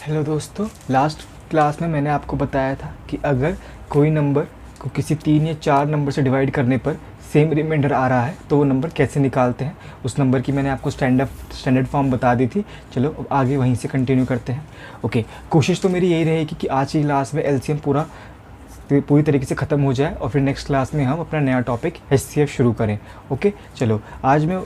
Hello दोस्तों, last class में मैंने आपको बताया था कि अगर कोई नंबर को किसी 3 या 4 नंबर से डिवाइड करने पर सेम रिमाइंडर आ रहा है तो वो नंबर कैसे निकालते हैं। उस नंबर की मैंने आपको स्टैंडर्ड फॉर्म बता दी थी। चलो अब आगे वहीं से कंटिन्यू करते हैं। ओके, कोशिश तो मेरी यही रहेगी कि आज की क्लास में एलसीएम पूरी तरीके से ख़त्म हो जाए और फिर नेक्स्ट क्लास में हम अपना नया टॉपिक एचसीएफ शुरू करें। ओके, चलो आज मैं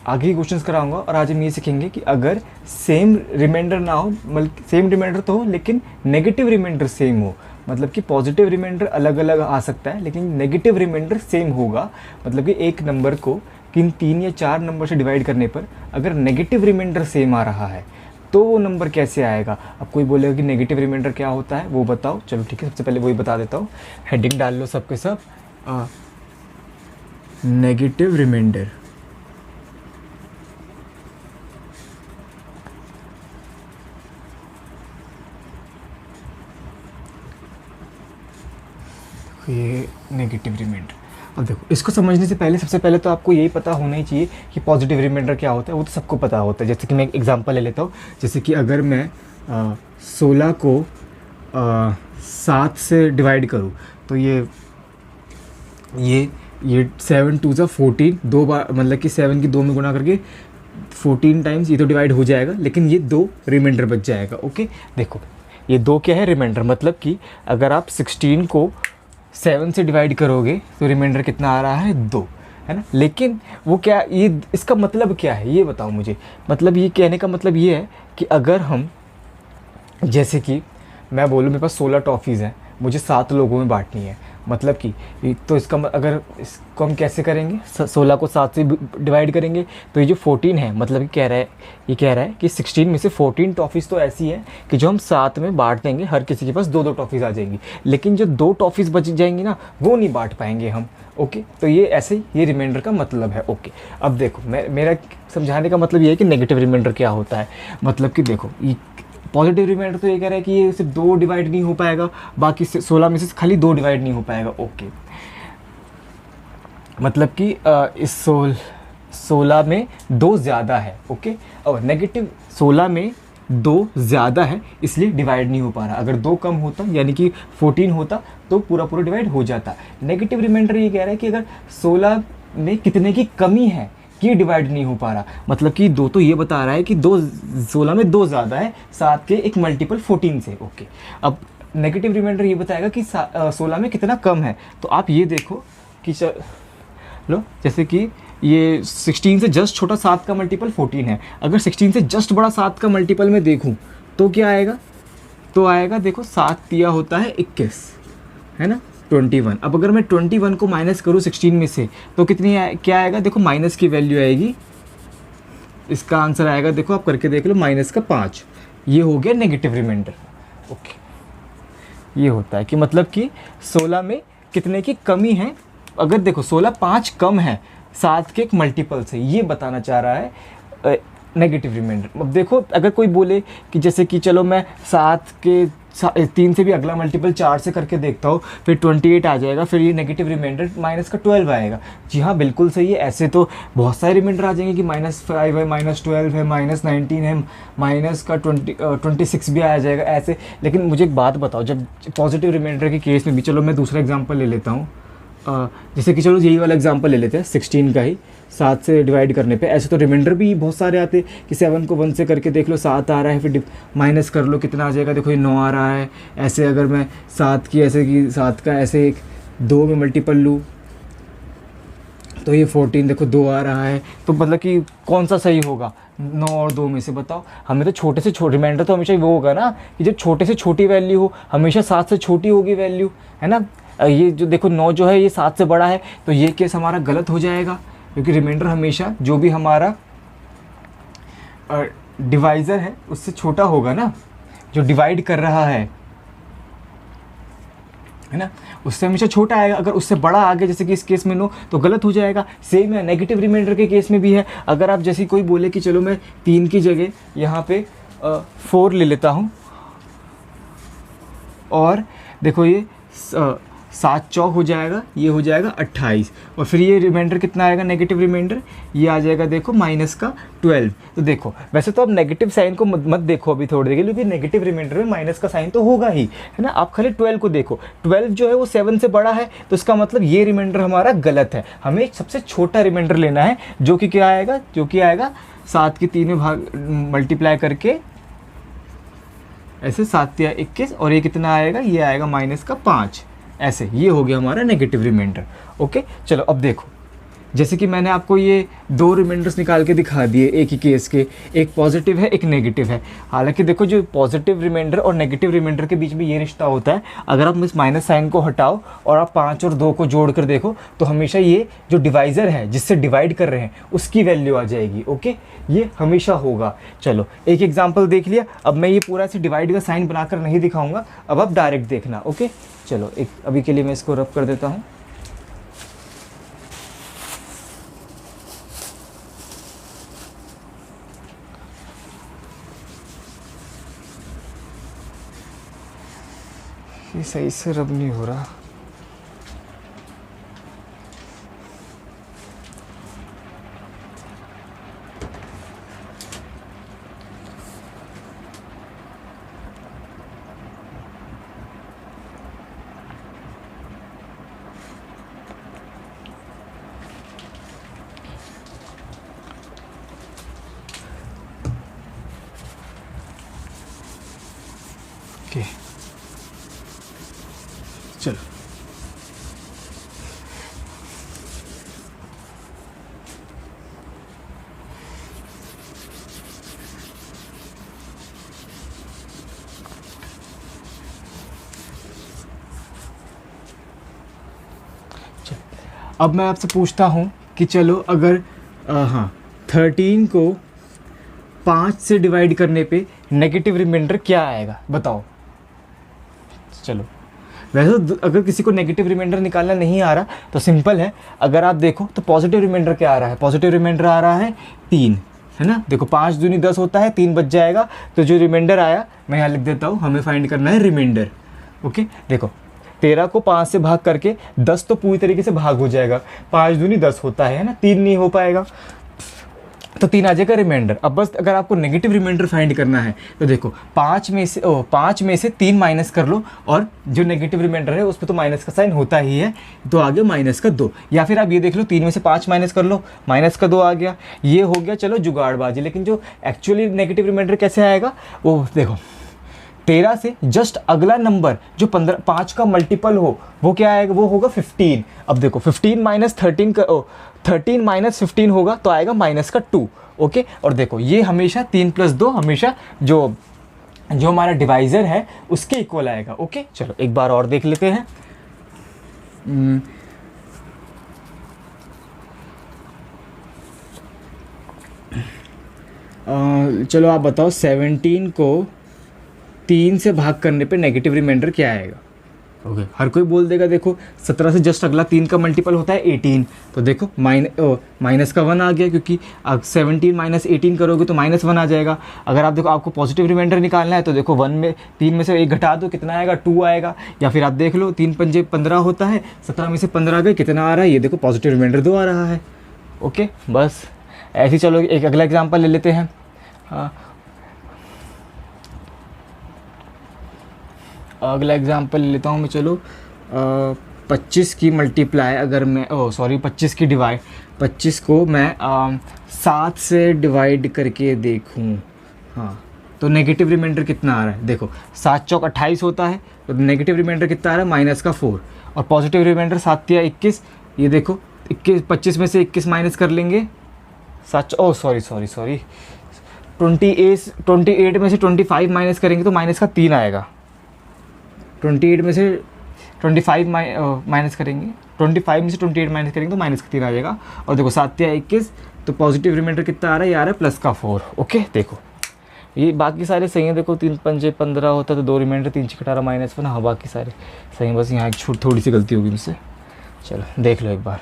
आगे ही क्वेश्चंस कराऊंगा और आज हम ये सीखेंगे कि अगर सेम रिमाइंडर ना हो, बल्कि सेम रिमाइंडर तो हो लेकिन नेगेटिव रिमाइंडर सेम हो, मतलब कि पॉजिटिव रिमाइंडर अलग अलग आ सकता है लेकिन नेगेटिव रिमाइंडर सेम होगा। मतलब कि एक नंबर को किन 3 या 4 नंबर से डिवाइड करने पर अगर नेगेटिव रिमाइंडर सेम आ रहा है तो वो नंबर कैसे आएगा। अब कोई बोलेगा कि नेगेटिव रिमाइंडर क्या होता है वो बताओ। चलो ठीक है, सबसे पहले वही बता देता हूँ। हेडिंग डाल लो सबके सब, नेगेटिव रिमाइंडर। ये नेगेटिव रिमाइंडर। अब देखो, इसको समझने से पहले सबसे पहले तो आपको यही पता होना ही चाहिए कि पॉजिटिव रिमाइंडर क्या होता है। वो तो सबको पता होता है। जैसे कि मैं एक एग्जांपल ले लेता हूँ। जैसे कि अगर मैं 16 को 7 से डिवाइड करूँ तो ये 7 2 ज़ा 14, 2 बार, मतलब कि 7 की 2 में गुना करके 14 टाइम्स ये तो डिवाइड हो जाएगा, लेकिन ये 2 रिमाइंडर बच जाएगा। ओके, देखो ये 2 क्या है, रिमाइंडर। मतलब कि अगर आप 16 को 7 से डिवाइड करोगे तो रिमाइंडर कितना आ रहा है, 2, है ना। लेकिन वो क्या, ये इसका मतलब क्या है ये बताओ मुझे। मतलब ये कहने का मतलब ये है कि अगर हम, जैसे कि मैं बोलूँ मेरे पास 16 टॉफ़ीज़ हैं, मुझे 7 लोगों में बांटनी है। मतलब कि तो इसका अगर इसको हम कैसे करेंगे, 16 को 7 से डिवाइड करेंगे तो ये जो 14 है, मतलब ये कह रहा है कि 16 में से 14 टॉफ़ीज़ तो ऐसी है कि जो हम 7 में बांट देंगे, हर किसी के पास 2-2 टॉफ़ीज़ आ जाएंगी। लेकिन जो 2 टॉफ़ीज़ बच जाएंगी ना, वो नहीं बांट पाएंगे हम। ओके, तो ये ऐसे ही ये रिमाइंडर का मतलब है। ओके, अब देखो मेरा समझाने का मतलब ये है कि नेगेटिव रिमाइंडर क्या होता है। मतलब कि देखो, पॉजिटिव रिमाइंडर तो ये कह रहा है कि ये सिर्फ 2 डिवाइड नहीं हो पाएगा, बाकी 16 में से खाली 2 डिवाइड नहीं हो पाएगा। ओके, मतलब कि इस 16 में 2 ज़्यादा है। ओके, और नेगेटिव 16 में 2 ज़्यादा है इसलिए डिवाइड नहीं हो पा रहा। अगर 2 कम होता यानी कि 14 होता तो पूरा डिवाइड हो जाता। नेगेटिव रिमाइंडर ये कह रहा है कि अगर 16 में कितने की कमी है कि डिवाइड नहीं हो पा रहा। मतलब कि 2 तो ये बता रहा है कि 16 में 2 ज़्यादा है, 7 के एक मल्टीपल 14 से। ओके, अब नेगेटिव रिमाइंडर ये बताएगा कि 16 में कितना कम है। तो आप ये देखो कि लो, जैसे कि ये 16 से जस्ट छोटा 7 का मल्टीपल 14 है। अगर 16 से जस्ट बड़ा 7 का मल्टीपल में देखूँ तो क्या आएगा, तो आएगा देखो 7 दिया होता है 21, है ना, 21। अब अगर मैं 21 को माइनस करूँ 16 में से तो क्या आएगा, देखो माइनस की वैल्यू आएगी। इसका आंसर आएगा, देखो आप करके देख लो, माइनस का 5। ये हो गया नेगेटिव रिमाइंडर। ओके, ये होता है कि मतलब कि 16 में कितने की कमी है। अगर देखो 16 5 कम है 7 के एक मल्टीपल से, ये बताना चाह रहा है नेगेटिव रिमाइंडर। अब देखो, अगर कोई बोले कि जैसे कि चलो मैं 7 के 3 से भी अगला मल्टीपल 4 से करके देखता हूँ, फिर 28 आ जाएगा, फिर ये नेगेटिव रिमाइंडर माइनस का 12 आएगा। जी हाँ, बिल्कुल सही है। ऐसे तो बहुत सारे रिमाइंडर आ जाएंगे कि -5 है, -12 है, -19 है, माइनस का 26 भी आ जाएगा ऐसे। लेकिन मुझे एक बात बताओ, जब पॉजिटिव रिमाइंडर के केस में भी, चलो मैं दूसरा एग्जाम्पल ले लेता हूँ। जैसे कि चलो यही वाला एग्जांपल ले लेते हैं, 16 का ही 7 से डिवाइड करने पे। ऐसे तो रिमाइंडर भी बहुत सारे आते कि 7 को 1 से करके देख लो 7 आ रहा है, फिर माइनस कर लो कितना आ जाएगा, देखो ये 9 आ रहा है। ऐसे अगर मैं 7 का ऐसे 2 में मल्टीपल लूँ तो ये 14, देखो 2 आ रहा है। तो मतलब कि कौन सा सही होगा, 9 और 2 में से बताओ। हमें तो छोटे से छोटे रिमाइंडर तो हमेशा वो होगा ना कि जब छोटे से छोटी वैल्यू हो, हमेशा 7 से छोटी होगी वैल्यू, है ना। ये जो देखो 9 जो है ये 7 से बड़ा है, तो ये केस हमारा गलत हो जाएगा, क्योंकि रिमाइंडर हमेशा जो भी हमारा डिवाइज़र है उससे छोटा होगा ना, जो डिवाइड कर रहा है ना, उससे हमेशा छोटा आएगा। अगर उससे बड़ा आ गया जैसे कि इस केस में 9, तो गलत हो जाएगा। सेम है नेगेटिव रिमाइंडर के केस में भी है। अगर आप जैसे कोई बोले कि चलो मैं 3 की जगह यहाँ पे 4 ले लेता हूँ, और देखो ये 7 चौक हो जाएगा, ये हो जाएगा 28, और फिर ये रिमाइंडर कितना आएगा, नेगेटिव रिमाइंडर, ये आ जाएगा देखो माइनस का 12। तो देखो वैसे तो आप नेगेटिव साइन को मत देखो अभी थोड़ी देर के लिए, क्योंकि नेगेटिव रिमाइंडर में माइनस का साइन तो होगा ही, है ना। आप खाली 12 को देखो, 12 जो है वो 7 से बड़ा है, तो इसका मतलब ये रिमाइंडर हमारा गलत है। हमें सबसे छोटा रिमाइंडर लेना है, जो कि क्या आएगा, जो कि आएगा 7 के 3 में भाग मल्टीप्लाई करके ऐसे 7 या 21, और ये कितना आएगा, ये आएगा माइनस का 5। ऐसे ये हो गया हमारा नेगेटिव रिमाइंडर। ओके चलो अब देखो, जैसे कि मैंने आपको ये 2 रिमाइंडर्स निकाल के दिखा दिए एक ही केस के, एक पॉजिटिव है एक नेगेटिव है। हालांकि देखो जो पॉजिटिव रिमाइंडर और नेगेटिव रिमाइंडर के बीच में ये रिश्ता होता है, अगर आप इस माइनस साइन को हटाओ और आप 5 और 2 को जोड़ कर देखो तो हमेशा ये जो डिवाइज़र है जिससे डिवाइड कर रहे हैं उसकी वैल्यू आ जाएगी। ओके ये हमेशा होगा। चलो एक एग्जाम्पल देख लिया, अब मैं ये पूरा से डिवाइड का साइन बनाकर नहीं दिखाऊंगा, अब आप डायरेक्ट देखना। ओके चलो एक अभी के लिए मैं इसको रब कर देता हूँ। ये सही से रब नहीं हो रहा। ओके चलो अब मैं आपसे पूछता हूँ कि चलो अगर हाँ 13 को 5 से डिवाइड करने पे नेगेटिव रिमाइंडर क्या आएगा बताओ। चलो वैसे तो अगर किसी को नेगेटिव रिमाइंडर निकालना नहीं आ रहा तो सिंपल है, अगर आप देखो तो पॉजिटिव रिमाइंडर क्या आ रहा है, पॉजिटिव रिमाइंडर आ रहा है 3, है ना। देखो 5 दूनी 10 होता है, 3 बच जाएगा, तो जो रिमाइंडर आया मैं यहाँ लिख देता हूँ, हमें फाइंड करना है रिमाइंडर। ओके देखो 13 को 5 से भाग करके 10 तो पूरी तरीके से भाग हो जाएगा, 5 दूनी 10 होता है ना, 3 नहीं हो पाएगा, तो 3 आ जाएगा रिमाइंडर। अब बस अगर आपको नेगेटिव रिमाइंडर फाइंड करना है तो देखो 5 में से 3 माइनस कर लो, और जो नेगेटिव रिमाइंडर है उस पर तो माइनस का साइन होता ही है, तो आ गया माइनस का 2। या फिर आप ये देख लो 3 में से 5 माइनस कर लो, माइनस का 2 आ गया। ये हो गया चलो जुगाड़बाजी। लेकिन जो एक्चुअली नेगेटिव रिमाइंडर कैसे आएगा वो देखो, 13 से जस्ट अगला नंबर जो 5 का मल्टीपल हो वो क्या आएगा, वो होगा 15। अब देखो 15 माइनस 13 का 13 माइनस 15 होगा तो आएगा माइनस का 2। ओके और देखो ये हमेशा 3 + 2 हमेशा जो हमारा डिवाइज़र है उसके इक्वल आएगा। ओके चलो एक बार और देख लेते हैं। चलो आप बताओ 17 को 3 से भाग करने पे नेगेटिव रिमाइंडर क्या आएगा। ओके हर कोई बोल देगा देखो 17 से जस्ट अगला 3 का मल्टीपल होता है 18, तो देखो माइनस का 1 आ गया, क्योंकि 17 माइनस 18 करोगे तो -1 आ जाएगा। अगर आप देखो आपको पॉजिटिव रिमाइंडर निकालना है तो देखो 3 में से 1 घटा दो, कितना आएगा 2 आएगा। या फिर आप देख लो 3 पंजे 15 होता है, 17 में से 15 गए, कितना आ रहा है, ये देखो पॉजिटिव रिमाइंडर 2 आ रहा है। ओके बस ऐसे ही चलो एक अगला एग्जाम्पल ले लेते हैं। अगला एग्जांपल लेता हूँ मैं, चलो 25 की मल्टीप्लाई अगर मैं 25 की डिवाइड 25 को मैं 7 से डिवाइड करके देखूँ, हाँ तो नेगेटिव रिमाइंडर कितना आ रहा है। देखो 7 चौक 28 होता है, तो नेगेटिव रिमाइंडर कितना आ रहा है -4, और पॉजिटिव रिमाइंडर 7 या 21। ये देखो 25 में से 21 माइनस कर लेंगे, 28 में से 25 माइनस करेंगे तो -3 आएगा। 28 में से 25 माइनस करेंगे, 25 में से 28 माइनस करेंगे तो -3 आ जाएगा। और देखो 7 या 21, तो पॉजिटिव रिमाइंडर कितना आ रहा है, ये आ रहा है +4। ओके देखो ये बाकी सारे सही हैं। देखो 3 पंजे 15 होता है तो 2 रिमाइंडर, 3 6 18 -1, हाँ बाकी सारे सही हैं, बस यहाँ एक थोड़ी सी गलती होगी मुझसे। चलो देख लो एक बार।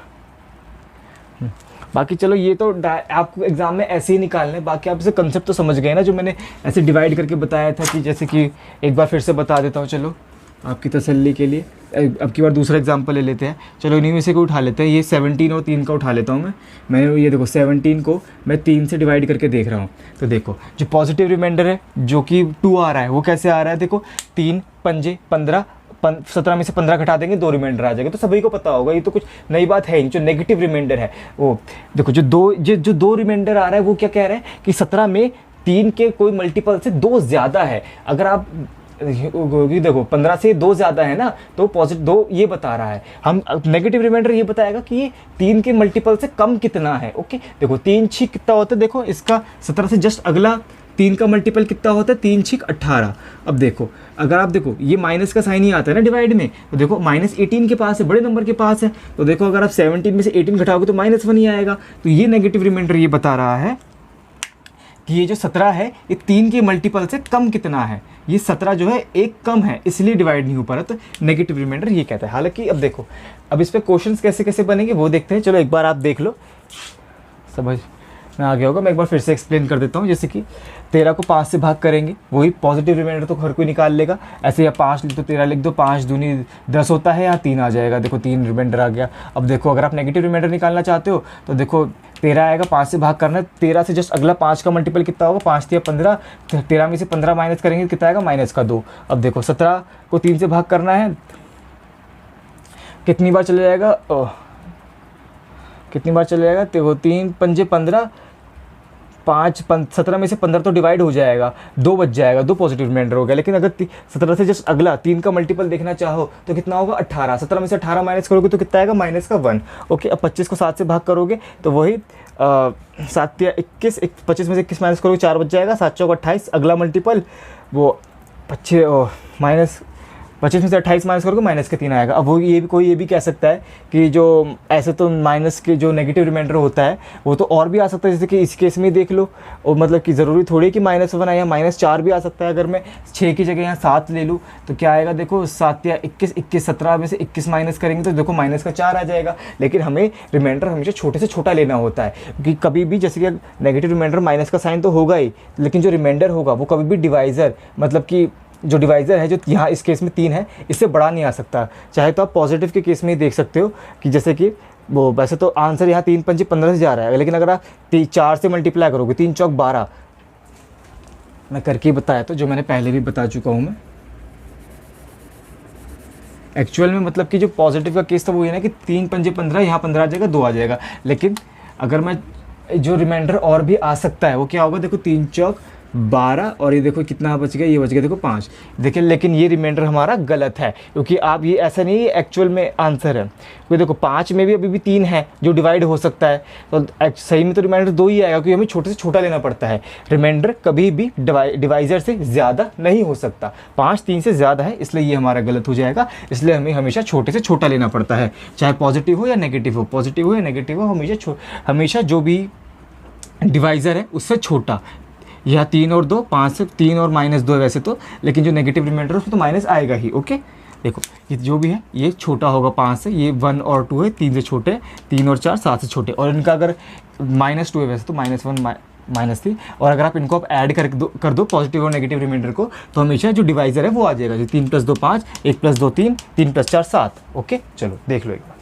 बाकी चलो ये तो आपको एग्ज़ाम में ऐसे ही निकालने, बाकी आप इसे कंसेप्ट तो समझ गए ना, जो मैंने ऐसे डिवाइड करके बताया था, कि जैसे कि एक बार फिर से बता देता हूँ चलो आपकी तसल्ली के लिए। अब की बार दूसरा एग्जांपल ले लेते हैं, चलो इन्हीं में से कोई उठा लेते हैं। ये 17 और 3 का उठा लेता हूँ मैं ये देखो 17 को मैं 3 से डिवाइड करके देख रहा हूँ। तो देखो जो पॉजिटिव रिमाइंडर है जो कि 2 आ रहा है वो कैसे आ रहा है, देखो 3 पंजे 15, 17 में से 15 घटा देंगे 2 रिमाइंडर आ जाएगा। तो सभी को पता होगा, ये तो कुछ नई बात है। जो नेगेटिव रिमाइंडर है वो देखो जो दो रिमाइंडर आ रहा है वो क्या कह रहा है कि 17 में 3 के कोई मल्टीपल से 2 ज़्यादा है। अगर आप देखो 15 से 2 ज़्यादा है ना, तो पॉजिटिव 2 ये बता रहा है। हम नेगेटिव रिमाइंडर ये बताएगा कि ये 3 के मल्टीपल से कम कितना है। ओके देखो 3 6 कितना होता है, देखो इसका 17 से जस्ट अगला 3 का मल्टीपल कितना होता है, 3 6 18। अब देखो अगर आप देखो ये माइनस का साइन ही आता है ना डिवाइड में, तो देखो -18 के पास है, बड़े नंबर के पास है। तो देखो अगर आप 17 में से 18 घटाओगे तो -1 ही आएगा। तो ये नेगेटिव रिमाइंडर ये बता रहा है कि ये जो 17 है ये 3 के मल्टीपल से कम कितना है। ये 17 जो है एक कम है, इसलिए डिवाइड नहीं हो पा रहा। तो नेगेटिव रिमाइंडर ये कहता है। हालांकि अब देखो अब इस पे क्वेश्चंस कैसे कैसे बनेंगे वो देखते हैं। चलो एक बार आप देख लो, समझ में आ गया होगा। मैं एक बार फिर से एक्सप्लेन कर देता हूँ। जैसे कि 13 को 5 से भाग करेंगे, वही पॉजिटिव रिमाइंडर तो हर कोई निकाल लेगा। ऐसे या 5 लिख दो 13 लिख दो, 5 दूनी 10 होता है, यहाँ 3 आ जाएगा। देखो 3 रिमाइंडर आ गया। अब देखो अगर आप नेगेटिव रिमाइंडर निकालना चाहते हो तो देखो 13 आएगा, 5 से भाग करना है। 13 से जस्ट अगला 5 का मल्टीपल कितना होगा, 5 या 15। 13 में से 15 माइनस करेंगे कितना आएगा, -2। अब देखो 17 को 3 से भाग करना है, कितनी बार चले जाएगा, कितनी बार चले जाएगा, देखो 3 पंजे 15, 17 में से 15 तो डिवाइड हो जाएगा, 2 बच जाएगा, 2 पॉजिटिव रिमाइंडर हो गया। लेकिन अगर 17 से जस्ट अगला 3 का मल्टीपल देखना चाहो तो कितना होगा, 18। 17 में से 18 माइनस करोगे तो कितना आएगा, -1। ओके अब 25 को 7 से भाग करोगे तो वही 7 या 21, 25 में से 21 माइनस करोगे 4 बच जाएगा, 7 चौक 28। अगला मल्टीपल वो 25 में से 28 माइनस करोगे -3 आएगा। अब वो ये भी कह सकता है कि जो ऐसे तो माइनस के जो नेगेटिव रिमाइंडर होता है वो तो और भी आ सकता है, जैसे कि इस केस में देख लो। और मतलब कि ज़रूरी थोड़ी कि -1 आए, या -4 भी आ सकता है। अगर मैं 6 की जगह यहाँ 7 ले लूँ तो क्या आएगा, देखो 7 या 21, 17 में से 21 माइनस करेंगे तो देखो -4 आ जाएगा। लेकिन हमें रिमाइंडर हमेशा छोटे से छोटा लेना होता है, क्योंकि कभी भी जैसे कि नेगेटिव रिमाइंडर माइनस का साइन तो होगा ही, लेकिन जो रिमाइंडर होगा वो कभी भी डिवाइज़र, मतलब कि जो डिवाइज़र है जो यहाँ इस केस में 3 है, इससे बड़ा नहीं आ सकता। चाहे तो आप पॉजिटिव के केस में ही देख सकते हो कि जैसे कि वो वैसे तो आंसर यहाँ 3 पंजे 15 से जा रहा है, लेकिन अगर आप 4 से मल्टीप्लाई करोगे, 3 चौक 12, मैं करके बताया तो, जो मैंने पहले भी बता चुका हूँ मैं। एक्चुअल में मतलब कि जो पॉजिटिव का केस था वो ये ना कि 3 पंजे 15, यहाँ 15 आ जाएगा, 2 आ जाएगा। लेकिन अगर मैं जो रिमाइंडर और भी आ सकता है वो क्या होगा, देखो 3 चौक 12 और ये देखो कितना बच गया, ये बच गया देखो 5। देखिए लेकिन ये रिमाइंडर हमारा गलत है, क्योंकि आप ये ऐसा नहीं एक्चुअल में आंसर है। क्योंकि देखो 5 में भी अभी भी 3 है जो डिवाइड हो सकता है, तो सही में तो रिमाइंडर 2 ही आएगा, क्योंकि हमें छोटे से छोटा लेना पड़ता है। रिमाइंडर कभी भी डिवाइज़र से ज़्यादा नहीं हो सकता। 5 3 से ज़्यादा है, इसलिए ये हमारा गलत हो जाएगा। इसलिए हमें हमेशा छोटे से छोटा लेना पड़ता है, चाहे पॉजिटिव हो या नेगेटिव हो, पॉजिटिव हो या नेगेटिव हो, हमेशा जो भी डिवाइज़र है उससे छोटा। यह 3 और 2, 5 से 3 और -2 है वैसे तो, लेकिन जो नेगेटिव रिमाइंडर है उसमें तो माइनस आएगा ही। ओके देखो ये जो भी है ये छोटा होगा 5 से, ये 1 और 2 है 3 से छोटे, 3 और 4 7 से छोटे, और इनका अगर -2 है वैसे तो -1 -3। और अगर आप इनको आप ऐड कर दो पॉजिटिव और नेगेटिव रिमाइंडर को, तो हमेशा जो डिवाइज़र है वो आ जाएगा, जो 3 + 2 5, 1 + 2 3, 3 + 4 7। ओके चलो देख लो एक बार।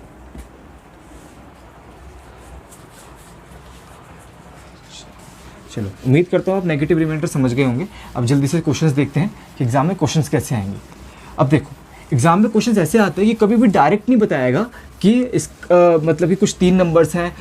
चलो उम्मीद करता हूँ आप नेगेटिव रिमाइंडर समझ गए होंगे। अब जल्दी से क्वेश्चंस देखते हैं कि एग्जाम में क्वेश्चंस कैसे आएंगे। अब देखो एग्जाम में क्वेश्चंस ऐसे आते हैं कि कभी भी डायरेक्ट नहीं बताएगा कि इस मतलब कि कुछ 3 नंबर्स हैं,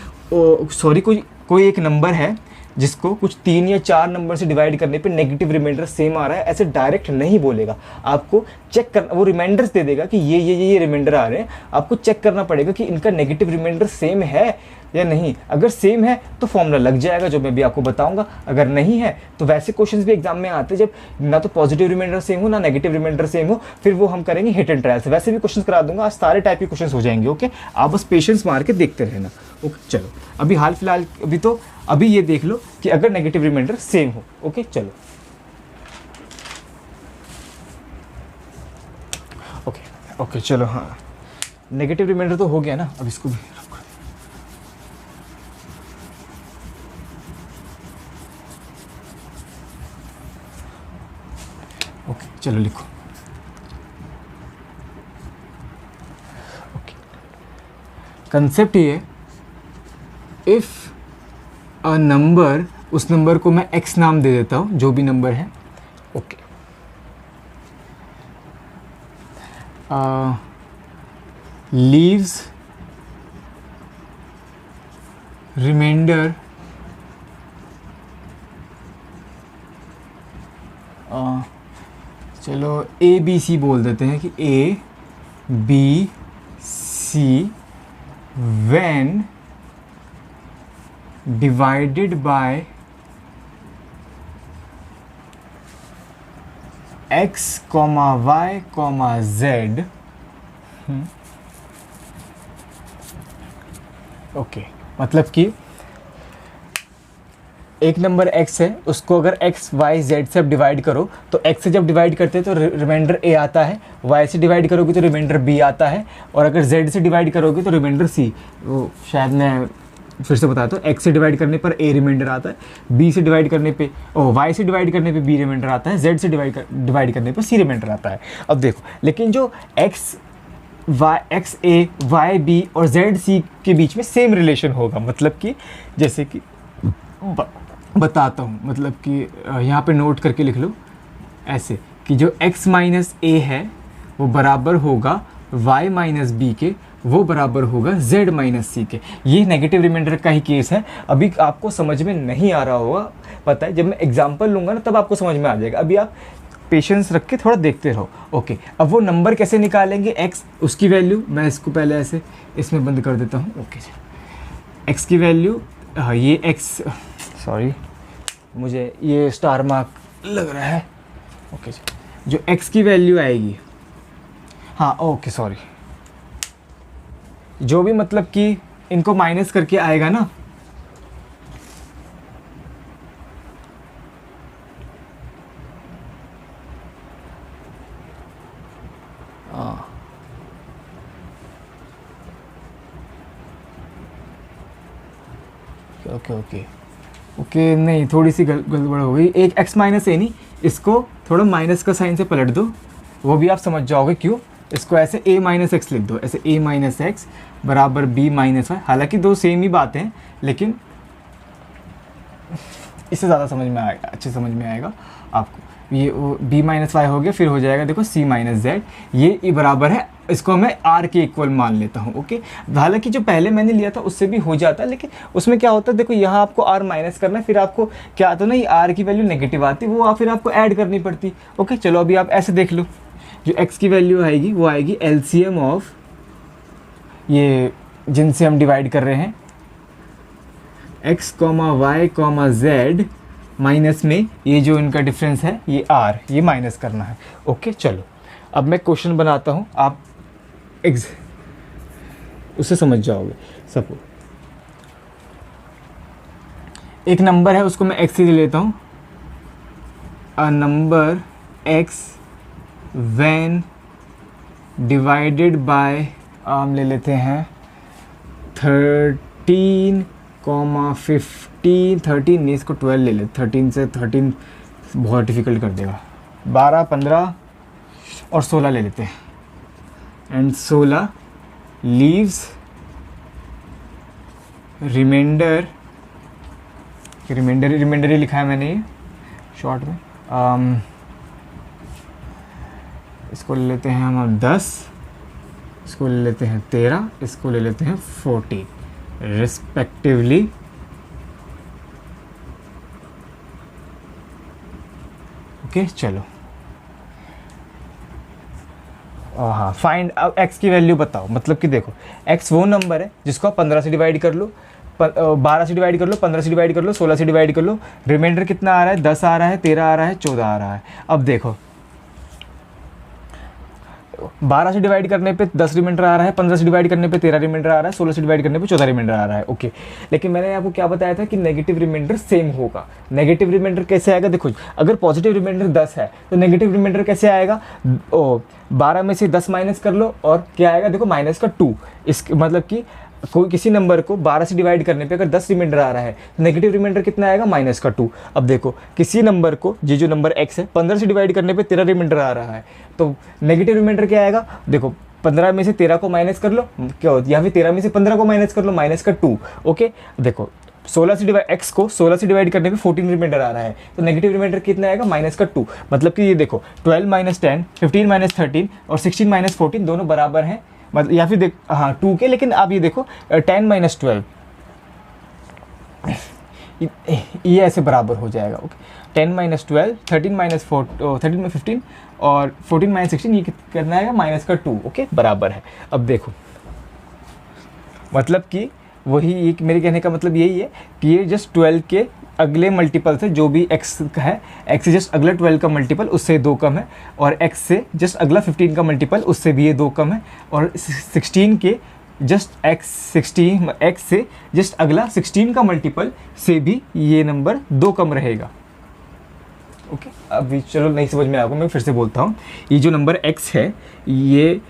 सॉरी कोई एक नंबर है जिसको कुछ 3 या 4 नंबर से डिवाइड करने पे नेगेटिव रिमाइंडर सेम आ रहा है, ऐसे डायरेक्ट नहीं बोलेगा। आपको चेक करना, वो रिमाइंडर्स दे देगा कि ये रिमाइंडर आ रहे हैं, आपको चेक करना पड़ेगा कि इनका नेगेटिव रिमाइंडर सेम है या नहीं। अगर सेम है तो फॉर्मूला लग जाएगा, जो मैं भी आपको बताऊंगा। अगर नहीं है तो वैसे क्वेश्चंस भी एग्जाम में आते हैं जब ना तो पॉजिटिव रिमाइंडर सेम हो ना नेगेटिव रिमाइंडर सेम हो, फिर वो हम करेंगे हिट एंड ट्रायल से। वैसे भी क्वेश्चंस करा दूंगा, आज सारे टाइप के क्वेश्चंस हो जाएंगे। ओके आप बस पेशेंस मार के देखते रहना। ओके चलो अभी हाल फिलहाल अभी ये देख लो कि अगर नेगेटिव रिमाइंडर सेम हो। ओके चलो ओके चलो, हाँ नेगेटिव रिमाइंडर तो हो गया ना, अब इसको भी ओके चलो लिखो। कंसेप्ट ये, इफ़ अ नंबर, उस नंबर को मैं x नाम दे देता हूँ, जो भी नंबर है, ओके। लीव्स रिमाइंडर चलो ए बी सी बोल देते हैं कि A B C when divided by x, y, z, okay. मतलब कि एक नंबर x है, उसको अगर x, y, z से अब डिवाइड करो तो x से जब डिवाइड करते हैं तो रिमाइंडर a आता है, y से डिवाइड करोगे तो रिमाइंडर b आता है, और अगर z से डिवाइड करोगे तो रिमाइंडर c। वो शायद मैं फिर से बताता हूँ, x से डिवाइड करने पर a रिमाइंडर आता है, b से डिवाइड करने पे y से डिवाइड करने पे b रिमाइंडर आता है, z से डिवाइड करने पर c रिमाइंडर आता है। अब देखो, लेकिन जो x a, y b और z c के बीच में सेम रिलेशन होगा। मतलब कि जैसे कि बताता हूँ, मतलब कि यहाँ पे नोट करके लिख लो ऐसे कि जो x माइनस a है वो बराबर होगा y माइनस b के, वो बराबर होगा z माइनस c के। ये नेगेटिव रिमाइंडर का ही केस है। अभी आपको समझ में नहीं आ रहा होगा, पता है, जब मैं एग्जांपल लूँगा ना तब आपको समझ में आ जाएगा। अभी आप पेशेंस रख के थोड़ा देखते रहो, ओके। अब वो नंबर कैसे निकालेंगे, x, उसकी वैल्यू, मैं इसको पहले ऐसे इसमें बंद कर देता हूँ, ओके जी। x की वैल्यू, ये x, सॉरी मुझे ये स्टार मार्क लग रहा है, ओके जी। जो x की वैल्यू आएगी, हाँ ओके सॉरी, जो भी मतलब कि इनको माइनस करके आएगा ना, ओके नहीं, थोड़ी सी गड़बड़ हो गई। एक x माइनस ए नहीं, इसको थोड़ा माइनस का साइन से पलट दो, वो भी आप समझ जाओगे क्यों। इसको ऐसे a माइनस एक्स लिख दो, ऐसे a माइनस एक्स बराबर b माइनस वाई। हालांकि दो सेम ही बातें हैं, लेकिन इससे ज़्यादा समझ में आएगा, अच्छे समझ में आएगा आपको। ये b माइनस वाई हो गया, फिर हो जाएगा देखो c माइनस जेड। ये e बराबर है, इसको मैं r के इक्वल मान लेता हूँ, ओके। हालांकि जो पहले मैंने लिया था उससे भी हो जाता, लेकिन उसमें क्या होता है, देखो यहाँ आपको r माइनस करना है, फिर आपको क्या आता है ना, ये r की वैल्यू नेगेटिव आती, वो फिर आपको ऐड करनी पड़ती, ओके। चलो अभी आप ऐसे देख लो, जो x की वैल्यू आएगी वो आएगी एलसीएम ऑफ ये जिनसे हम डिवाइड कर रहे हैं x, y, z माइनस में ये जो इनका डिफरेंस है ये r, ये माइनस करना है, ओके। चलो अब मैं क्वेश्चन बनाता हूँ, आप उससे समझ जाओगे। सपोज एक नंबर है, उसको मैं x से ले लेता हूँ। A number x when divided by, हम ले लेते हैं 13, 15, 13 नहीं, इसको 12 ले लेते, 13 से 13 बहुत डिफ़िकल्ट कर देगा, 12, 15 और 16 ले लेते हैं। एंड 16 लीव्स रिमाइंडर ही लिखा है मैंने ये शॉर्ट में। इसको ले लेते हैं हम 10, इसको ले लेते हैं 13, इसको ले लेते हैं 14 रिस्पेक्टिवली। ओके चलो, हाँ फाइंड x की वैल्यू बताओ। मतलब कि देखो x वो नंबर है जिसको आप 15 से डिवाइड कर लो, 12 से डिवाइड कर लो, 15 से डिवाइड कर लो, 16 से डिवाइड कर लो। रिमाइंडर कितना आ रहा है, 10 आ रहा है, 13 आ रहा है, 14 आ रहा है। अब देखो 12 से डिवाइड करने पे 10 रिमाइंडर आ रहा है, 15 से डिवाइड करने पे 13 रिमाइंडर आ रहा है, 16 से डिवाइड करने पे 14 रिमाइंडर आ रहा है, ओके। लेकिन मैंने आपको क्या बताया था कि नेगेटिव रिमाइंडर सेम होगा। नेगेटिव रिमाइंडर कैसे आएगा, देखो अगर पॉजिटिव रिमाइंडर 10 है तो नेगेटिव रिमाइंडर कैसे आएगा, 12 में से 10 माइनस कर लो और क्या आएगा, देखो माइनस का 2। इस मतलब कि कोई किसी नंबर को 12 से डिवाइड करने पे अगर 10 रिमाइंडर आ रहा है तो नेगेटिव रिमाइंडर कितना आएगा, माइनस का 2। अब देखो किसी नंबर को, ये जो नंबर x है, 15 से डिवाइड करने पे 13 रिमाइंडर आ रहा है तो नेगेटिव रिमाइंडर क्या आएगा, देखो 15 में से 13 को माइनस कर लो, क्या होता है, या फिर 13 में से 15 को माइनस कर लो, माइनस का 2। ओके, देखो 16 से डिवाइड, x को 16 से डिवाइड करने पे 14 रिमाइंडर आ रहा है, तो नेगेटिव रिमाइंडर कितना आएगा, माइनस का 2। मतलब कि ये देखो 12 माइनस 10, 15 माइनस 13 और 16 माइनस 14 दोनों बराबर हैं, मतलब या फिर देख हाँ 2 के, लेकिन आप ये देखो 10 माइनस 12 ये ऐसे बराबर हो जाएगा। ओके, 10 माइनस 12, 13 माइनस 13 में 15 और 14 माइनस 16, ये करना है माइनस का 2। ओके, बराबर है। अब देखो मतलब कि वही एक, मेरे कहने का मतलब यही है कि ये जस्ट 12 के अगले मल्टीपल से जो भी x है, x से जस्ट अगला 12 का मल्टीपल उससे 2 कम है, और x से जस्ट अगला 15 का मल्टीपल उससे भी ये 2 कम है, और 16 के जस्ट x से जस्ट अगला 16 का मल्टीपल से भी ये नंबर 2 कम रहेगा। ओके, अभी चलो नहीं समझ में आएगा, मैं फिर से बोलता हूँ। ये जो नंबर x है, ये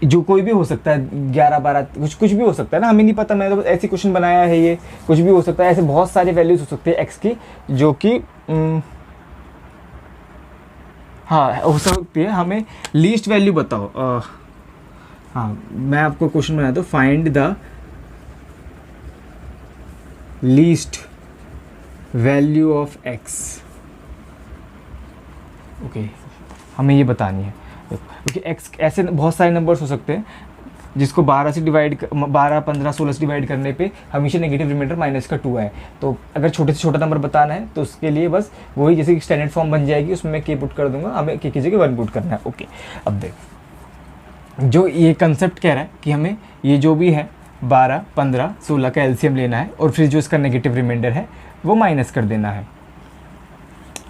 जो कोई भी हो सकता है, 11 12 कुछ भी हो सकता है ना, हमें नहीं पता, मैंने तो ऐसी क्वेश्चन बनाया है, ये कुछ भी हो सकता है। ऐसे बहुत सारे वैल्यूज हो सकते हैं x की जो कि हाँ हो सकती है। हमें लीस्ट वैल्यू बताओ। हाँ, मैं आपको क्वेश्चन बनाता हूँ, find the least value of x। Okay, हमें ये बतानी है, क्योंकि x ऐसे बहुत सारे नंबर्स हो सकते हैं जिसको 12 से डिवाइड 12 15 16 से डिवाइड करने पे हमेशा नेगेटिव रिमाइंडर माइनस का 2 है। तो अगर छोटे से छोटा नंबर बताना है तो उसके लिए बस वही जैसे कि स्टैंडर्ड फॉर्म बन जाएगी, उसमें मैं k पुट कर दूंगा, हमें k की जगह 1 पुट करना है। ओके, अब देख जो ये कंसेप्ट कह रहा है कि हमें ये जो भी है 12 15 16 का एलसीएम लेना है और फिर जो इसका नेगेटिव रिमाइंडर है वो माइनस कर देना है।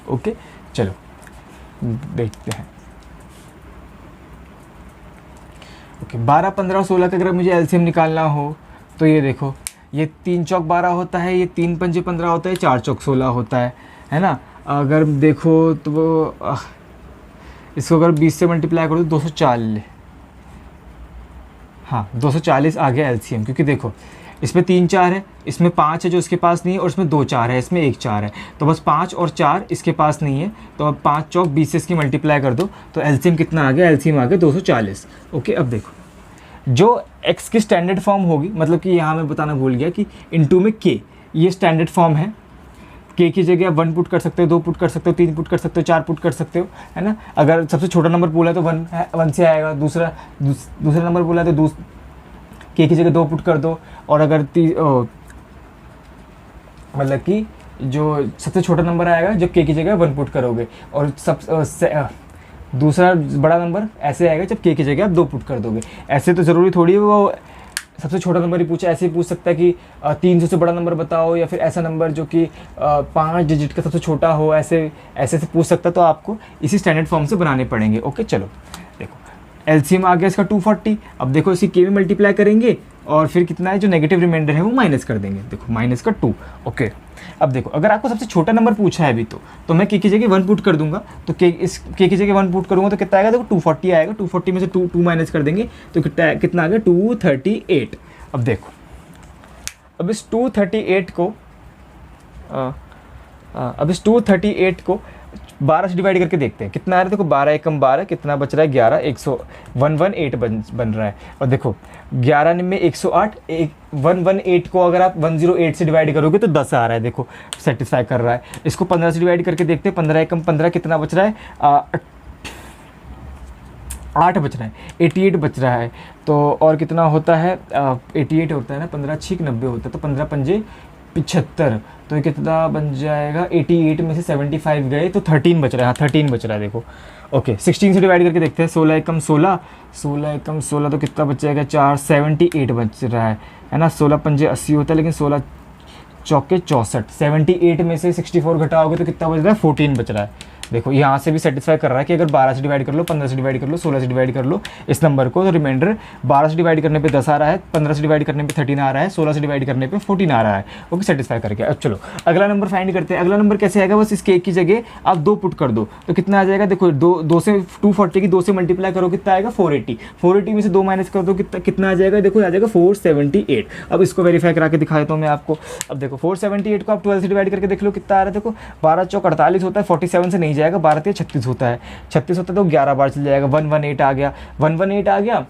ओके, चलो देखते हैं। ओके, 12 15 16 का अगर मुझे एलसीएम निकालना हो तो ये देखो, ये 3 चौक 12 होता है, ये 3 पंजे 15 होता है, 4 चौक 16 होता है ना। अगर देखो तो वो इसको अगर 20 से मल्टीप्लाई करो तो 240, हाँ 240 आ गया एलसीएम। क्योंकि देखो इसमें 3 4 है, इसमें 5 है जो इसके पास नहीं है, और इसमें 2 4 है, इसमें 1 4 है, तो बस 5 और 4 इसके पास नहीं है, तो अब 5 चौक 20 से इसकी मल्टीप्लाई कर दो तो एलसीएम कितना आ गया, एलसीएम आ गया 240। ओके, अब देखो जो x की स्टैंडर्ड फॉर्म होगी, मतलब कि यहाँ मैं बताना भूल गया कि इनटू में k, ये स्टैंडर्ड फॉर्म है। k की जगह 1 पुट कर सकते हो, 2 पुट कर सकते हो, 3 पुट कर सकते हो, 4 पुट कर सकते हो, है ना। अगर सबसे छोटा नंबर बोला है तो 1 से आएगा, दूसरा नंबर बोला है तो k की जगह 2 पुट कर दो, और अगर मतलब कि जो सबसे छोटा नंबर आएगा जब k की जगह 1 पुट करोगे, और दूसरा बड़ा नंबर ऐसे आएगा जब k की जगह आप 2 पुट कर दोगे। ऐसे तो ज़रूरी थोड़ी है वो सबसे छोटा नंबर ही पूछे, ऐसे ही पूछ सकता है कि 300 से बड़ा नंबर बताओ, या फिर ऐसा नंबर जो कि 5 डिजिट का सबसे छोटा हो, ऐसे पूछ सकता है। तो आपको इसी स्टैंडर्ड फॉर्म से बनाने पड़ेंगे। ओके, चलो देखो एलसीएम आ गया इसका 240। अब देखो इसी के में मल्टीप्लाई करेंगे और फिर कितना है जो नेगेटिव रिमाइंडर है वो माइनस कर देंगे। देखो माइनस का 2। ओके, अब देखो अगर आपको सबसे छोटा नंबर पूछा है अभी तो मैं के की जगह 1 पुट कर दूंगा, तो के की जगह 1 पुट करूँगा तो कितना आएगा, देखो 240 आएगा। 240 में से 2 माइनस कर देंगे तो कितना आ गया 238। अब देखो अब इस 238 को 12 से डिवाइड करके देखते हैं कितना आ रहा है। देखो 12 एकम 12, कितना बच रहा है 11, 118 बन रहा है। और देखो 11 में 108, 118 को अगर आप 108 से डिवाइड करोगे तो 10 आ रहा है। देखो सेटिस्फाई कर रहा है। इसको 15 से डिवाइड करके देखते हैं, 15 एकम 15 कितना बच रहा है, 8 बच रहा है, 88 बच रहा है। तो और कितना होता है, 88 होता है ना, 15 6 90 होता है, तो 15 पंजे 75, तो ये कितना बन जाएगा, 88 में से 75 गए तो 13 बच रहा है। हाँ 13 बच रहा है। देखो ओके 16 से डिवाइड करके देखते हैं, 16 एकम 16, 16 एकम 16 तो कितना बच जाएगा 4, 78 बच रहा है ना। 16 पंजे 80 होता है, लेकिन 16 चौके 64, 78 में से 64 घटाओगे तो कितना बच रहा है 14 बच रहा है। देखो यहाँ से भी सेटिस्फाई कर रहा है कि अगर 12 से डिवाइड कर लो, 15 से डिवाइड कर लो, 16 से डिवाइड कर लो इस नंबर को, तो रिमाइंडर 12 से डिवाइड करने पे 10 आ रहा है, 15 से डिवाइड करने पे 13 आ रहा है, 16 से डिवाइड करने पे 14 आ रहा है। ओके सेटिस्फाई करके अब चलो अगला नंबर फाइंड करते हैं। अगला नंबर कैसे आएगा, बस इसके एक की जगह आप 2 पुट कर दो तो कितना आ जाएगा। देखो 2 से 240 की 2 से मल्टीप्लाई करो कितना आएगा 480, 480 में से 2 माइनस कर दो कितना आ जाएगा, देखो आ जाएगा 478। अब इसको वेरीफाई करा के दिखा देता हूँ मैं आपको। अब देखो 478 को आप 12 से डिवाइड करके देख लो कितना आ रहा है। देखो 12 चौक 48 होता है, 47 से नहीं जाएगा, 12 36 होता है, 36 होता है तो 11 बार चल जाएगा, 118 आ गया, 118 आ गया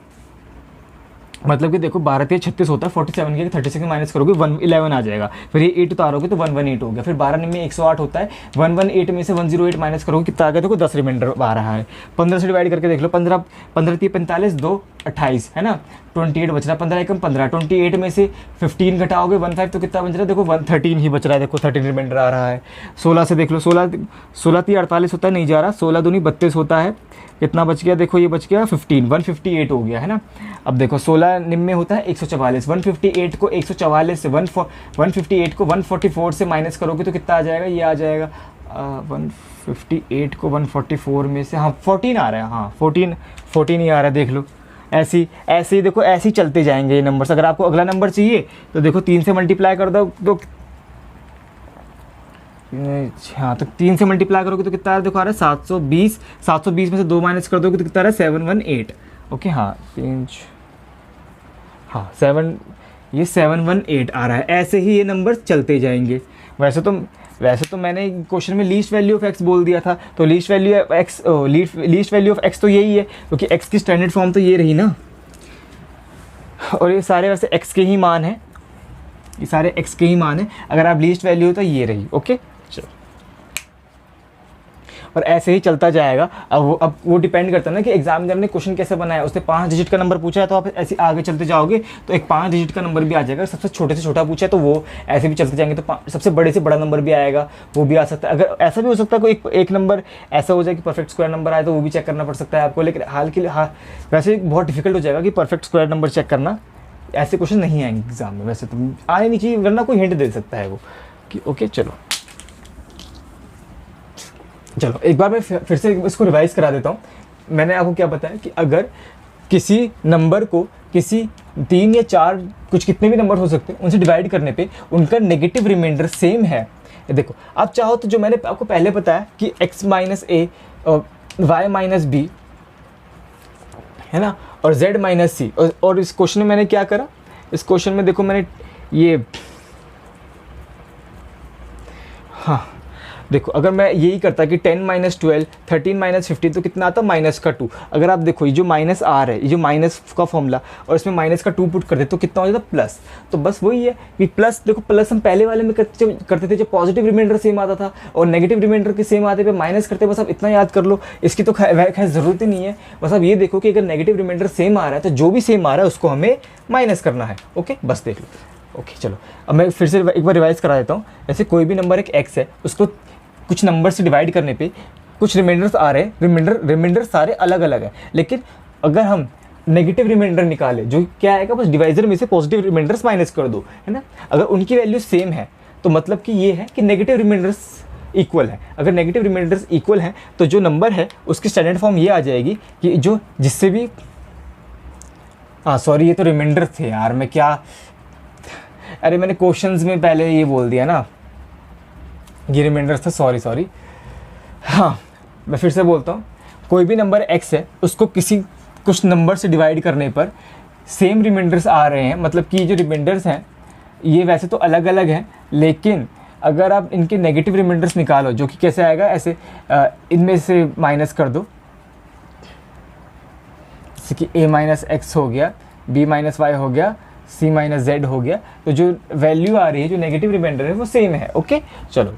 मतलब कि देखो 12 3 36 होता है, 47 के 36 में माइनस करोगे 111 आ जाएगा, फिर ये 8 उतारोगे तो 118 हो गया, फिर 12 में 108 होता है, 118 में से 108 माइनस करोगे कितना आ गया, देखो 10 रिमाइंडर आ रहा है। 15 से डिवाइड करके देख लो, 15 15 3 45 2 28 है ना, 28 बच रहा है, 15 एकम 15, 28 में से 15 घटाओगे 15 तो कितना बच रहा है, देखो 113 ही बच रहा है, देखो 13 रिमाइंडर आ रहा है। 16 से देख लो, 16 3 48 होता है, नहीं जा रहा, 16 दूनी 32 होता है, कितना बच गया, देखो ये बच गया 15, 158 हो गया है ना। अब देखो 16 निम्न में होता है 144, 158 को 144 से 158 को 144 से माइनस करोगे तो कितना आ जाएगा, ये आ जाएगा 158 को 144 में से, हाँ 14 आ रहा है, हाँ 14 ही आ रहा है, देख लो। ऐसे ही देखो, ऐसे ही चलते जाएंगे ये नंबर्स। अगर आपको अगला नंबर चाहिए तो देखो 3 से मल्टीप्लाई कर दो तो हाँ, तो 3 से मल्टीप्लाई करोगे तो कितना देखो आ रहा है 720, 720 में से 2 माइनस कर दोगे तो कितना आ रहा है 718। ओके हाँ 3 हाँ 7 ये 718 आ रहा है। ऐसे ही ये नंबर चलते जाएंगे। वैसे तो मैंने क्वेश्चन में लीस्ट वैल्यू ऑफ एक्स बोल दिया था, तो लीस्ट वैल्यू ऑफ एक्स तो यही है, क्योंकि एक्स की स्टैंडर्ड फॉर्म तो ये रही ना, और ये सारे वैसे एक्स के ही मान हैं, ये सारे एक्स के ही मान है। अगर आप लीस्ट वैल्यू हो तो ये रही। ओके चलो, और ऐसे ही चलता जाएगा। अब वो डिपेंड करता है ना कि एग्जामिनर ने क्वेश्चन कैसे बनाया। उसने 5 डिजिट का नंबर पूछा है तो आप ऐसे आगे चलते जाओगे तो एक 5 डिजिट का नंबर भी आ जाएगा। सबसे छोटे से छोटा पूछा है तो वो ऐसे भी चलते जाएंगे तो सबसे बड़े से बड़ा नंबर भी आएगा, वो भी आ सकता है। अगर ऐसा भी हो सकता है कोई एक नंबर ऐसा हो जाए कि परफेक्ट स्क्वायर नंबर आए तो वो भी चेक करना पड़ सकता है आपको। लेकिन हाल के लिए वैसे बहुत डिफिकल्ट हो जाएगा कि परफेक्ट स्क्वायर नंबर चेक करना। ऐसे क्वेश्चन नहीं आएंगे एग्जाम में, वैसे तो आने नहीं चाहिए, वरना कोई हिंट दे सकता है वो कि ओके चलो एक बार मैं फिर से इसको रिवाइज करा देता हूँ। मैंने आपको क्या बताया कि अगर किसी नंबर को किसी 3 या 4 कुछ कितने भी नंबर हो सकते हैं उनसे डिवाइड करने पे उनका नेगेटिव रिमाइंडर सेम है। देखो आप चाहो तो जो मैंने आपको पहले बताया कि x माइनस ए वाई माइनस बी है ना, और z माइनस सी, और इस क्वेश्चन में मैंने क्या करा, इस क्वेश्चन में देखो मैंने ये हाँ देखो अगर मैं यही करता कि 10 माइनस 12 13 माइनस 15 तो कितना आता माइनस का 2। अगर आप देखो ये जो माइनस आर है, ये जो माइनस का फॉर्मूला और इसमें माइनस का 2 पुट कर दे तो कितना हो जाता प्लस। तो बस वही है कि प्लस, देखो प्लस हम पहले वाले में करते थे जब पॉजिटिव रिमाइंडर सेम आता था और नेगेटिव रिमाइंडर के सेम आते पे माइनस करते। बस आप इतना याद कर लो, इसकी तो खैर ज़रूरत ही नहीं है। बस आप ये देखो कि अगर नेगेटिव रिमाइंडर सेम आ रहा है तो जो भी सेम आ रहा है उसको हमें माइनस करना है। ओके बस देख लो। ओके चलो अब मैं फिर से एक बार रिवाइज करा देता हूँ। जैसे कोई भी नंबर एक एक्स है, उसको कुछ नंबर से डिवाइड करने पे कुछ रिमाइंडर्स आ रहे हैं, रिमाइंडर सारे अलग अलग है। लेकिन अगर हम नेगेटिव रिमाइंडर निकाले जो क्या आएगा, बस डिवाइजर में से पॉजिटिव रिमाइंडर्स माइनस कर दो, है ना। अगर उनकी वैल्यू सेम है तो मतलब कि ये है कि नेगेटिव रिमाइंडर्स इक्वल है। अगर नेगेटिव रिमाइंडर्स इक्वल हैं तो जो नंबर है उसकी स्टैंडर्ड फॉर्म ये आ जाएगी कि जो जिससे भी सॉरी ये तो रिमाइंडर थे यार, मैं क्या अरे मैंने क्वेश्चंस में पहले ये बोल दिया ना, ये रिमाइंडर्स था, सॉरी। हाँ मैं फिर से बोलता हूँ, कोई भी नंबर x है उसको कुछ नंबर से डिवाइड करने पर सेम रिमाइंडर्स आ रहे हैं, मतलब कि जो रिमाइंडर्स हैं ये वैसे तो अलग अलग हैं, लेकिन अगर आप इनके नेगेटिव रिमाइंडर्स निकालो जो कि कैसे आएगा, ऐसे इनमें से माइनस कर दो, जैसे कि a माइनस एक्स हो गया, b माइनस वाई हो गया, c माइनस जेड हो गया, तो जो वैल्यू आ रही है जो नेगेटिव रिमाइंडर है वो सेम है। ओके चलो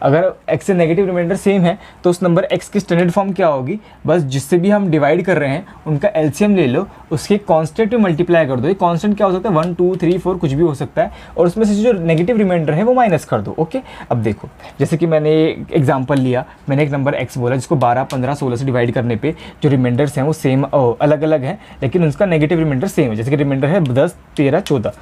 अगर x से नेगेटिव रिमाइंडर सेम है तो उस नंबर x की स्टैंडर्ड फॉर्म क्या होगी, बस जिससे भी हम डिवाइड कर रहे हैं उनका एलसीएम ले लो, उसके कांस्टेंट में मल्टीप्लाई कर दो। ये कांस्टेंट क्या हो सकता है 1 2 3 4 कुछ भी हो सकता है, और उसमें से जो नेगेटिव रिमाइंडर है वो माइनस कर दो। ओके अब देखो जैसे कि मैंने एग्जाम्पल लिया, मैंने एक नंबर x बोला जिसको 12 15 16 से डिवाइड करने पर जो रिमाइंडर्स हैं वो सेम अलग अलग हैं, लेकिन उसका नेगेटिव रिमाइंडर सेम है। जैसे कि रिमाइंडर है 10 13 14।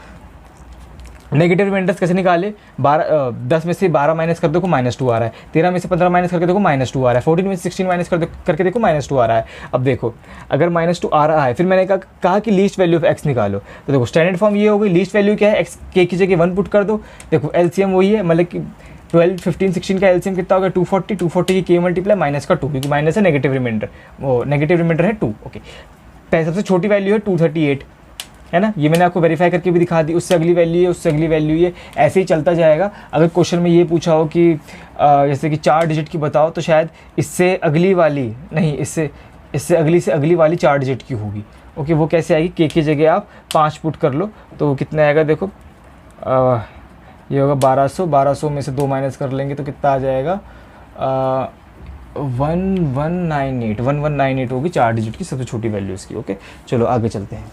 नेगेटिव रिमाइंडर्स कैसे निकाले, 10 में से 12 माइनस कर देखो -2 आ रहा है, 13 में से 15 माइनस करके देखो -2 आ रहा है, 14 में से 16 माइनस करके देखो -2 आ रहा है। अब देखो अगर -2 आ रहा है, फिर मैंने कहा कि लीस्ट वैल्यू ऑफ x निकालो, तो देखो स्टैंडर्ड फॉर्म ये हो गई, लीस्ट वैल्यू क्या है x के की जगह 1 पुट कर दो। देखो एलसीएम वही है, मतलब कि 12 15 16 का एलसीएम कितना होगा 240 की k मल्टीप्लाई माइनस का 2, क्योंकि माइनस है नेगेटिव रिमाइंडर, वो नेगेटिव रिमाइंडर है 2। ओके सबसे छोटी वैल्यू है 238 है ना, ये मैंने आपको वेरीफाई करके भी दिखा दी। उससे अगली वैल्यू है, उससे अगली वैल्यू है, ऐसे ही चलता जाएगा। अगर क्वेश्चन में ये पूछा हो कि जैसे कि 4 डिजिट की बताओ, तो शायद इससे अगली वाली नहीं, इससे अगली से अगली वाली 4 डिजिट की होगी। ओके, वो कैसे आएगी, के की जगह आप 5 पुट कर लो तो वो कितना आएगा देखो, ये होगा 1200, 1200 में से 2 माइनस कर लेंगे तो कितना आ जाएगा 1198 होगी 4 डिजिट की सबसे छोटी वैल्यू इसकी। ओके, चलो आगे चलते हैं।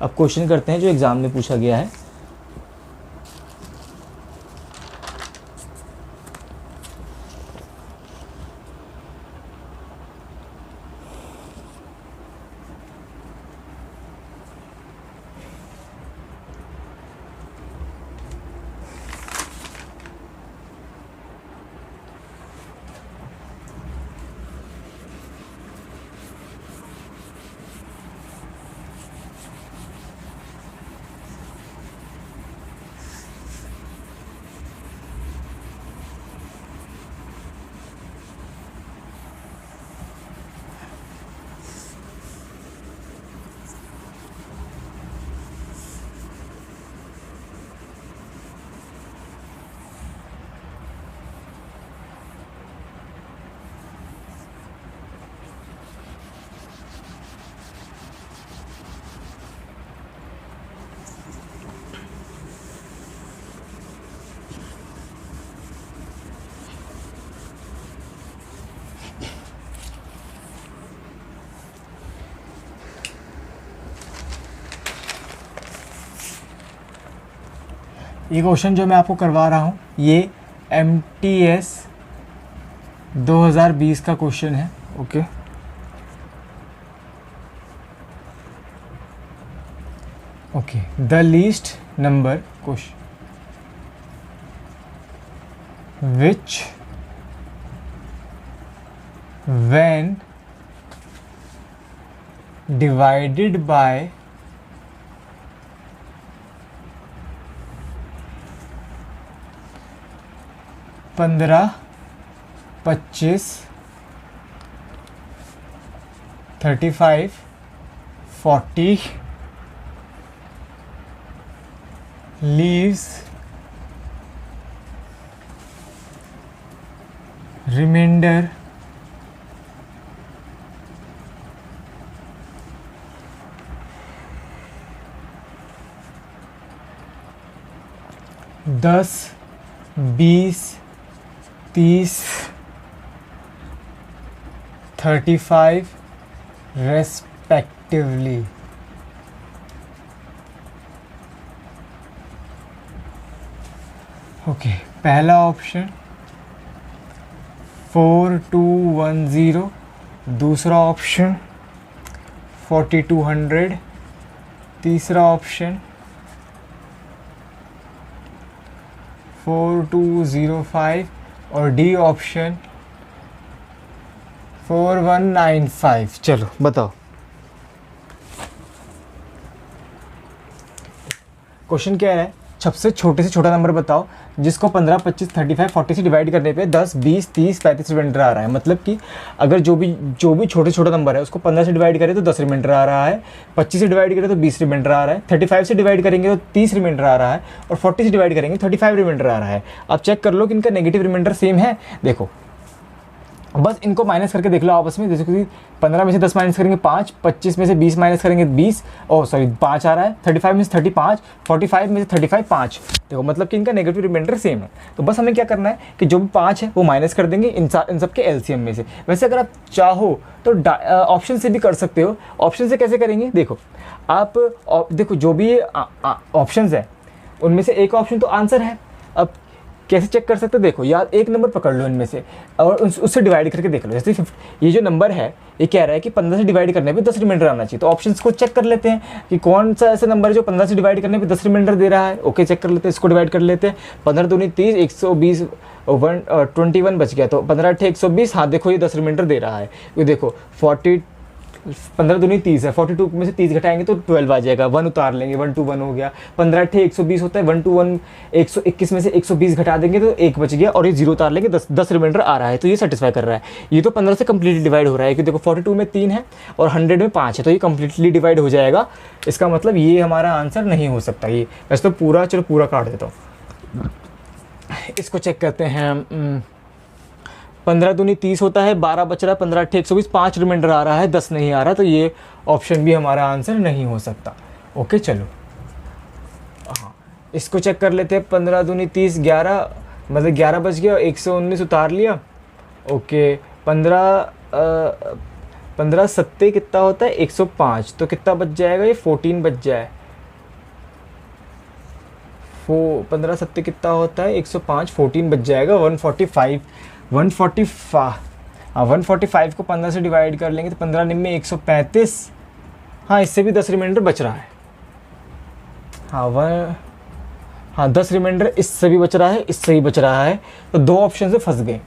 अब क्वेश्चन करते हैं जो एग्ज़ाम में पूछा गया है। ये क्वेश्चन जो मैं आपको करवा रहा हूँ ये MTS 2020 का क्वेश्चन है। Okay, okay, the least number question which when divided by 15, 25, 35, 40 leaves remainder 10, 20, 30, 35 respectively। Okay, पहला ऑप्शन 4210, दूसरा ऑप्शन 4200, तीसरा ऑप्शन 4205 और डी ऑप्शन 4195। चलो बताओ, क्वेश्चन क्या है, सबसे छोटे से छोटा नंबर बताओ जिसको 15, 25, 35, 40 से डिवाइड करने पे 10, 20, 30, 35 रिमाइंडर आ रहा है। मतलब कि अगर जो भी छोटे छोटा नंबर है उसको 15 से डिवाइड करें तो 10 रिमाइंडर आ रहा है, 25 से डिवाइड करें तो 20 रिमाइंडर आ रहा है, 35 से डिवाइड करेंगे तो 30 रिमाइंडर आ रहा है और 40 से डिवाइड करेंगे 35 रिमाइंडर आ रहा है। आप चेक कर लो कि इनका नेगेटिव रिमाइंडर सेम है। देखो बस इनको माइनस करके देख लो आपस में। जैसे कि 15 में से 10 माइनस करेंगे 5, 25 में से 20 माइनस करेंगे 20, 5 आ रहा है, 35 में से 35, 45 में से 35 5। देखो मतलब कि इनका नेगेटिव रिमाइंडर सेम है। तो बस हमें क्या करना है कि जो भी 5 है वो माइनस कर देंगे इन सब के एलसीएम में से। वैसे अगर आप चाहो तो ऑप्शन से भी कर सकते हो। ऑप्शन से कैसे करेंगे, देखो आप देखो जो भी ऑप्शन है उनमें से एक ऑप्शन तो आंसर है। अब कैसे चेक कर सकते हो, देखो यार एक नंबर पकड़ लो इनमें से और उससे डिवाइड करके देख लो। जैसे ये जो नंबर है ये कह रहा है कि 15 से डिवाइड करने पे 10 रिमाइंडर आना चाहिए। तो ऑप्शंस को चेक कर लेते हैं कि कौन सा ऐसा नंबर है जो 15 से डिवाइड करने पे 10 रिमाइंडर दे रहा है। ओके, चेक कर लेते हैं, इसको डिवाइड कर लेते हैं। 15 दूनी 30, 120, 21 बच गया। तो 15 8 120। हाँ देखो ये 10 रिमाइंडर दे रहा है। ये देखो 15 दूनी 30 है, 42 में से 30 घटाएंगे तो 12 आ जाएगा। 1 उतार लेंगे, 1 2 1 हो गया। 15 8 120 होता है, 1 2 1 121 में से 120 घटा देंगे तो 1 बच गया और ये 0 उतार लेंगे, 10 रिमाइंडर आ रहा है। तो ये सेटिस्फाई कर रहा है। ये तो 15 से कम्प्लीटली डिवाइड हो रहा है कि देखो 42 में 3 है और 100 में 5 है, तो ये कम्प्लीटली डिवाइड हो जाएगा। इसका मतलब ये हमारा आंसर नहीं हो सकता। ये वैसे तो पूरा, चलो पूरा काट देता हूँ। इसको चेक करते हैं। 15 दूनी 30 होता है, 12 बच रहा है, 15 अट्ठे 120, 5 रिमाइंडर आ रहा है, 10 नहीं आ रहा, तो ये ऑप्शन भी हमारा आंसर नहीं हो सकता। ओके चलो हाँ, इसको चेक कर लेते हैं। 15 दूनी 30, 11 मतलब 11 बच गया, 119 उतार लिया। ओके 15 सत्ते कितना होता है 105, तो कितना बच जाएगा ये 14 बच जाए। 15 सत्ते कितना होता है 105, 14 बच जाएगा 145। 145 हाँ 145 को 15 से डिवाइड कर लेंगे तो 15 निम्न 135। हाँ इससे भी 10 रिमाइंडर बच रहा है। हाँ 10 रिमाइंडर इससे भी बच रहा है, इससे भी बच रहा है, तो दो ऑप्शन से फंस गए।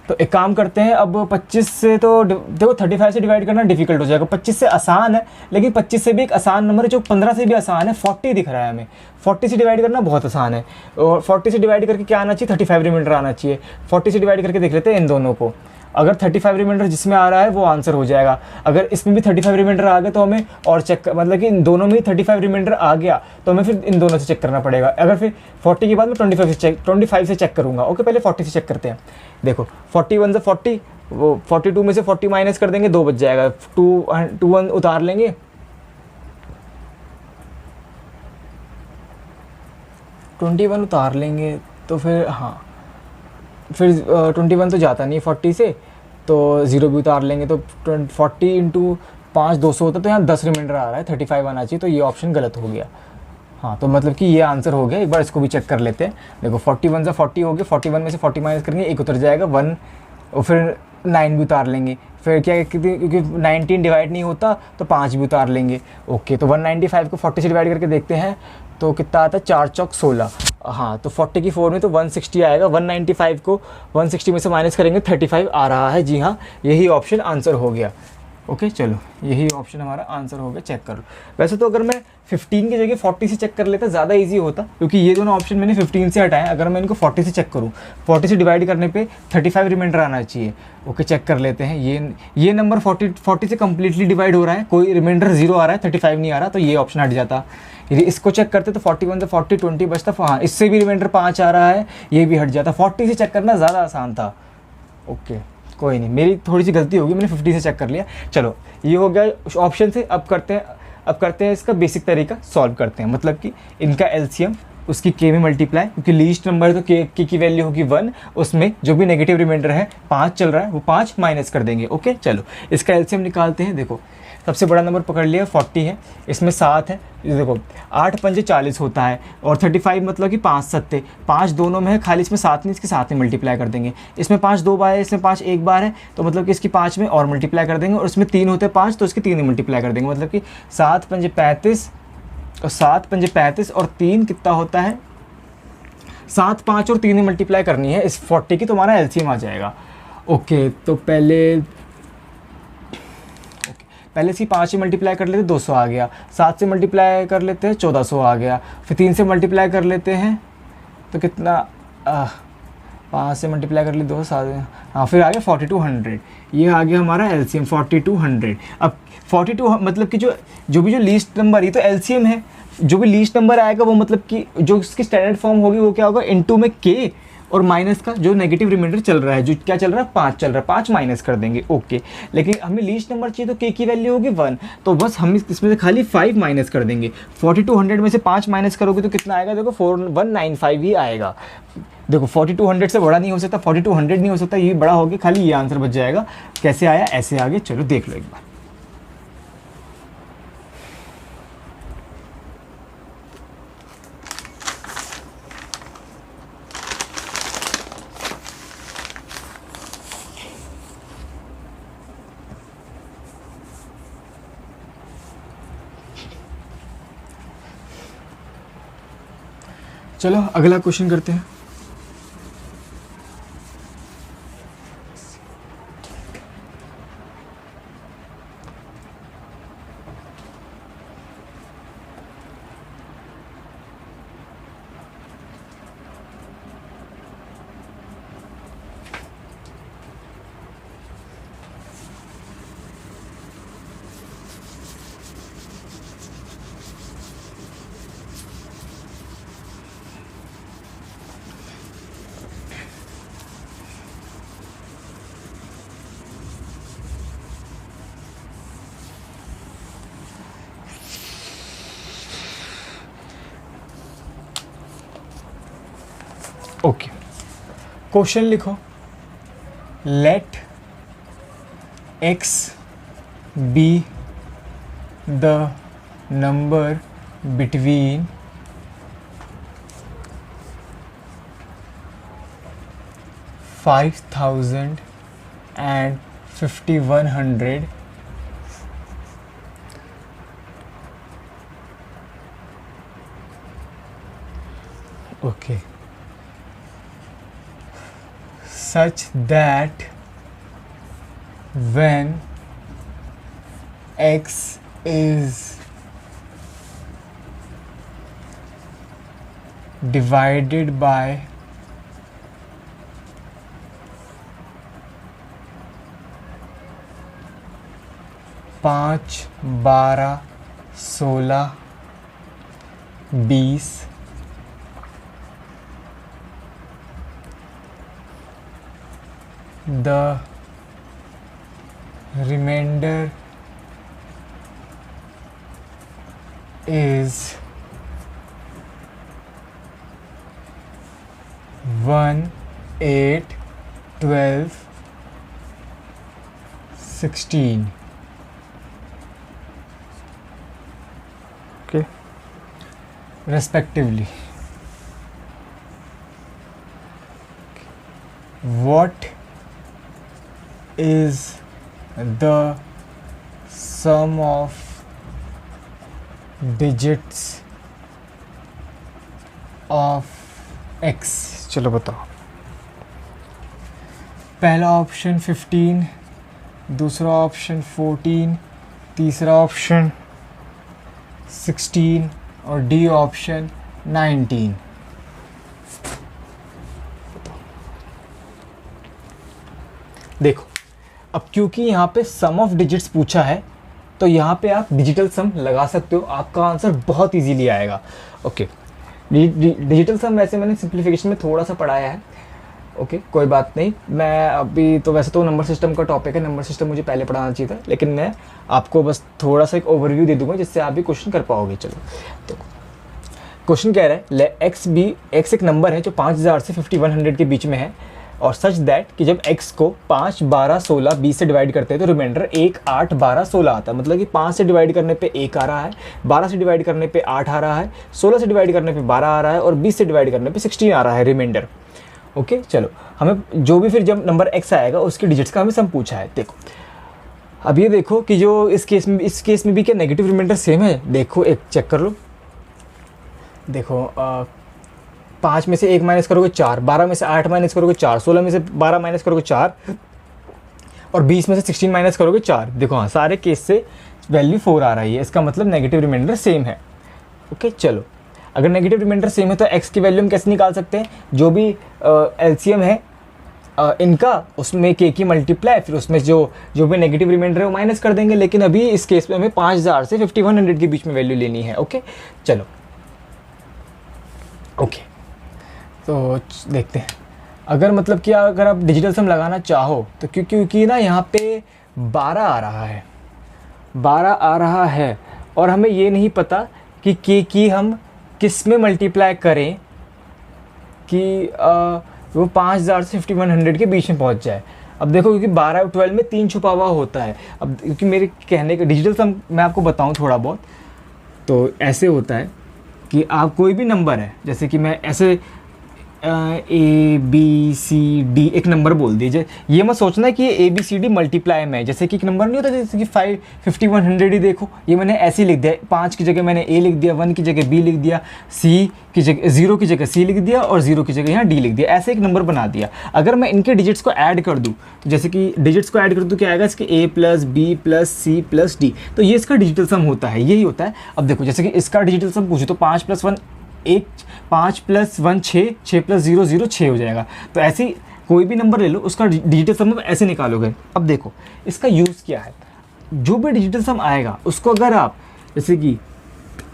तो एक काम करते हैं, अब 25 से तो देखो 35 से डिवाइड करना डिफिकल्ट हो जाएगा। 25 से आसान है, लेकिन 25 से भी एक आसान नंबर है जो 15 से भी आसान है, 40 दिख रहा है हमें। 40 से डिवाइड करना बहुत आसान है, और 40 से डिवाइड करके क्या आना चाहिए 35 रिमाइंडर आना चाहिए। 40 से डिवाइड करके देख लेते हैं इन दोनों को, अगर 35 रिमाइंडर जिसमें आ रहा है वो आंसर हो जाएगा। अगर इसमें भी 35 रिमाइंडर आ गया तो हमें और चेक, मतलब कि इन दोनों में ही 35 रिमाइंडर आ गया तो हमें फिर इन दोनों से चेक करना पड़ेगा। अगर फिर 40 के बाद मैं 25 से चेक करूँगा। ओके पहले 40 से चेक करते हैं। देखो 41 से 40, वो 42 में से 40 माइनस कर देंगे, 2 बच जाएगा। 21 उतार लेंगे, उतार लेंगे तो फिर हाँ फिर 21 तो जाता नहीं 40 से, तो 0 भी उतार लेंगे, तो 40 इंटू 5 200 होता, तो यहाँ 10 रिमाइंडर आ रहा है, 35 आना चाहिए, तो ये ऑप्शन गलत हो गया। हाँ तो मतलब कि ये आंसर हो गया। एक बार इसको भी चेक कर लेते हैं। देखो 41 से 40 हो गया, 41 में से 40 माइनस करेंगे, 1 उतर जाएगा 1, और फिर 9 भी उतार लेंगे। फिर क्या क्योंकि 19 डिवाइड नहीं होता तो 5 भी उतार लेंगे। ओके तो 195 को 40 से डिवाइड करके देखते हैं तो कितना आता है, 4 चौक 16। हाँ तो 40 की 4 में तो 160 आएगा। 195 को 160 में से माइनस करेंगे 35 आ रहा है। जी हाँ यही ऑप्शन आंसर हो गया। ओके चलो यही ऑप्शन हमारा आंसर हो गया, चेक कर लो। वैसे तो अगर मैं 15 की जगह 40 से चेक कर लेता ज़्यादा इजी होता, क्योंकि ये दोनों ऑप्शन मैंने 15 से हटाए। अगर मैं इनको 40 से चेक करूँ, 40 से डिवाइड करने पे 35 रिमाइंडर आना चाहिए। ओके चेक कर लेते हैं। ये नंबर 40 से कम्प्लीटली डिवाइड हो रहा है, कोई रिमाइंडर 0 आ रहा है, 35 नहीं आ रहा, तो ये ऑप्शन हट जाता। यदि इसको चेक करते तो 41 से 40 20 बचता। हाँ इससे भी रिमाइंडर 5 आ रहा है, ये भी हट जाता। 40 से चेक करना ज़्यादा आसान था। ओके कोई नहीं, मेरी थोड़ी सी गलती होगी, मैंने 50 से चेक कर लिया। चलो ये हो गया ऑप्शन से। अब करते हैं इसका बेसिक तरीका, सॉल्व करते हैं। मतलब कि इनका एलसीएम उसकी के में मल्टीप्लाई, क्योंकि लीस्ट नंबर है तो के की वैल्यू होगी 1, उसमें जो भी नेगेटिव रिमाइंडर है 5 चल रहा है वो 5 माइनस कर देंगे। ओके चलो इसका एलसीएम निकालते हैं। देखो सबसे बड़ा नंबर पकड़ लिया 40 है, इसमें 7 है। ये देखो 8 पंजे 40 होता है, और 35 मतलब कि 5 सत्ते 5 दोनों में है, खाली इसमें 7 नहीं, इसके साथ में मल्टीप्लाई कर देंगे। इसमें 5 2 बार है, इसमें 5 1 बार है, तो मतलब कि इसकी 5 में और मल्टीप्लाई कर देंगे। और इसमें 3 होते हैं 5, तो इसके 3 में मल्टीप्लाई कर देंगे। मतलब कि 7 पंजे 35 और 7 पंजे 35 और 3 कितना होता है 7, 5 और 3 में मल्टीप्लाई करनी है इस 40 की, तो हमारा एलसीएम आ जाएगा। ओके तो पहले इसकी 5 से मल्टीप्लाई कर लेते हैं 200 आ गया। 7 से मल्टीप्लाई कर लेते हैं 1400 आ गया। फिर 3 से मल्टीप्लाई कर लेते हैं तो कितना 5 से मल्टीप्लाई कर लिए 200, हाँ फिर आ गया 4200। ये आ गया हमारा एलसीएम 4200। अब 42 मतलब कि जो भी लीस्ट नंबर, ये तो एलसीएम है, जो भी लीस्ट नंबर आएगा वो मतलब कि जो उसकी स्टैंडर्ड फॉर्म होगी वो क्या होगा, इनटू में के और माइनस का जो नेगेटिव रिमाइंडर चल रहा है, जो क्या चल रहा है 5 चल रहा है, 5 माइनस कर देंगे। ओके लेकिन हमें लीस्ट नंबर चाहिए तो के की वैल्यू होगी 1, तो बस हम इसमें से खाली 5 माइनस कर देंगे। 4200 में से 5 माइनस करोगे तो कितना आएगा, देखो 4195 ही आएगा। देखो 4200 से बड़ा नहीं हो सकता, 4200 नहीं हो सकता, ये बड़ा हो गया, खाली ये आंसर बच जाएगा। कैसे आया, ऐसे आगे, चलो देख लो एक बार। चलो अगला क्वेश्चन करते हैं। ओके, क्वेश्चन लिखो, let x be the number between 5000 and 5100 okay, such that when x is divided by 5, 12, 16, 20 the remainder is 1, 8, 12, 16. Okay, respectively. What is the sum of digits of x? चलो बताओ। पहला option 15, दूसरा option 14, तीसरा option 16 और D option 19। देखो, अब क्योंकि यहाँ पे सम ऑफ डिजिट्स पूछा है तो यहाँ पे आप डिजिटल सम लगा सकते हो, आपका आंसर बहुत इजीली आएगा। ओके, डिजिटल सम वैसे मैंने सिंप्लीफिकेशन में थोड़ा सा पढ़ाया है। ओके, कोई बात नहीं, मैं अभी तो वैसे तो नंबर सिस्टम का टॉपिक है, नंबर सिस्टम मुझे पहले पढ़ाना चाहिए था, लेकिन मैं आपको बस थोड़ा सा एक ओवरव्यू दे दूंगा जिससे आप भी क्वेश्चन कर पाओगे। चलो, तो क्वेश्चन कह रहा है एक्स एक नंबर है जो 5000 से 5100 के बीच में है, और सच दैट कि जब x को 5, 12, 16, 20 से डिवाइड करते हैं तो रिमाइंडर 1, 8, 12, 16 आता है। मतलब कि 5 से डिवाइड करने पे 1 आ रहा है, 12 से डिवाइड करने पे 8 आ रहा है, 16 से डिवाइड करने पे 12 आ रहा है और 20 से डिवाइड करने पे 16 आ रहा है रिमाइंडर। ओके, चलो, हमें जो भी फिर जब नंबर x आएगा उसके डिजिट्स का हमें सम पूछा है। देखो, अब ये देखो कि जो इस केस में भी क्या नेगेटिव रिमाइंडर सेम है? देखो, एक चेक कर लो। देखो, 5 में से 1 माइनस करोगे 4, 12 में से 8 माइनस करोगे 4, 16 में से 12 माइनस करोगे 4 और 20 में से 16 माइनस करोगे 4। देखो, हाँ, सारे केस से वैल्यू 4 आ रही है, इसका मतलब नेगेटिव रिमाइंडर सेम है। ओके, चलो, अगर नेगेटिव रिमाइंडर सेम है तो x की वैल्यू हम कैसे निकाल सकते हैं? जो भी एलसीएम है इनका, उसमें k की मल्टीप्लाई, फिर उसमें जो भी नेगेटिव रिमाइंडर है वो माइनस कर देंगे। लेकिन अभी इस केस में हमें 5000 से 5100 के बीच में वैल्यू लेनी है। ओके, चलो, ओके, तो देखते हैं। अगर मतलब कि अगर आप डिजिटल सम लगाना चाहो तो क्योंकि ना यहाँ पे 12 आ रहा है, 12 आ रहा है और हमें ये नहीं पता कि k की हम किस में मल्टीप्लाई करें कि वो 5000 से 5100 के बीच में पहुँच जाए। अब देखो, क्योंकि 12 और 12 में 3 छुपा हुआ होता है। अब क्योंकि मेरे कहने का डिजिटल सम मैं आपको बताऊँ थोड़ा बहुत, तो ऐसे होता है कि आप कोई भी नंबर है, जैसे कि मैं ऐसे ABCD एक नंबर बोल दीजिए, ये मत सोचना कि ये ABCD मल्टीप्लाई में है। जैसे कि एक नंबर नहीं होता, जैसे कि 5100 ही देखो, ये मैंने ऐसे ही लिख दिया, 5 की जगह मैंने A लिख दिया, 1 की जगह B लिख दिया, C की जगह 0 की जगह C लिख दिया और 0 की जगह यहाँ D लिख दिया, ऐसे एक नंबर बना दिया। अगर मैं इनके डिजिट्स को ऐड कर दूँ, तो जैसे कि डिजिट्स को ऐड कर दूँ क्या आएगा, इसके A plus B plus C plus D, तो ये इसका डिजिटल सम होता है, यही होता है। अब देखो, जैसे कि इसका डिजिटल सम पूछे तो 5 + 1 1, 5 + 1 6, 6 + 0 0, 6 हो जाएगा। तो ऐसे कोई भी नंबर ले लो, उसका डिजिटल सम ऐसे निकालोगे। अब देखो, इसका यूज़ क्या है, जो भी डिजिटल सम आएगा उसको अगर आप जैसे कि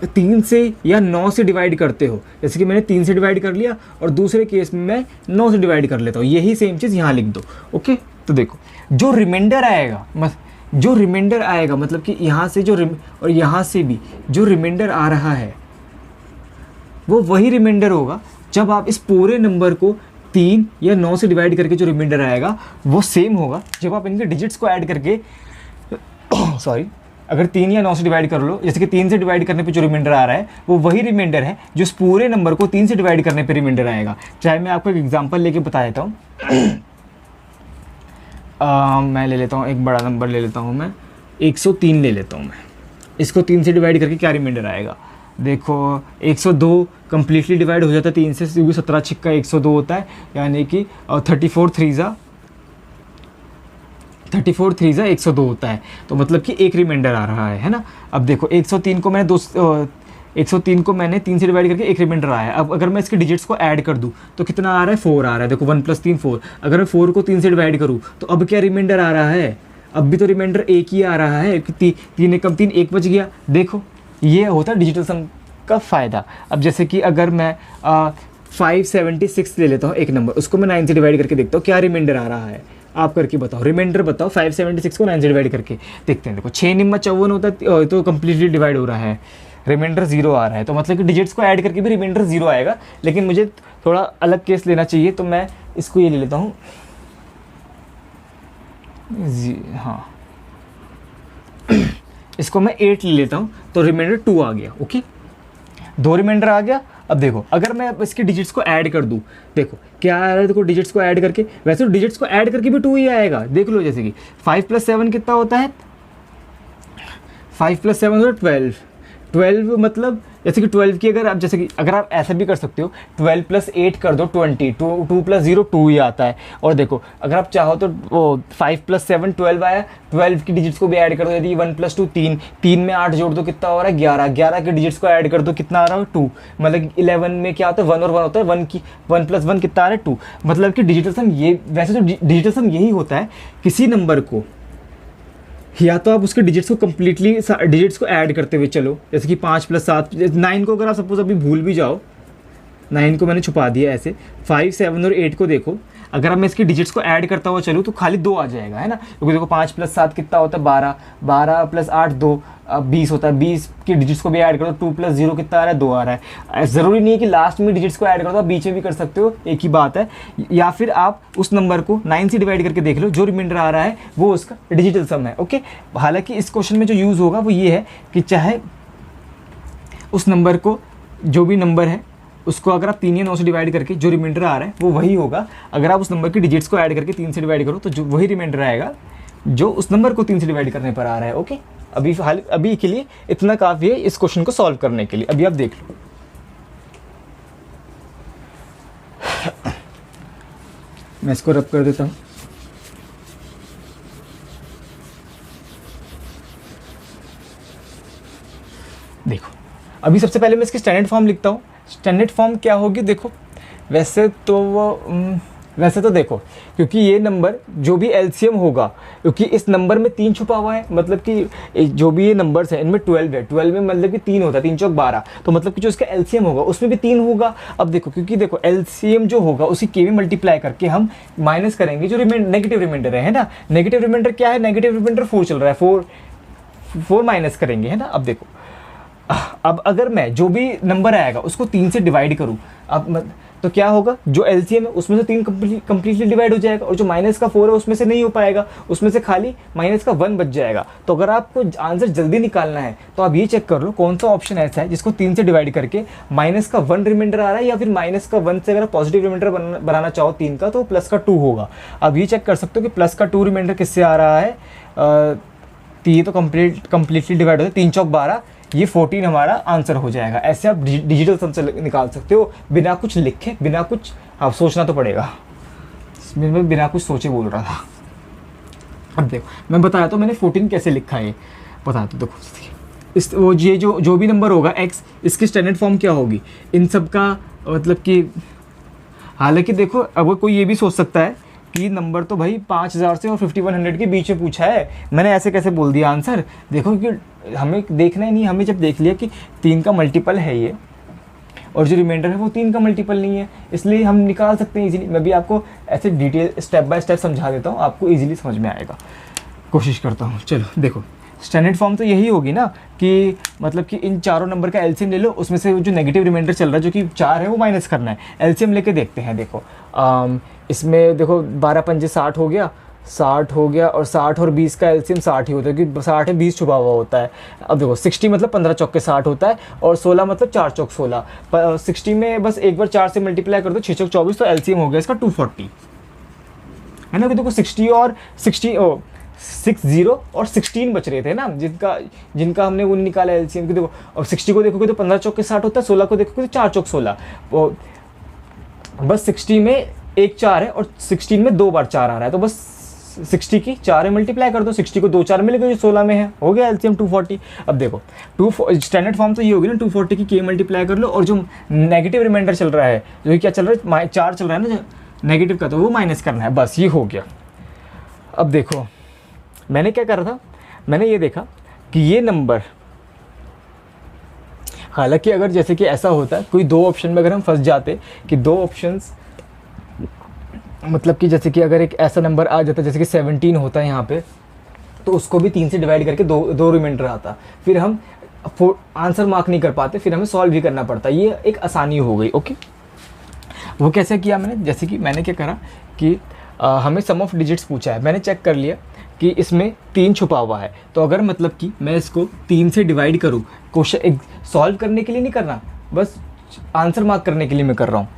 3 से या 9 से डिवाइड करते हो, जैसे कि मैंने 3 से डिवाइड कर लिया और दूसरे केस में मैं 9 से डिवाइड कर लेता हूँ, यही सेम चीज़ यहाँ लिख दो। ओके, तो देखो, जो रिमाइंडर आएगा मतलब कि यहाँ से और यहाँ से भी जो रिमाइंडर आ रहा है वो वही रिमाइंडर होगा जब आप इस पूरे नंबर को 3 या 9 से डिवाइड करके जो रिमाइंडर आएगा वो सेम होगा जब आप इनके डिजिट्स को ऐड करके सॉरी, अगर 3 या 9 से डिवाइड कर लो, जैसे कि 3 से डिवाइड करने पे जो रिमाइंडर आ रहा है वो वही रिमाइंडर है जो इस पूरे नंबर को 3 से डिवाइड करने पे रिमाइंडर आएगा। चाहे मैं आपको एक एग्जांपल लेके बता देता हूँ। मैं ले लेता हूँ एक बड़ा नंबर ले लेता हूँ, मैं 103 ले लेता हूँ। मैं इसको 3 से डिवाइड करके क्या रिमाइंडर आएगा, देखो 102 कम्प्लीटली डिवाइड हो जाता है 3 से, क्योंकि 17 छिक्का 102 होता है, यानी कि 34 3 ज़ा 102 होता है। तो मतलब कि एक रिमाइंडर आ रहा है ना। अब देखो 103 को मैंने 103 को मैंने 3 से डिवाइड करके एक रिमाइंडर आया है। अब अगर मैं इसके डिजिट्स को ऐड कर दूँ तो कितना आ रहा है, 4 आ रहा है। देखो 1 + 3 4। अगर मैं 4 को 3 से डिवाइड करूँ तो अब क्या रिमाइंडर आ रहा है, अब भी तो रिमाइंडर एक ही आ रहा है, 3 एकम 3 1 बच गया। देखो ये होता है डिजिटल सम का फ़ायदा। अब जैसे कि अगर मैं 576 ले लेता हूँ एक नंबर, उसको मैं 9 से डिवाइड करके देखता हूँ क्या रिमाइंडर आ रहा है, आप करके बताओ। रिमाइंडर बताओ 576 को 9 से डिवाइड करके देखते हैं। देखो 6 निम्मा 54 होता है तो कम्प्लीटली डिवाइड हो रहा है, रिमाइंडर 0 आ रहा है। तो मतलब कि डिजिट्स को ऐड करके भी रिमाइंडर 0 आएगा। लेकिन मुझे थोड़ा अलग केस लेना चाहिए तो मैं इसको ये ले लेता हूँ, हाँ इसको मैं 8 ले लेता हूँ तो रिमाइंडर 2 आ गया। ओके, 2 रिमाइंडर आ गया। अब देखो अगर मैं अब इसके डिजिट्स को ऐड कर दूँ, देखो क्या आ रहा है, देखो डिजिट्स को ऐड करके, वैसे तो डिजिट्स को ऐड करके भी 2 ही आएगा। देख लो जैसे कि 5 + 7 कितना होता है, 5 + 7 होता है 12। 12 मतलब जैसे कि 12 की अगर आप जैसे कि अगर आप ऐसा भी कर सकते हो 12 + 8 कर दो 20, 2 + 0 2 ही आता है। और देखो अगर आप चाहो तो वो 5 + 7 12 आया, 12 की डिजिट्स को भी ऐड कर दो, यदि 1 + 2 3, 3 में 8 जोड़ दो कितना हो रहा है 11, 11 के डिजिट्स को ऐड कर दो कितना आ रहा है 2। मतलब 11 में क्या होता है 1 और 1 होता है, 1 + 1 कितना आ रहा है 2। मतलब कि डिजिटल सम ये, वैसे तो डिजिटल सम यही होता है, किसी नंबर को या तो आप उसके डिजिट्स को कम्प्लीटली डिजिट्स को ऐड करते हुए चलो, जैसे कि 5 + 7 9 को अगर आप सपोज अभी भूल भी जाओ, 9 को मैंने छुपा दिया ऐसे, 5 7 और 8 को देखो, अगर मैं इसके डिजिट्स को ऐड करता हुआ चलूँ तो खाली 2 आ जाएगा, है ना। क्योंकि देखो 5 + 7 कितना होता है 12, 12 + 8 2 20 होता है। 20 की डिजिट्स को भी ऐड करो, 2 + 0 कितना आ रहा है 2 आ रहा है। ज़रूरी नहीं है कि लास्ट में डिजिट्स को ऐड कर दो, आप बीच में भी कर सकते हो, एक ही बात है। या फिर आप उस नंबर को 9 से डिवाइड करके देख लो, जो रिमाइंडर आ रहा है वो उसका डिजिटल सम है। ओके, हालांकि इस क्वेश्चन में जो यूज़ होगा वो ये है कि चाहे उस नंबर को, जो भी नंबर है उसको अगर आप 3 या 9 से डिवाइड करके जो रिमाइंडर आ रहा है वो वही होगा। अगर आप उस नंबर की डिजिट्स को ऐड करके 3 से डिवाइड करो तो जो वही रिमाइंडर आएगा जो उस नंबर को 3 से डिवाइड करने पर आ रहा है। ओके, अभी के लिए इतना काफ़ी है इस क्वेश्चन को सॉल्व करने के लिए। अभी आप देख लो, मैं इसको रब कर देता हूँ। देखो अभी सबसे पहले मैं इसकी स्टैंडर्ड फॉर्म लिखता हूँ। स्टैंडर्ड फॉर्म क्या होगी, देखो वैसे तो देखो, क्योंकि ये नंबर जो भी एलसीएम होगा, क्योंकि इस नंबर में 3 छुपा हुआ है, मतलब कि जो भी ये नंबर्स हैं इनमें 12 है, 12 में मतलब कि 3 होता है, 3 × 12, तो मतलब कि जो इसका एलसीएम होगा उसमें भी 3 होगा। अब देखो क्योंकि देखो एलसीएम जो होगा उसी के में मल्टीप्लाई करके हम माइनस करेंगे जो नेगेटिव रिमाइंडर है ना। नेगेटिव रिमाइंडर क्या है, नेगेटिव रिमाइंडर 4 चल रहा है, 4 माइनस करेंगे, है ना। अब देखो, अब अगर मैं जो भी नंबर आएगा उसको 3 से डिवाइड करूँ, अब तो क्या होगा, जो एलसीएम है उसमें से 3 कम्प्लीटली डिवाइड हो जाएगा, और जो माइनस का 4 है उसमें से नहीं हो पाएगा, उसमें से खाली माइनस का 1 बच जाएगा। तो अगर आपको आंसर जल्दी निकालना है तो आप ये चेक कर लो कौन सा ऑप्शन ऐसा है जिसको 3 से डिवाइड करके माइनस का 1 रिमाइंडर आ रहा है, या फिर माइनस का 1 से अगर पॉजिटिव रिमाइंडर बनाना चाहो 3 का तो प्लस का 2 होगा। आप ये चेक कर सकते हो कि प्लस का 2 रिमाइंडर किससे आ रहा है, ये तो कम्प्लीटली डिवाइड होता है, 3 × 12, ये 14 हमारा आंसर हो जाएगा। ऐसे आप डिजिटल सम से निकाल सकते हो बिना कुछ लिखे, बिना कुछ, आप सोचना तो पड़ेगा, मैं बिना कुछ सोचे बोल रहा था। अब देखो मैं बताया तो मैंने 14 कैसे लिखा है, बता दो। देखो इस वो ये जो भी नंबर होगा x, इसकी स्टैंडर्ड फॉर्म क्या होगी इन सब का, मतलब कि हालांकि देखो अब कोई ये भी सोच सकता है कि नंबर तो भाई 5000 से और 5100 के बीच में पूछा है, मैंने ऐसे कैसे बोल दिया आंसर। देखो कि हमें देखना ही नहीं, हमें जब देख लिया कि 3 का मल्टीपल है ये और जो रिमाइंडर है वो 3 का मल्टीपल नहीं है, इसलिए हम निकाल सकते हैं इजीली। मैं भी आपको ऐसे डिटेल स्टेप बाय स्टेप समझा देता हूँ, आपको इजीली समझ में आएगा, कोशिश करता हूँ। चलो देखो स्टैंडर्ड फॉर्म तो यही होगी ना कि मतलब कि इन चारों नंबर का एलसीएम ले लो, उसमें से जो नेगेटिव रिमाइंडर चल रहा है जो कि 4 है वो माइनस करना है। एलसीएम लेके देखते हैं। देखो इसमें देखो 12 पंजे 60 हो गया, 60 हो गया, और 60 और 20 का एलसीएम 60 ही होता है क्योंकि 60 में 20 छुपा हुआ होता है। अब देखो 60 मतलब 15 चौके 60 होता है, और 16 मतलब 4 चौक 16। 60 में बस एक बार 4 से मल्टीप्लाई कर दो, 6 चौक 24, तो एलसीएम हो गया इसका 240, है ना। कि देखो 60 और 60 और 16 बच रहे थे ना, जिनका हमने वो निकाला एलसीएम की। देखो और 60 को देखोगे तो 15 चौक के 60 होता है, 16 को देखोगे तो 4 चौक 16। बस 60 में एक 4 है और 16 में 2 बार 4 आ रहा है, तो बस 60 की 4 में मल्टीप्लाई कर दो, 60 को 2 4 मिल गए जो 16 में है, हो गया एलसीएम 240। अब देखो स्टैंडर्ड फॉर्म तो ये होगी ना, 240 की के मल्टीप्लाई कर लो, और जो नेगेटिव रिमाइंडर चल रहा है, जो क्या चल रहा है 4 चल रहा है ना नेगेटिव का, तो वो माइनस करना है, बस ये हो गया। अब देखो मैंने क्या करा था, मैंने ये देखा कि ये नंबर, हालांकि अगर जैसे कि ऐसा होता है कोई 2 ऑप्शन में अगर हम फंस जाते कि 2 ऑप्शंस, मतलब कि जैसे कि अगर एक ऐसा नंबर आ जाता जैसे कि 17 होता है यहाँ पे, तो उसको भी 3 से डिवाइड करके दो रिमाइंडर आता, फिर हम आंसर मार्क नहीं कर पाते, फिर हमें सॉल्व भी करना पड़ता। ये एक आसानी हो गई। ओके, वो कैसे किया मैंने, जैसे कि मैंने क्या करा कि हमें सम ऑफ डिजिट्स पूछा है, मैंने चेक कर लिया कि इसमें 3 छुपा हुआ है, तो अगर मतलब कि मैं इसको 3 से डिवाइड करूँ, क्वेश्चन सॉल्व करने के लिए नहीं करना, बस आंसर मार्क करने के लिए मैं कर रहा हूँ।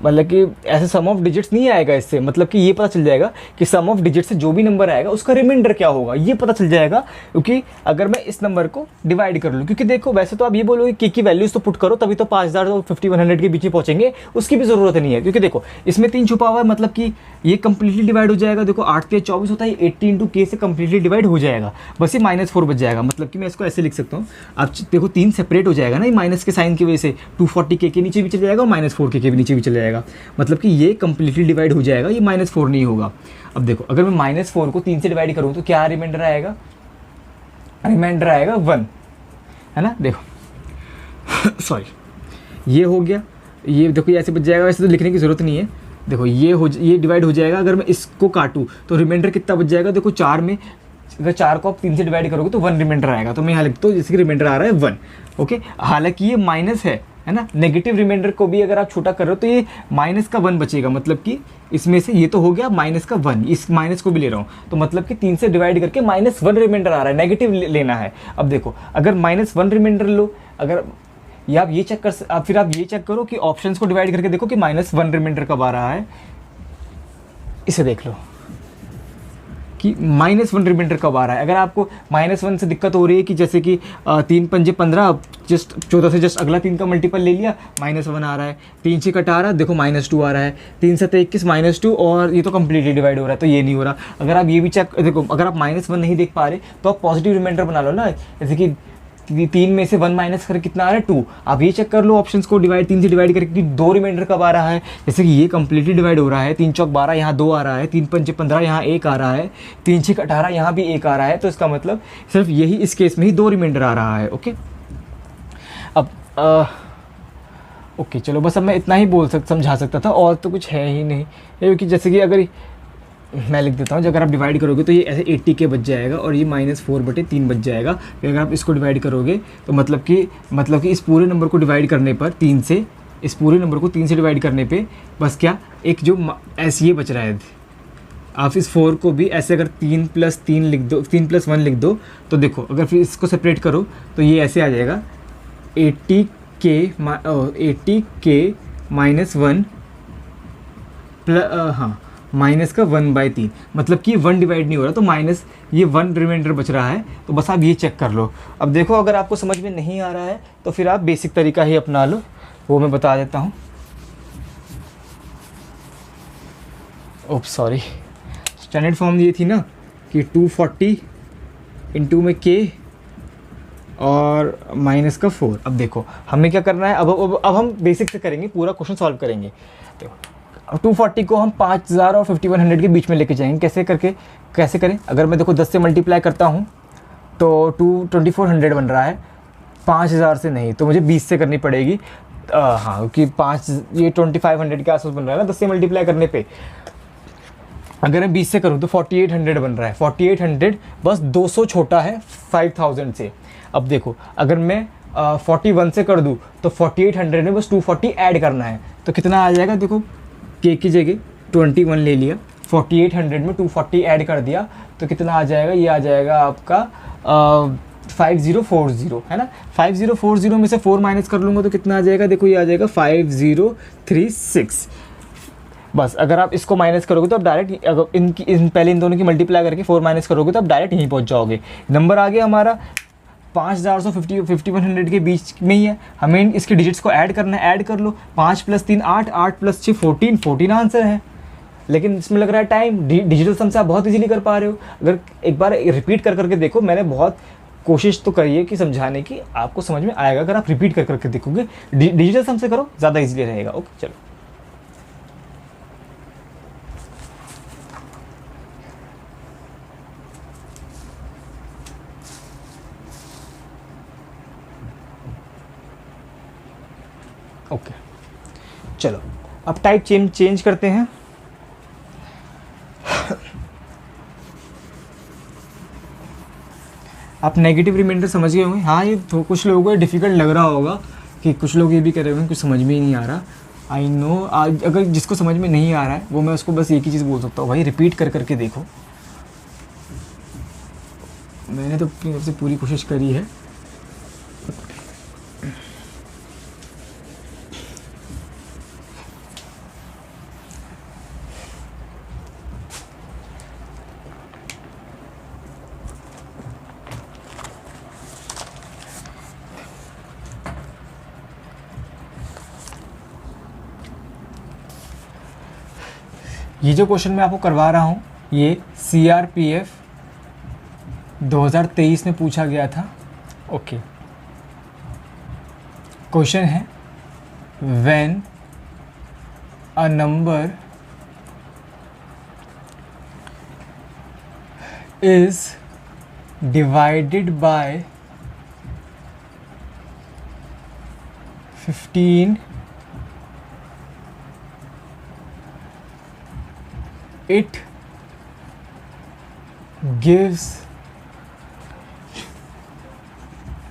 मतलब कि ऐसे सम ऑफ डिजिट्स नहीं आएगा इससे, मतलब कि ये पता चल जाएगा कि सम ऑफ डिजिट से जो भी नंबर आएगा उसका रिमाइंडर क्या होगा, ये पता चल जाएगा। क्योंकि अगर मैं इस नंबर को डिवाइड कर लूँ, क्योंकि देखो वैसे तो आप ये बोलोगे कि की वैल्यूज तो पुट करो तभी तो 5000 और 5100 के बीच में पहुंचेंगे, उसकी भी ज़रूरत नहीं है, क्योंकि देखो इसमें 3 छुपा हुआ है, मतलब कि ये कंप्लीटली डिवाइड हो जाएगा। देखो 8 के 24 होता है, 80 इंटू के से कंप्लीटली डिवाइड हो जाएगा, बस ये -4 बच जाएगा। मतलब कि मैं इसको ऐसे लिख सकता हूँ, आप देखो 3 सेपरेट हो जाएगा ना, ये माइनस के साइन की वजह से 240 के नीचे भी चले जाएगा और -4 के भी नीचे भी चले जाएगा, मतलब ये कंप्लीटली डिवाइड हो जाएगा, ये -4 नहीं होगा। अब देखो अगर मैं -4 को 3 से डिवाइड करूँ तो क्या रिमाइंडर आएगा, रिमाइंडर आएगा 1, है ना। देखो सॉरी, ये हो गया, ये देखो ये ऐसे बच जाएगा, वैसे तो लिखने की जरूरत नहीं है। देखो ये डिवाइड हो जाएगा, अगर मैं इसको काटूँ तो रिमाइंडर कितना बच जाएगा, देखो 4 में अगर 4 को आप 3 से डिवाइड करोगे तो 1 रिमाइंडर आएगा, तो मैं यहाँ लिखता हूँ जैसे कि रिमाइंडर आ रहा है 1। ओके, हालांकि ये माइनस है ना, नेगेटिव रिमाइंडर को भी अगर आप छोटा कर रहे हो तो ये माइनस का 1 बचेगा, मतलब कि इसमें से ये तो हो गया माइनस का 1, इस माइनस को भी ले रहा हूँ, तो मतलब कि 3 से डिवाइड करके -1 रिमाइंडर आ रहा है, नेगेटिव लेना है। अब देखो अगर -1 रिमाइंडर लो, अगर या आप ये चेक कर, फिर आप ये चेक करो कि ऑप्शंस को डिवाइड करके देखो कि -1 रिमाइंडर कब आ रहा है, इसे देख लो कि -1 रिमाइंडर कब आ रहा है। अगर आपको -1 से दिक्कत हो रही है कि जैसे कि 3 पंजे 15, जस्ट 14 से जस्ट अगला 3 का मल्टीपल ले लिया, -1 आ रहा है, 3 से कटा रहा है, देखो -2 आ रहा है, 3 से 21 -2, और ये तो कंप्लीटली डिवाइड हो रहा है, तो ये नहीं हो रहा। अगर आप ये भी चेक देखो, अगर आप -1 नहीं देख पा रहे तो आप पॉजिटिव रिमाइंडर बना लो ना, जैसे कि 3 में से 1 माइनस करके कितना आ रहा है 2, आप ये चेक कर लो ऑप्शंस को 3 से डिवाइड करके 2 रिमाइंडर कब आ रहा है। जैसे कि ये कंप्लीटली डिवाइड हो रहा है, 3 चौक 12 यहाँ 2 आ रहा है, 3 पंचे 15 यहाँ 1 आ रहा है, 3 छः 18 यहाँ भी 1 आ रहा है, तो इसका मतलब सिर्फ यही इस केस में ही 2 रिमाइंडर आ रहा है। ओके, अब ओके चलो, बस अब मैं इतना ही समझा सकता था, और तो कुछ है ही नहीं, क्योंकि जैसे कि अगर मैं लिख देता हूँ, अगर आप डिवाइड करोगे तो ये ऐसे 80 के बच जाएगा, और ये -4/3 बच जाएगा। फिर अगर आप इसको डिवाइड करोगे तो मतलब कि इस पूरे नंबर को डिवाइड करने पर 3 से, इस पूरे नंबर को 3 से डिवाइड करने पे बस क्या एक जो ऐसे ये बच रहा है, आप इस 4 को भी ऐसे अगर 3 + 3 लिख दो, 3 + 1 लिख दो, तो देखो अगर फिर इसको सेपरेट करो तो ये ऐसे आ जाएगा 80 के -1 हाँ माइनस का 1/3, मतलब कि 1 डिवाइड नहीं हो रहा, तो माइनस ये 1 रिमाइंडर बच रहा है। तो बस आप ये चेक कर लो। अब देखो अगर आपको समझ में नहीं आ रहा है तो फिर आप बेसिक तरीका ही अपना लो, वो मैं बता देता हूँ। ओप सॉरी, स्टैंडर्ड फॉर्म ये थी ना कि 240 इंटू में k और -4। अब देखो हमें क्या करना है, अब हम बेसिक से करेंगे, पूरा क्वेश्चन सॉल्व करेंगे। देखो 240 को हम 5000 और 5100 के बीच में लेके जाएंगे, कैसे करें। अगर मैं देखो 10 से मल्टीप्लाई करता हूँ तो 2400 बन रहा है, 5000 से नहीं, तो मुझे 20 से करनी पड़ेगी। हाँ, क्योंकि 5 ये 2500 के आसपास बन रहा है ना 10 से मल्टीप्लाई करने पे। अगर मैं 20 से करूँ तो 4800 बन रहा है, 4800 बस 200 छोटा है 5000 से। अब देखो अगर मैं 41 से कर दूँ तो 4800 में बस 240 ऐड करना है, तो कितना आ जाएगा, देखो के की जगह 21 ले लिया, 4800 में 240 ऐड कर दिया तो कितना आ जाएगा, ये आ जाएगा आपका 5040 है ना। 5040 में से 4 माइनस कर लूँगा तो कितना आ जाएगा, देखो ये आ जाएगा 5036। बस अगर आप इसको माइनस करोगे तो आप डायरेक्ट, अगर पहले इन दोनों की मल्टीप्लाई करके 4 माइनस करोगे तो आप डायरेक्ट यहीं पहुंच जाओगे। नंबर आ गया हमारा 5150 के बीच में ही है, हमें इसके डिजिट्स को ऐड करना है, ऐड कर लो। 5 + 3 8, 8 + 6 14 आंसर है। लेकिन इसमें लग रहा है टाइम, डिजिटल सम से आप बहुत इजीली कर पा रहे हो। अगर एक बार रिपीट कर करके देखो, मैंने बहुत कोशिश तो करी है कि समझाने की, आपको समझ में आएगा अगर आप रिपीट कर करके देखोगे। डिजिटल सम से करो, ज़्यादा इजीली रहेगा। ओके चलो, ओके चलो अब टाइप चेंज करते हैं। आप नेगेटिव रिमाइंडर समझ गए होंगे। हाँ, ये तो कुछ लोगों को डिफ़िकल्ट लग रहा होगा कि कुछ लोग ये भी कह रहे होंगे कुछ समझ में ही नहीं आ रहा। आई नो, आज अगर जिसको समझ में नहीं आ रहा है वो मैं उसको बस एक ही चीज़ बोल सकता हूँ, भाई रिपीट कर करके देखो। मैंने तो अपनी तरफ से पूरी कोशिश करी है। ये जो क्वेश्चन मैं आपको करवा रहा हूँ ये CRPF 2023 में पूछा गया था। ओके, क्वेश्चन है when a number is divided by 15 it gives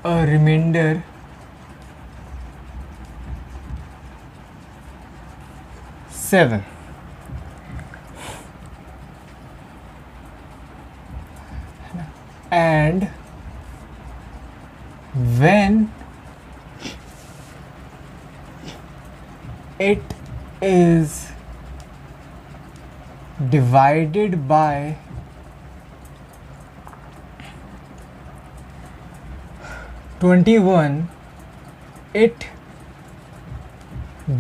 a remainder 7. And when it is divided by 21, it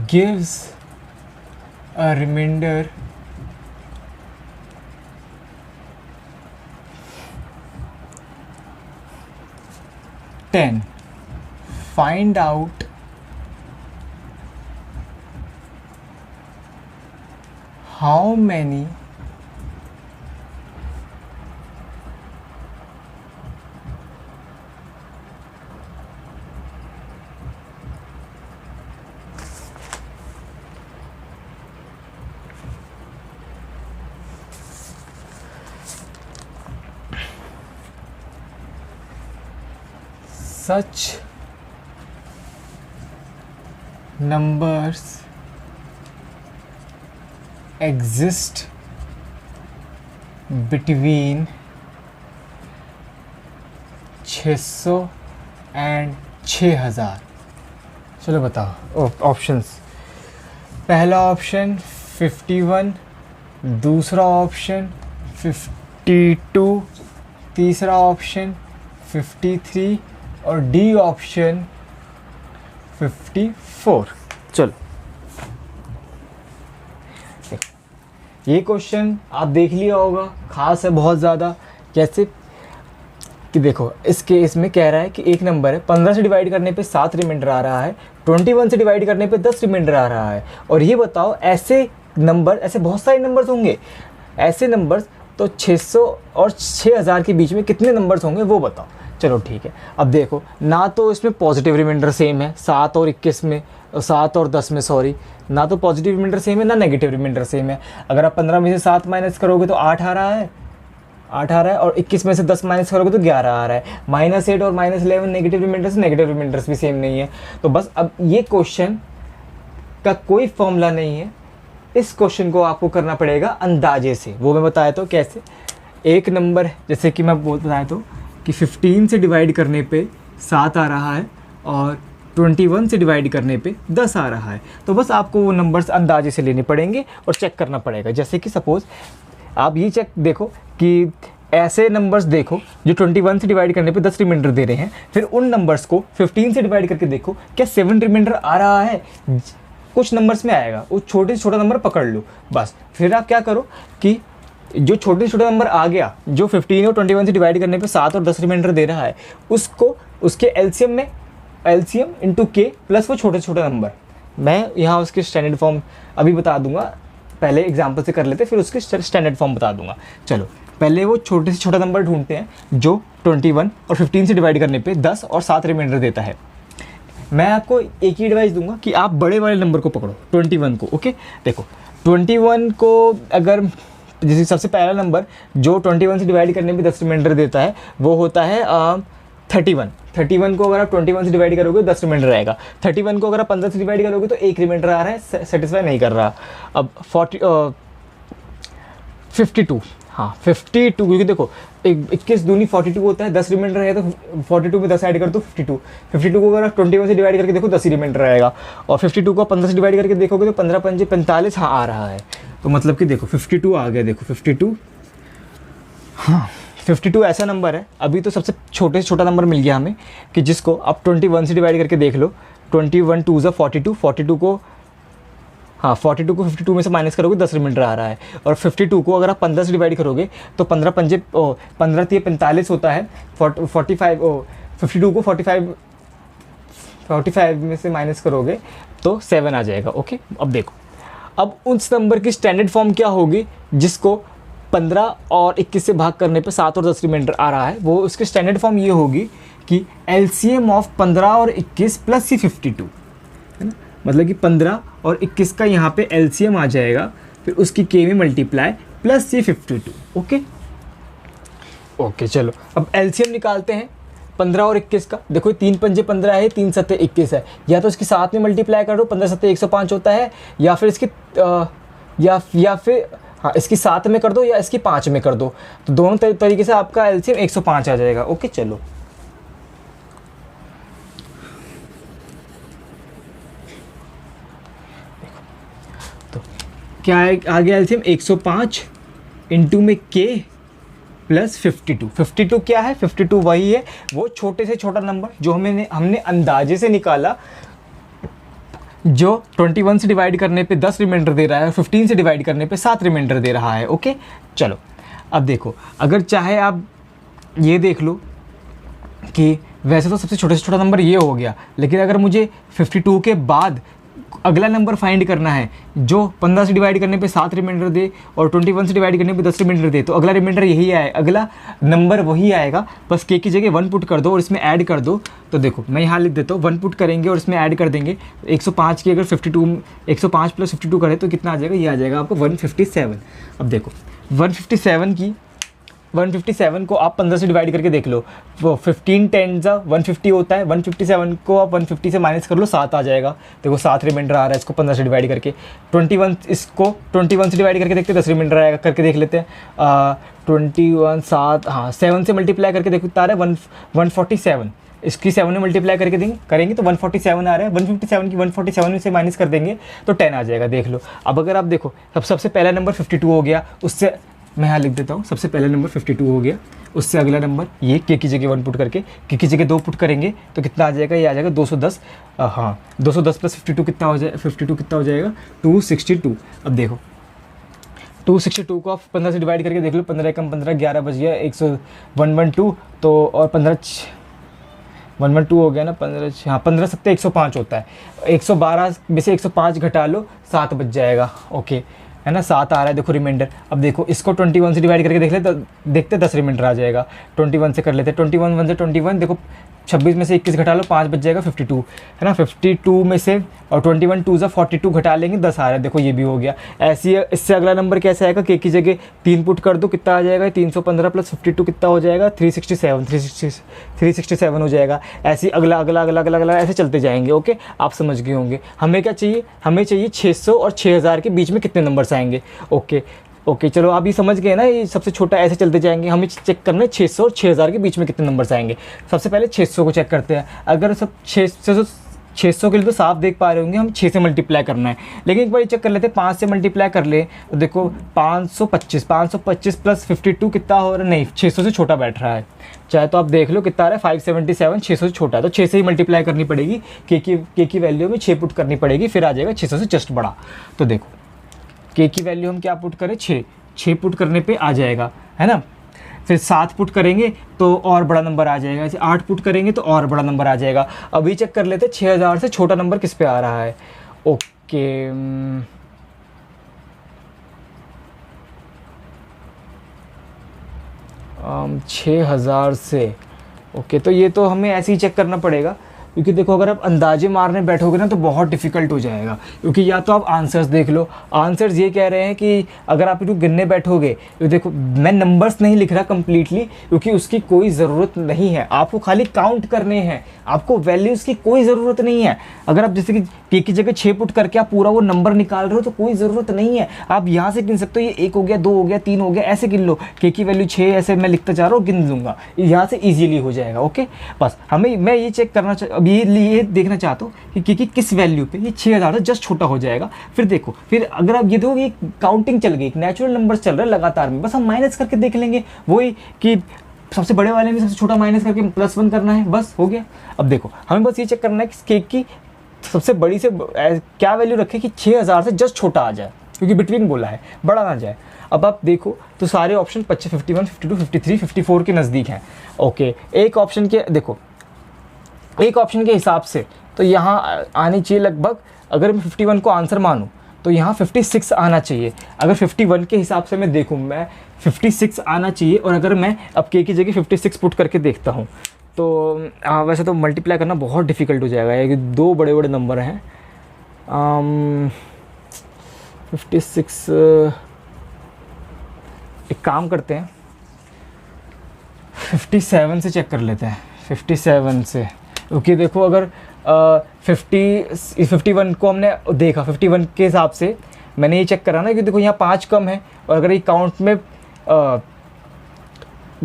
gives a remainder 10. Find out how many such numbers exist between 600 and 6000। चलो बताओ options. पहला option 51, दूसरा option 52, तीसरा option 53 और D option 54। चलो ये question आप देख लिया होगा, खास है बहुत ज़्यादा। कैसे कि देखो इस केस में कह रहा है कि एक नंबर है, 15 से डिवाइड करने पे 7 रिमाइंडर आ रहा है, 21 से डिवाइड करने पे 10 रिमाइंडर आ रहा है। और ये बताओ ऐसे नंबर, ऐसे बहुत सारे नंबर्स होंगे, ऐसे नंबर्स तो 600 और 6000 के बीच में कितने नंबर्स होंगे वो बताओ। चलो ठीक है, अब देखो ना तो इसमें पॉजिटिव रिमाइंडर सेम है 7 और 21 में, 7 और 10 में सॉरी, ना तो पॉजिटिव रिमाइंडर सेम है ना नेगेटिव रिमाइंडर सेम है। अगर आप 15 में से 7 माइनस करोगे तो 8 आ रहा है, 8 आ रहा है, और 21 में से 10 माइनस करोगे तो 11 आ रहा है। -8 और -11 नेगेटिव रिमाइंडर्स भी सेम नहीं है। तो बस अब ये क्वेश्चन का कोई फॉर्मूला नहीं है, इस क्वेश्चन को आपको करना पड़ेगा अंदाजे से। वो मैं बताया तो कैसे, एक नंबर जैसे कि मैं बताया तो कि 15 से डिवाइड करने पे 7 आ रहा है और 21 से डिवाइड करने पे 10 आ रहा है। तो बस आपको वो नंबर्स अंदाजे से लेने पड़ेंगे और चेक करना पड़ेगा। जैसे कि सपोज़ आप ये चेक देखो कि ऐसे नंबर्स देखो जो 21 से डिवाइड करने पे 10 रिमाइंडर दे रहे हैं, फिर उन नंबर्स को 15 से डिवाइड करके देखो क्या 7 रिमाइंडर आ रहा है। कुछ नंबर्स में आएगा, वो छोटे से छोटा नंबर पकड़ लो बस। फिर आप क्या करो कि जो छोटे से छोटा नंबर आ गया, जो 15 और 21 से डिवाइड करने पे 7 और 10 रिमाइंडर दे रहा है, उसको उसके एलसीएम में एलसीएम इंटू के प्लस वो छोटे से छोटा नंबर। मैं यहाँ उसके स्टैंडर्ड फॉर्म अभी बता दूंगा, पहले एग्जाम्पल से कर लेते फिर उसके स्टैंडर्ड फॉर्म बता दूंगा। चलो पहले वो छोटे से छोटा नंबर ढूंढते हैं जो 21 और 15 से डिवाइड करने पे 10 और 7 रिमाइंडर देता है। मैं आपको एक ही एडवाइस दूंगा कि आप बड़े वाले नंबर को पकड़ो, 21 को। ओके, देखो 21 को अगर जैसे सबसे पहला नंबर जो 21 से डिवाइड करने पे 10 रिमाइंडर देता है वो होता है 31 को अगर आप 21 से डिवाइड करोगे 10 रिमाइंडर आएगा। 31 को अगर आप 15 से डिवाइड करोगे तो 1 रिमाइंडर आ रहा है, सेटिस्फाई नहीं कर रहा। अब 52, हाँ 52, क्योंकि देखो 21 दूनी 42 होता है, 10 रिमाइंडर है तो 42 में 10 ऐड कर दो 52 को अगर आप 21 से डिवाइड करके देखो 10 ही रिमाइंडर आएगा। और 52 को 15 से डिवाइड करके देखोगे तो 15 पंजे 45, हाँ आ रहा है। तो मतलब कि देखो 52 आ गया, देखो 52, हाँ 52 ऐसा नंबर है। अभी तो सबसे छोटे से छोटा नंबर मिल गया हमें कि जिसको आप 21 से डिवाइड करके देख लो। 21 2 ज़ा 42 को, हाँ 42 को 52 में से माइनस करोगे 10 रिमाइंडर आ रहा है। और 52 को अगर आप 15 से डिवाइड करोगे तो 15 पंजे 15 3 45 होता है। 52 को 45 में से माइनस करोगे तो 7 आ जाएगा। ओके, अब देखो अब उस नंबर की स्टैंडर्ड फॉर्म क्या होगी जिसको 15 और 21 से भाग करने पे 7 और 10 रिमाइंडर आ रहा है। वो उसकी स्टैंडर्ड फॉर्म ये होगी कि एलसीएम ऑफ 15 और 21 प्लस ये 52, है ना। मतलब कि 15 और 21 का यहाँ पे एलसीएम आ जाएगा, फिर उसकी के में मल्टीप्लाई प्लस ये 52। ओके चलो अब एलसीएम निकालते हैं 15 और 21 का। देखो 3 पंजे 15 है, 3 सत्ते 21 है। या तो इसके साथ में मल्टीप्लाई कर दो, 15 सत्ते 105 होता है, या फिर इसकी या फिर हाँ इसकी 7 में कर दो या इसकी 5 में कर दो। तो दोनों तरीके से आपका एलसीएम 105 आ जाएगा। ओके चलो तो क्या आ गया एलसीएम 105 इंटू में के प्लस 52। 52 क्या है? 52 वही है वो छोटे से छोटा नंबर जो हमने अंदाजे से निकाला, जो 21 से डिवाइड करने पे 10 रिमाइंडर दे रहा है, 15 से डिवाइड करने पे 7 रिमाइंडर दे रहा है। ओके चलो अब देखो, अगर चाहे आप ये देख लो कि वैसे तो सबसे छोटे से छोटा नंबर ये हो गया, लेकिन अगर मुझे 52 के बाद अगला नंबर फाइंड करना है जो 15 से डिवाइड करने पे 7 रिमाइंडर दे और 21 से डिवाइड करने पे 10 रिमाइंडर दे, तो अगला रिमाइंडर यही आए, अगला नंबर वही आएगा, बस के की जगह 1 पुट कर दो और इसमें ऐड कर दो। तो देखो मैं यहाँ लिख देता हूँ, 1 पुट करेंगे और इसमें ऐड कर देंगे। 105 की अगर 105 प्लस 52 करें तो कितना आ जाएगा? ये आ जाएगा आपको 157। अब देखो 157 को आप 15 से डिवाइड करके देख लो, वो 15 10 150 होता है। 157 को आप 150 से माइनस कर लो, 7 आ जाएगा। देखो 7 रिमाइंडर आ रहा है इसको 15 से डिवाइड करके। 21 इसको 21 से डिवाइड करके देखते हैं, 10 रिमाइंडर आएगा, करके देख लेते हैं। 21 7, हाँ 7 से मल्टीप्लाई करके देखो कितना आ रहा है 147। इसकी 7 में मल्टीप्लाई करके करेंगे तो 147 आ रहा है। 157 की 147 में से माइनस कर देंगे तो 10 आ जाएगा। देख लो अब अगर आप देखो सबसे पहला नंबर 52 हो गया, उससे मैं यहाँ लिख देता हूँ, सबसे पहला नंबर 52 हो गया, उससे अगला नंबर ये के की जगह 1 पुट करके, के की जगह 2 पुट करेंगे तो कितना आ जाएगा? ये आ जाएगा 210। हाँ 210 प्लस 52 कितना हो जाएगा? 52 कितना हो जाएगा? 262। अब देखो 262 को आप 15 से डिवाइड करके देख लो, 15 कम 15 11 बच गया, 112 तो और 112 हो गया ना, 15 हाँ 15 सत्ते 105 होता है। 112 में से 105 घटा लो, 7 बच जाएगा। ओके है ना, 7 आ रहा है देखो रिमाइंडर। अब देखो इसको 21 से डिवाइड करके देख ले तो देखते 10 रिमाइंडर आ जाएगा। 21 से कर लेते, 21 1 से 21, देखो 26 में से 21 घटा लो, 5 बच जाएगा 52, है ना। 52 में से और 21 2 ज़ा 42 घटा लेंगे, 10 आ रहा है, देखो ये भी हो गया। ऐसी इससे अगला नंबर कैसे आएगा, के की जगह 3 पुट कर दो, कितना आ जाएगा, 315 प्लस 52 कितना हो जाएगा, 367 हो जाएगा। ऐसे अगला अगला अगला अगला अगला ऐसे चलते जाएंगे। ओके, आप समझ गए होंगे। हमें क्या चाहिए, हमें चाहिए 600 और 6000 के बीच में कितने नंबर्स आएंगे। ओके चलो, आप ये समझ गए ना, ये सबसे छोटा ऐसे चलते जाएंगे। हमें चेक करना है 600 और 6000 के बीच में कितने नंबर्स आएंगे। सबसे पहले 600 को चेक करते हैं। अगर सब 600 के लिए तो साफ देख पा रहे होंगे, हम 6 से मल्टीप्लाई करना है। लेकिन एक बार चेक कर लेते हैं, 5 से मल्टीप्लाई कर ले तो देखो 525 प्लस 52 कितना हो रहा है, नहीं 600 से छोटा बैठ रहा है। चाहे तो आप देख लो कितना आ रहा है, 577, 600 से छोटा है, तो 6 से ही मल्टीप्लाई करनी पड़ेगी। के की वैल्यू में 6 पुट करनी पड़ेगी, फिर आ जाएगा 600 से जस्ट बड़ा। तो देखो के की वैल्यू हम क्या पुट करें, 6 पुट करने पे आ जाएगा, है ना। फिर 7 पुट करेंगे तो और बड़ा नंबर आ जाएगा, ऐसे 8 पुट करेंगे तो और बड़ा नंबर आ जाएगा। अभी चेक कर लेते हैं 6000 से छोटा नंबर किस पे आ रहा है। ओके, 6000 से, ओके, तो ये तो हमें ऐसे ही चेक करना पड़ेगा, क्योंकि देखो अगर आप अंदाजे मारने बैठोगे ना तो बहुत डिफिकल्ट हो जाएगा। क्योंकि या तो आप आंसर्स देख लो, आंसर्स ये कह रहे हैं कि अगर आप इसको गिनने बैठोगे तो देखो मैं नंबर्स नहीं लिख रहा कंप्लीटली, क्योंकि उसकी कोई ज़रूरत नहीं है। आपको खाली काउंट करने हैं, आपको वैल्यूज़ की कोई ज़रूरत नहीं है। अगर आप जैसे कि के की जगह 6 पुट करके आप पूरा वो नंबर निकाल रहे हो तो कोई ज़रूरत नहीं है। आप यहाँ से गिन सकते हो, ये 1 हो गया, 2 हो गया, 3 हो गया, ऐसे गिन लो। के की वैल्यू 6, ऐसे मैं लिखता जा रहा हूँ, गिन लूँगा, यहाँ से ईजिली हो जाएगा। ओके, बस मैं ये चेक करना ये देखना चाहता हूँ कि किस वैल्यू पे ये 6000 से जस्ट छोटा हो जाएगा। फिर देखो, फिर अगर आप ये देखो, ये काउंटिंग चल गई, नेचुरल नंबर्स चल रहे हैं लगातार में, बस हम माइनस करके देख लेंगे, वही कि सबसे बड़े वाले में सबसे छोटा माइनस करके +1 करना है, बस हो गया। अब देखो हमें बस ये चेक करना है कि केक की सबसे बड़ी से क्या वैल्यू रखे कि 6000 से जस्ट छोटा आ जाए, क्योंकि बिटवीन बोला है, बड़ा ना जाए। अब आप देखो तो सारे ऑप्शन 55, 51, 52, 53, 54 के नज़दीक हैं। ओके, एक ऑप्शन के देखो, एक ऑप्शन के हिसाब से तो यहाँ आनी चाहिए लगभग, अगर मैं 51 को आंसर मानूँ तो यहाँ 56 आना चाहिए। अगर 51 के हिसाब से मैं देखूँ, मैं 56 आना चाहिए। और अगर मैं अब के की जगह 56 पुट करके देखता हूँ तो वैसे तो मल्टीप्लाई करना बहुत डिफ़िकल्ट हो जाएगा, ये 2 बड़े बड़े नंबर हैं। 56, एक काम करते हैं 57 से चेक कर लेते हैं, 57 से। क्योंकि देखो अगर 51 को हमने देखा, 51 के हिसाब से मैंने ये चेक करा ना कि देखो यहाँ 5 कम है, और अगर ये काउंट में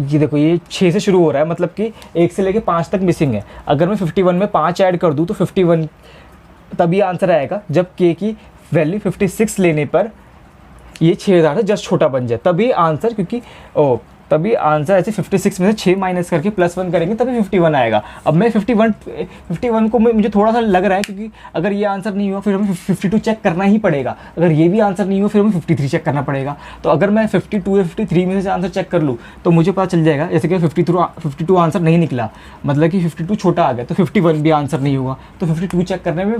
ये देखो ये 6 से शुरू हो रहा है, मतलब कि 1 से लेके 5 तक मिसिंग है। अगर मैं 51 में 5 ऐड कर दूँ तो 51 तभी आंसर आएगा जब के की वैल्यू 56 लेने पर ये 6000 से जस्ट छोटा बन जाए, तभी आंसर, क्योंकि तभी आंसर ऐसे 56 में से 6 माइनस करके +1 करेंगे तभी 51 आएगा। अब मैं 51 को मुझे थोड़ा सा लग रहा है, क्योंकि अगर ये आंसर नहीं हुआ फिर हमें 52 चेक करना ही पड़ेगा। अगर ये भी आंसर नहीं हुआ फिर हमें 53 चेक करना पड़ेगा। तो अगर मैं 52 या 53 में से आंसर चेक कर लूँ तो मुझे पता चल जाएगा, जैसे कि 52 आंसर नहीं निकला, मतलब कि 52 छोटा आ गया, तो 51 भी आंसर नहीं हुआ, तो 52 चेक करने में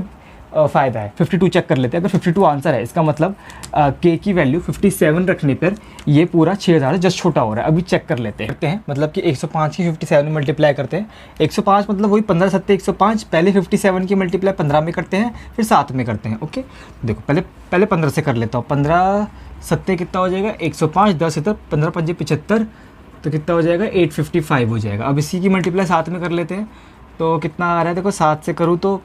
फ़ायदा है। 52 चेक कर लेते हैं। अगर 52 आंसर है, इसका मतलब के की वैल्यू 57 रखने पर ये पूरा 6000 से जस्ट छोटा हो रहा है। अभी चेक कर लेते हैं, मतलब कि 105 की 57 में मल्टीप्लाई करते हैं। 105 मतलब वही 15 सत्ते 105, पहले 57 की मल्टीप्लाई 15 में करते हैं, फिर 7 में करते हैं। ओके, देखो पहले 15 से कर लेता हूँ। 15 सत्ते कितना हो जाएगा, 105, 10 इधर, 15 पंजे 75, तो कितना हो जाएगा, 855 हो जाएगा। अब इसी की मल्टीप्लाई 7 में कर लेते हैं, तो कितना आ रहा है, देखो 7 से करूँ तो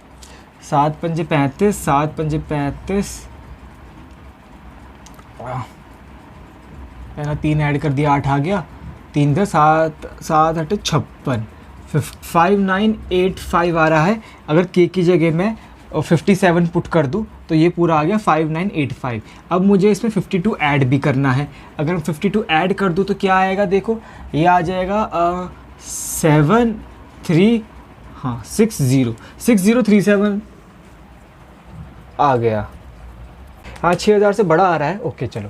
7 पंजे 35, 7 पंजे 35, है ना, 3 ऐड कर दिया, 8 आ गया, 3 इधर, 7 7 8 56, 5985 आ रहा है। अगर के की जगह मैं 57 पुट कर दूँ तो ये पूरा आ गया 5985। अब मुझे इसमें 52 ऐड भी करना है। अगर मैं 52 ऐड कर दूँ तो क्या आएगा, देखो ये आ जाएगा 6037 आ गया। हाँ, 6000 से बड़ा आ रहा है। ओके चलो,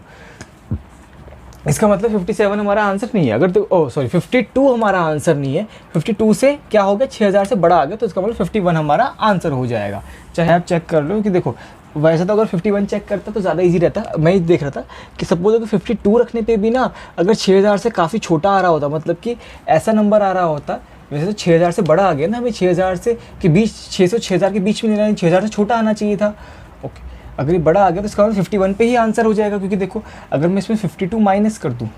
इसका मतलब 57 हमारा आंसर नहीं है। अगर तो 52 हमारा आंसर नहीं है। 52 से क्या हो गया, 6000 से बड़ा आ गया, तो इसका मतलब 51 हमारा आंसर हो जाएगा। चाहे आप चेक कर लो कि देखो, वैसे तो अगर 51 चेक करता तो ज़्यादा इजी रहता। मैं ही देख रहा था कि सपोज अगर 52 रखने पे भी ना, अगर 6000 से काफ़ी छोटा आ रहा होता, मतलब कि ऐसा नंबर आ रहा होता वैसे तो 6000 से बड़ा आ गया ना, हमें 6000 से के बीच, 600 6000 के बीच में लेना है, 6000 से छोटा आना चाहिए था। ओके, अगर ये बड़ा आ गया तो इसका मतलब 51 पे ही आंसर हो जाएगा, क्योंकि देखो अगर मैं इसमें 52 माइनस कर दूँ,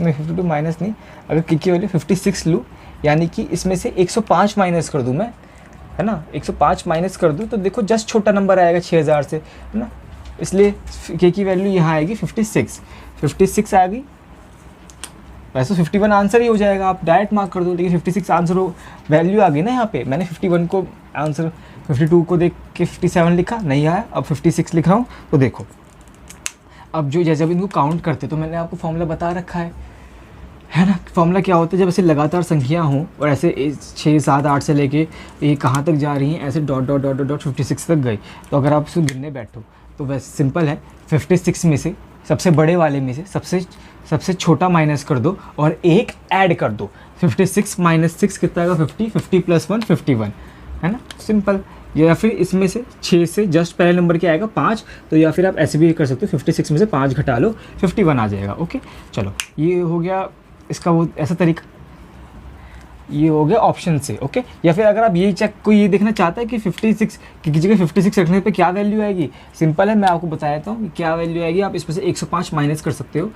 नहीं 52 माइनस नहीं, अगर के की वैल्यू 56 लूँ, यानी कि इसमें से 105 माइनस कर दूँ मैं, है ना, 105 माइनस कर दूँ तो देखो जस्ट छोटा नंबर आएगा 6000 से, है ना, इसलिए के की वैल्यू यहाँ आएगी 56 आ गई। वैसे 51 आंसर ही हो जाएगा, आप डायरेक्ट मार्क कर दो, लेकिन 56 आंसर हो, वैल्यू आ गई ना यहाँ पे। मैंने 51 को आंसर 52 को देख के 57 लिखा, नहीं आया, अब 56 लिख रहा हूँ। तो देखो अब जो जब इनको काउंट करते तो मैंने आपको फॉर्मूला बता रखा है ना। फॉर्मूला क्या होता है, जब ऐसे लगातार संख्या हों और ऐसे 6 7 8 से लेके ये कहाँ तक जा रही हैं, ऐसे डॉट डॉट डॉट डॉट 56 तक गई, तो अगर आप इसको गिनने बैठो तो वैसे सिंपल है, 56 में से सबसे बड़े वाले में से सबसे छोटा माइनस कर दो और एक ऐड कर दो। 56 माइनस 6 कितना आएगा, 50, 50 प्लस 1 51, है ना, सिंपल। या फिर इसमें से 6 से जस्ट पहले नंबर क्या आएगा 5, तो या फिर आप ऐसे भी कर सकते हो, 56 में से 5 घटा लो, 51 आ जाएगा। ओके, चलो ये हो गया इसका वो ऐसा तरीका, ये हो गया ऑप्शन से। ओके, या फिर अगर आप ये चेक कोई ये देखना चाहता है कि 56 की जगह 56 रखने पे क्या वैल्यू आएगी, सिंपल है, मैं आपको बता देता हूँ क्या वैल्यू आएगी। आप इसमें से 105 माइनस कर सकते हो,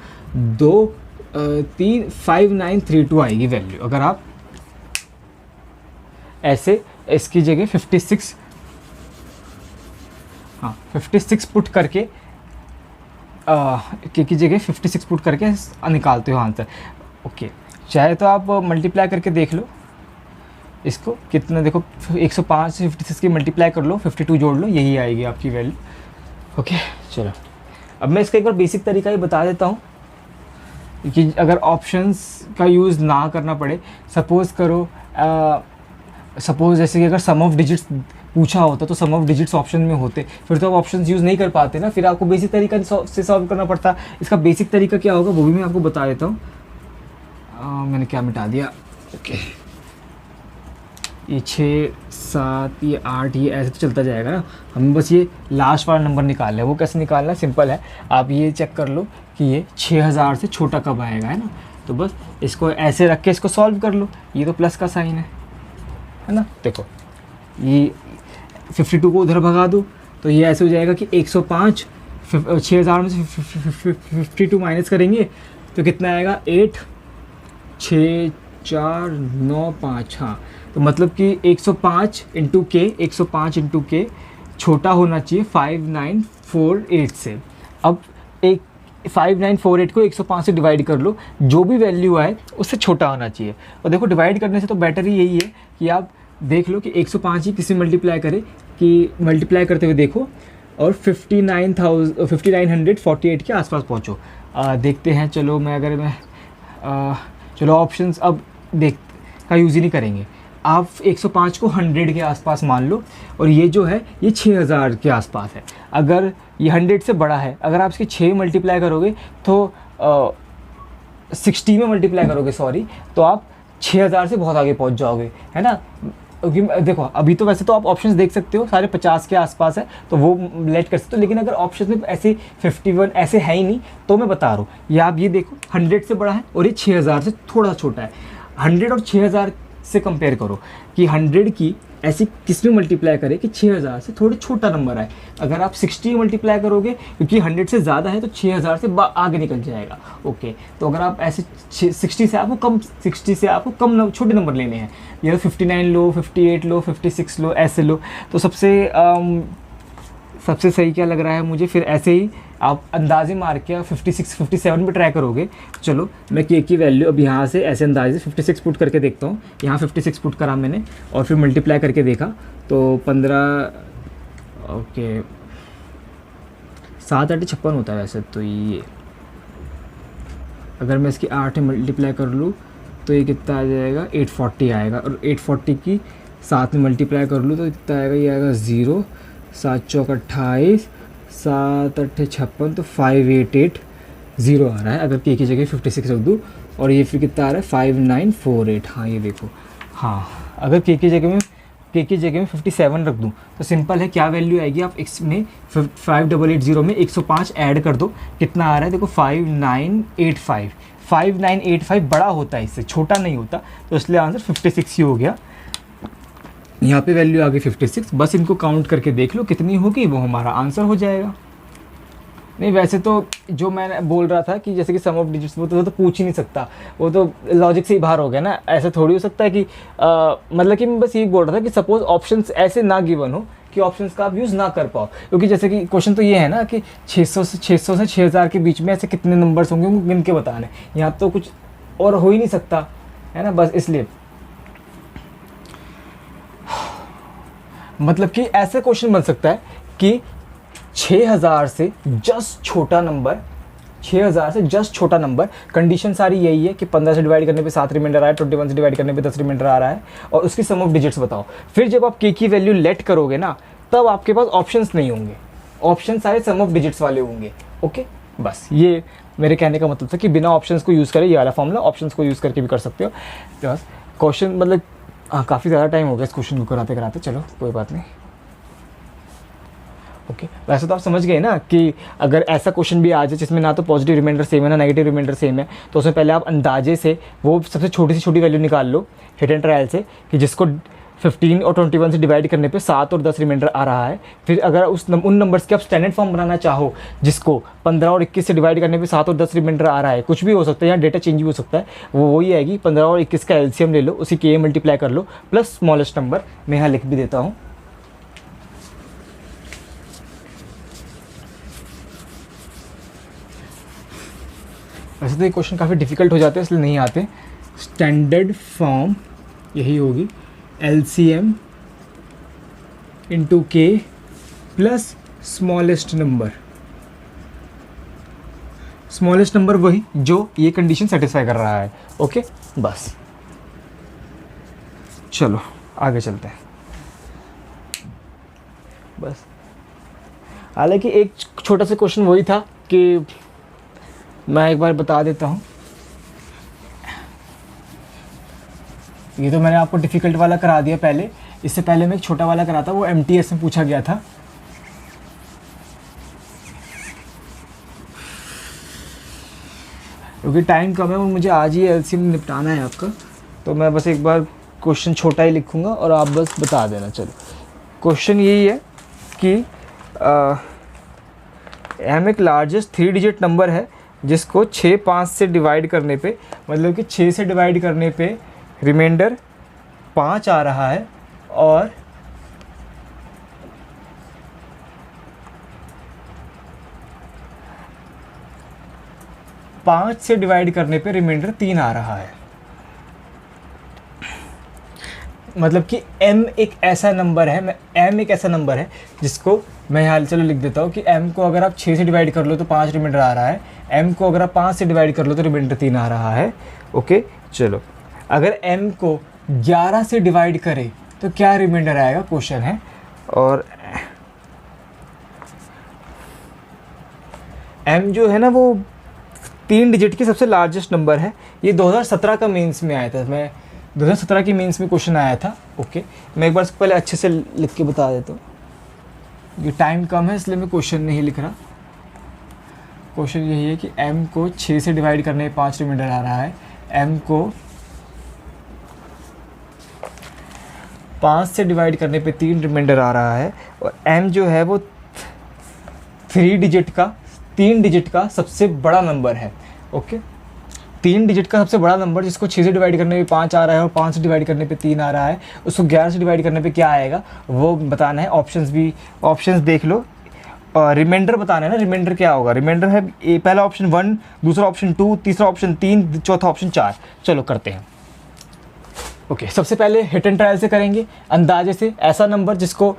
5932 आएगी वैल्यू। अगर आप ऐसे इसकी जगह 56 पुट करके की जगह 56 पुट करके निकालते हो आंसर। ओके, चाहे तो आप मल्टीप्लाई करके देख लो इसको, कितना देखो 105 से 56 की मल्टीप्लाई कर लो, 52 जोड़ लो, यही आएगी आपकी वैल्यू। ओके, चलो अब मैं इसका एक बार बेसिक तरीका ही बता देता हूँ कि अगर ऑप्शंस का यूज़ ना करना पड़े, सपोज़ जैसे कि अगर सम ऑफ डिजिट्स पूछा होता तो सम ऑफ डिजिट्स ऑप्शन में होते, फिर तो आप ऑप्शंस यूज़ नहीं कर पाते ना, फिर आपको बेसिक तरीका से सॉल्व करना पड़ता। इसका बेसिक तरीका क्या होगा वो भी मैं आपको बता देता हूँ। मैंने क्या मिटा दिया, ओके, ये 6 7 ये 8 ये ऐसे तो चलता जाएगा ना, हमें बस ये लास्ट वाला नंबर निकालना है। वो कैसे निकालना है, सिंपल है, आप ये चेक कर लो कि ये 6000 से छोटा कब आएगा, है ना, तो बस इसको ऐसे रख के इसको सॉल्व कर लो। ये तो प्लस का साइन है ना, देखो ये 52 को उधर भगा दो तो ये ऐसे हो जाएगा कि 105, 6000 में से 52 माइनस करेंगे तो कितना आएगा, 8 6 4 9 5, हाँ, तो मतलब कि 105 इंटू के छोटा होना चाहिए 5948 से। अब एक 5948 को 105 से डिवाइड कर लो, जो भी वैल्यू आए उससे छोटा होना चाहिए। और देखो डिवाइड करने से तो बेटर ही यही है कि आप देख लो कि 105 ही किसी मल्टीप्लाई करे, कि मल्टीप्लाई करते हुए देखो और 5948 के आसपास पहुँचो। देखते हैं, चलो चलो ऑप्शंस अब देख का यूज़ ही नहीं करेंगे। आप 105 को 100 के आसपास मान लो और ये जो है ये 6000 के आसपास है। अगर ये 100 से बड़ा है, अगर आप इसके 6 मल्टीप्लाई करोगे तो 60 में मल्टीप्लाई करोगे सॉरी, तो आप 6000 से बहुत आगे पहुंच जाओगे, है ना। क्योंकि देखो अभी तो वैसे तो आप ऑप्शंस देख सकते हो सारे 50 के आसपास है, तो वो लेट कर सकते हो, लेकिन अगर ऑप्शंस में ऐसे 51 ऐसे है ही नहीं तो मैं बता रहा हूँ, ये आप ये देखो 100 से बड़ा है और ये 6000 से थोड़ा छोटा है। 100 और 6000 से कंपेयर करो कि 100 की ऐसी किस में मल्टीप्लाई करें कि 6000 से थोड़ा छोटा नंबर आए। अगर आप 60 मल्टीप्लाई करोगे, क्योंकि 100 से ज़्यादा है तो 6000 से आगे निकल जाएगा। ओके, तो अगर आप ऐसे 60 से आपको कम छोटे नंबर लेने हैं, या 59 लो, 58 लो, 56 लो, ऐसे लो, तो सबसे सही क्या लग रहा है मुझे, फिर ऐसे ही आप अंदाजे मार के 56 57 पे ट्राई करोगे। चलो मैं के की वैल्यू अब यहाँ से ऐसे अंदाजे 56 पुट करके देखता हूँ। यहाँ 56 पुट करा मैंने और फिर मल्टीप्लाई करके देखा तो 15, ओके 7 8 56 होता है वैसे तो। ये अगर मैं इसकी 8 में मल्टीप्लाई कर लूँ तो ये कितना आ जाएगा, 840 आएगा, और 840 की 7 में मल्टीप्लाई कर लूँ तो कितना आएगा, ये आएगा 0, 7 चौक 28, 7 8 56, तो 5880 आ रहा है अगर के की जगह 56 रख दूँ। और ये फिर कितना आ रहा है 5948, हाँ ये देखो, हाँ अगर के की जगह में 57 रख दूँ तो सिंपल है, क्या वैल्यू आएगी, आप इसमें 5880 में 105 ऐड कर दो, कितना आ रहा है देखो 5985, 5985 बड़ा होता है, इससे छोटा नहीं होता, तो इसलिए आंसर 56 ही हो गया। यहाँ पे वैल्यू आ गई 56, बस इनको काउंट करके देख लो कितनी होगी, वो हमारा आंसर हो जाएगा। नहीं वैसे तो जो मैं बोल रहा था कि जैसे कि सम ऑफ डिजिट्स वो तो पूछ ही नहीं सकता, वो तो लॉजिक से ही बाहर हो गया ना, ऐसा थोड़ी हो सकता है कि मतलब कि मैं बस यही बोल रहा था कि सपोज ऑप्शंस ऐसे ना गिवन हो कि ऑप्शंस का आप यूज़ ना कर पाओ, क्योंकि जैसे कि क्वेश्चन तो ये है ना कि 600 से 6000 के बीच में ऐसे कितने नंबर्स होंगे उनको गिन के बताने, यहाँ तो कुछ और हो ही नहीं सकता है ना, बस इसलिए मतलब कि ऐसे क्वेश्चन बन सकता है कि 6000 से जस्ट छोटा नंबर, 6000 से जस्ट छोटा नंबर, कंडीशन सारी यही है कि 15 से डिवाइड करने पे 7 रिमाइंडर आ रहा है, 21 से डिवाइड करने पे 10 रिमाइंडर आ रहा है, और उसकी सम ऑफ डिजिट्स बताओ। फिर जब आप के की वैल्यू लेट करोगे ना, तब आपके पास ऑप्शंस नहीं होंगे, ऑप्शन सारे सम ऑफ डिजिट्स वाले होंगे। ओके, बस ये मेरे कहने का मतलब था कि बिना ऑप्शंस को यूज़ करें, ये वाला फॉर्मूला ऑप्शंस को यूज़ करके भी कर सकते हो। तो बस क्वेश्चन मतलब हाँ काफ़ी ज़्यादा टाइम हो गया इस क्वेश्चन को कराते कराते, चलो कोई बात नहीं। ओके वैसे तो आप समझ गए ना कि अगर ऐसा क्वेश्चन भी आ जाए जिसमें ना तो पॉजिटिव रिमाइंडर सेम है ना नेगेटिव रिमाइंडर सेम है, तो उसमें पहले आप अंदाजे से वो सबसे छोटी से छोटी वैल्यू निकाल लो हिट एंड ट्रायल से, कि जिसको 15 और 21 से डिवाइड करने पे 7 और 10 रिमाइंडर आ रहा है। फिर अगर उन नंबर्स के आप स्टैंडर्ड फॉर्म बनाना चाहो जिसको 15 और 21 से डिवाइड करने पे 7 और 10 रिमाइंडर आ रहा है, कुछ भी हो सकता है, यहाँ डेटा चेंज भी हो सकता है, वो वही आएगी 15 और 21 का एलसीएम ले लो, उसी के मल्टीप्लाई कर लो प्लस स्मॉलेस्ट नंबर, मैं यहाँ लिख भी देता हूँ। वैसे तो ये क्वेश्चन काफ़ी डिफिकल्ट हो जाते हैं इसलिए नहीं आते। स्टैंडर्ड फॉर्म यही होगी LCM इंटू के plus smallest number, smallest number वही जो ये कंडीशन सेटिस्फाई कर रहा है। ओके बस चलो आगे चलते हैं। बस हालांकि एक छोटा सा क्वेश्चन वही था कि मैं एक बार बता देता हूँ, ये तो मैंने आपको डिफ़िकल्ट वाला करा दिया पहले, इससे पहले मैं एक छोटा वाला करा था, वो MTS में पूछा गया था। क्योंकि टाइम कम है और मुझे आज ही LCM निपटाना है आपका, तो मैं बस एक बार क्वेश्चन छोटा ही लिखूँगा और आप बस बता देना। चलो क्वेश्चन यही है कि M एक लार्जेस्ट 3 डिजिट नंबर है जिसको 6 5 से डिवाइड करने पे, मतलब कि 6 से डिवाइड करने पे रिमाइंडर 5 आ रहा है, और पाँच से डिवाइड करने पे रिमाइंडर 3 आ रहा है। मतलब कि M एक ऐसा नंबर है, M एक ऐसा नंबर है जिसको मैं यहाँ चलो लिख देता हूँ कि M को अगर आप 6 से डिवाइड कर लो तो 5 रिमाइंडर आ रहा है, M को अगर आप 5 से डिवाइड कर लो तो रिमाइंडर 3 आ रहा है। ओके चलो, अगर M को 11 से डिवाइड करें तो क्या रिमाइंडर आएगा क्वेश्चन है। और M जो है ना वो 3 डिजिट की सबसे लार्जेस्ट नंबर है। ये 2017 का मेंस में आया था, मैं 2017 की मेंस में क्वेश्चन आया था। ओके मैं एक बार इसको पहले अच्छे से लिख के बता देता हूँ, ये टाइम कम है इसलिए मैं क्वेश्चन नहीं लिख रहा। क्वेश्चन यही है कि M को 6 से डिवाइड करने में 5 रिमाइंडर आ रहा है, M को 5 से डिवाइड करने पे 3 रिमाइंडर आ रहा है, और M जो है वो 3 डिजिट का सबसे बड़ा नंबर है। ओके 3 डिजिट का सबसे बड़ा नंबर जिसको 6 से डिवाइड करने पे 5 आ रहा है और 5 से डिवाइड करने पे 3 आ रहा है, उसको 11 से डिवाइड करने पे क्या आएगा वो बताना है। ऑप्शंस देख लो, रिमाइंडर बताना है ना, रिमाइंडर क्या होगा। रिमाइंडर है पहला ऑप्शन 1, दूसरा ऑप्शन 2, तीसरा ऑप्शन 3, चौथा ऑप्शन 4। चलो करते हैं। ओके सबसे पहले हिट एंड ट्रायल से करेंगे, अंदाजे से ऐसा नंबर जिसको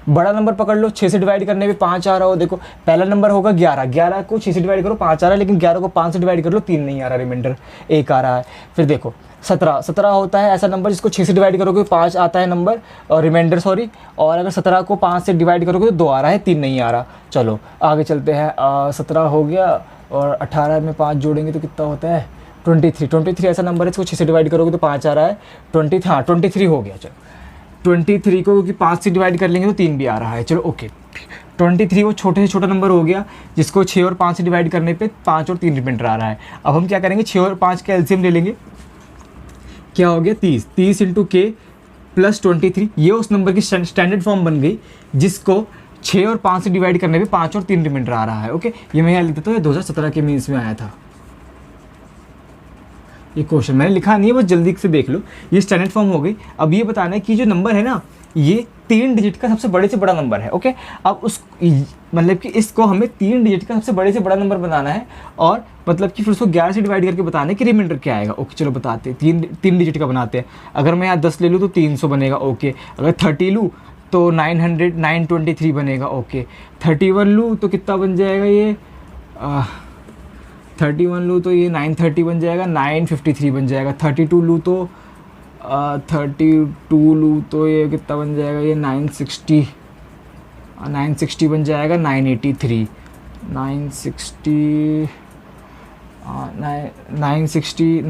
बड़ा नंबर पकड़ लो, 6 से डिवाइड करने पे 5 आ रहा हो। देखो पहला नंबर होगा 11 को 6 से डिवाइड करो 5 आ रहा है, लेकिन 11 को 5 से डिवाइड कर लो 3 नहीं आ रहा, रिमाइंडर 1 आ रहा है। फिर देखो 17 होता है ऐसा नंबर जिसको 6 से डिवाइड करोगे 5 आता है नंबर, और रिमाइंडर सॉरी, और अगर 17 को 5 से डिवाइड करोगे तो 2 आ रहा है, 3 नहीं आ रहा। चलो आगे चलते हैं। 17 हो गया और 18 में 5 जोड़ेंगे तो कितना होता है 23 ऐसा नंबर है इसको 6 से डिवाइड करोगे तो 5 आ रहा है। 23 हो गया। चलो 23 को क्योंकि 5 से डिवाइड कर लेंगे तो 3 भी आ रहा है। चलो ओके 23 वो छोटे से छोटा नंबर हो गया जिसको 6 और 5 से डिवाइड करने पे 5 और 3 रिमाइंडर आ रहा है। अब हम क्या करेंगे, 6 और 5 का एलसीएम ले लेंगे, क्या हो गया 30, 30 इंटू के प्लस 23, ये उस नंबर की स्टैंडर्ड फॉर्म बन गई जिसको 6 और 5 से डिवाइड करने पे 5 और 3 रिमाइंडर आ रहा है। ओके, ये मैं यहाँ लिख देता हूँ, 2017 के मीन्स में आया था ये क्वेश्चन, मैंने लिखा नहीं है, बस जल्दी से देख लो, ये स्टैंडर्ड फॉर्म हो गई। अब ये बताना है कि जो नंबर है ना, ये 3 डिजिट का सबसे बड़े से बड़ा नंबर है। ओके, अब उस मतलब कि इसको हमें 3 डिजिट का सबसे बड़े से बड़ा नंबर बनाना है, और मतलब कि फिर उसको 11 से डिवाइड करके बताना है कि रिमाइंडर क्या आएगा। ओके चलो बताते हैं, 3 डिजिट का बनाते हैं। अगर मैं यहाँ 10 ले लूँ तो 300 बनेगा। ओके, अगर 30 लूँ तो 923 बनेगा। ओके, 31 लूँ तो कितना बन जाएगा, ये 31 लूँ तो ये 930 बन जाएगा, 953 बन जाएगा। 32 लूँ तो 32 लूँ तो ये कितना बन जाएगा, ये 960 बन जाएगा, 983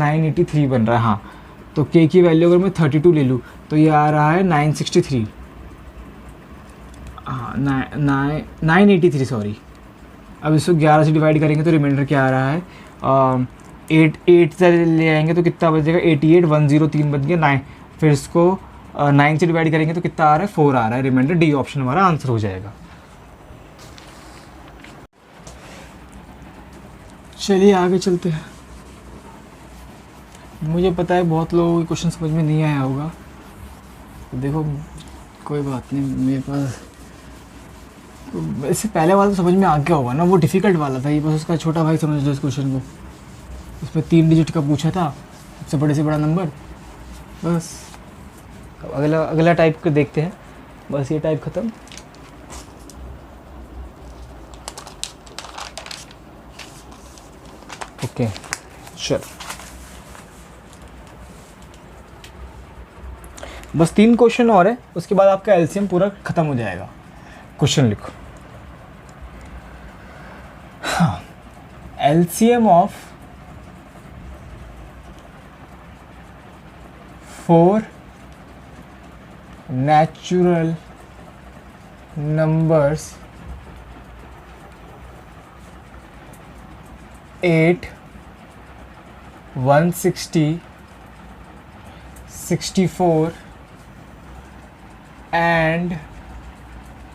983 बन रहा है। हाँ, तो के की वैल्यू अगर मैं 32 ले लूँ तो ये आ रहा है 963, हाँ 983 सॉरी। अब इसको 11 से डिवाइड करेंगे तो रिमाइंडर क्या आ रहा है, 8 से ले आएंगे तो कितना बचेगा, 88, 103 बच गया 9, फिर इसको 9 से डिवाइड करेंगे तो कितना आ रहा है, 4 आ रहा है। रिमाइंडर डी ऑप्शन हमारा आंसर हो जाएगा। चलिए आगे चलते हैं। मुझे पता है बहुत लोगों को क्वेश्चन समझ में नहीं आया होगा, तो देखो कोई बात नहीं, मेरे पास इससे पहले वाला तो समझ में आ गया होगा ना, वो डिफ़िकल्ट वाला था, ये बस उसका छोटा भाई समझ लो इस क्वेश्चन को। उसमें 3 डिजिट का पूछा था, सबसे बड़े से बड़ा नंबर। बस अगला टाइप को देखते हैं, बस ये टाइप ख़त्म। ओके चल, बस 3 क्वेश्चन और है, उसके बाद आपका एलसीएम पूरा ख़त्म हो जाएगा। क्वेश्चन लिखो, हाँ, LCM of 4 natural numbers 8, 160, 64 and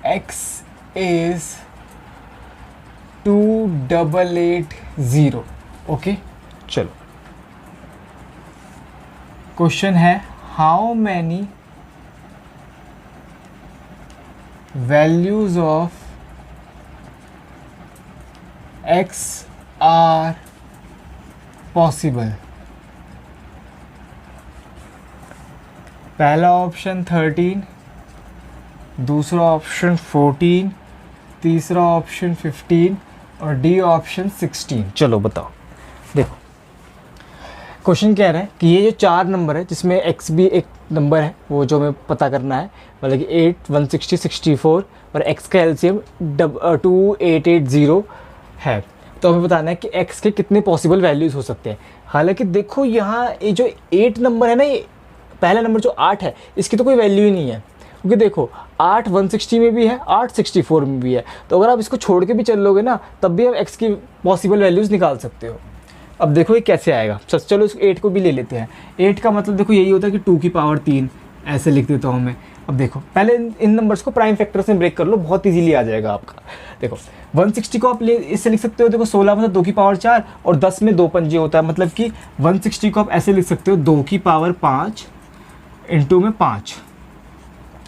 x is 2880। Okay चलो, क्वेश्चन है how many values of x are possible. पहला ऑप्शन 13, दूसरा ऑप्शन 14, तीसरा ऑप्शन 15 और डी ऑप्शन 16। चलो बताओ। देखो क्वेश्चन कह रहा है कि ये जो 4 नंबर है जिसमें x भी एक नंबर है, वो जो हमें पता करना है, मतलब कि 8, 160, 64 और x का एलसीएम 2880 है। तो हमें बताना है कि x के कितने पॉसिबल वैल्यूज़ हो सकते हैं। हालांकि देखो यहाँ ये जो 8 नंबर है ना, ये पहला नंबर जो 8 है, इसकी तो कोई वैल्यू ही नहीं है, क्योंकि देखो 8 160 में भी है, 8 64 में भी है। तो अगर आप इसको छोड़ के भी चल लोगे ना, तब भी आप x की पॉसिबल वैल्यूज़ निकाल सकते हो। अब देखो ये कैसे आएगा, चलो इस 8 को भी ले लेते हैं। 8 का मतलब देखो यही होता है कि 2 की पावर 3, ऐसे लिख देता हूँ मैं। अब देखो पहले इन नंबर्स को प्राइम फैक्टर से ब्रेक कर लो, बहुत इजीली आ जाएगा आपका। देखो 160 को आप ले इससे लिख सकते हो, देखो 16 मतलब 2 की पावर 4 और 10 में 2 पंजे होता है, मतलब कि 160 को आप ऐसे लिख सकते हो 2 की पावर 5 इंटू में 5,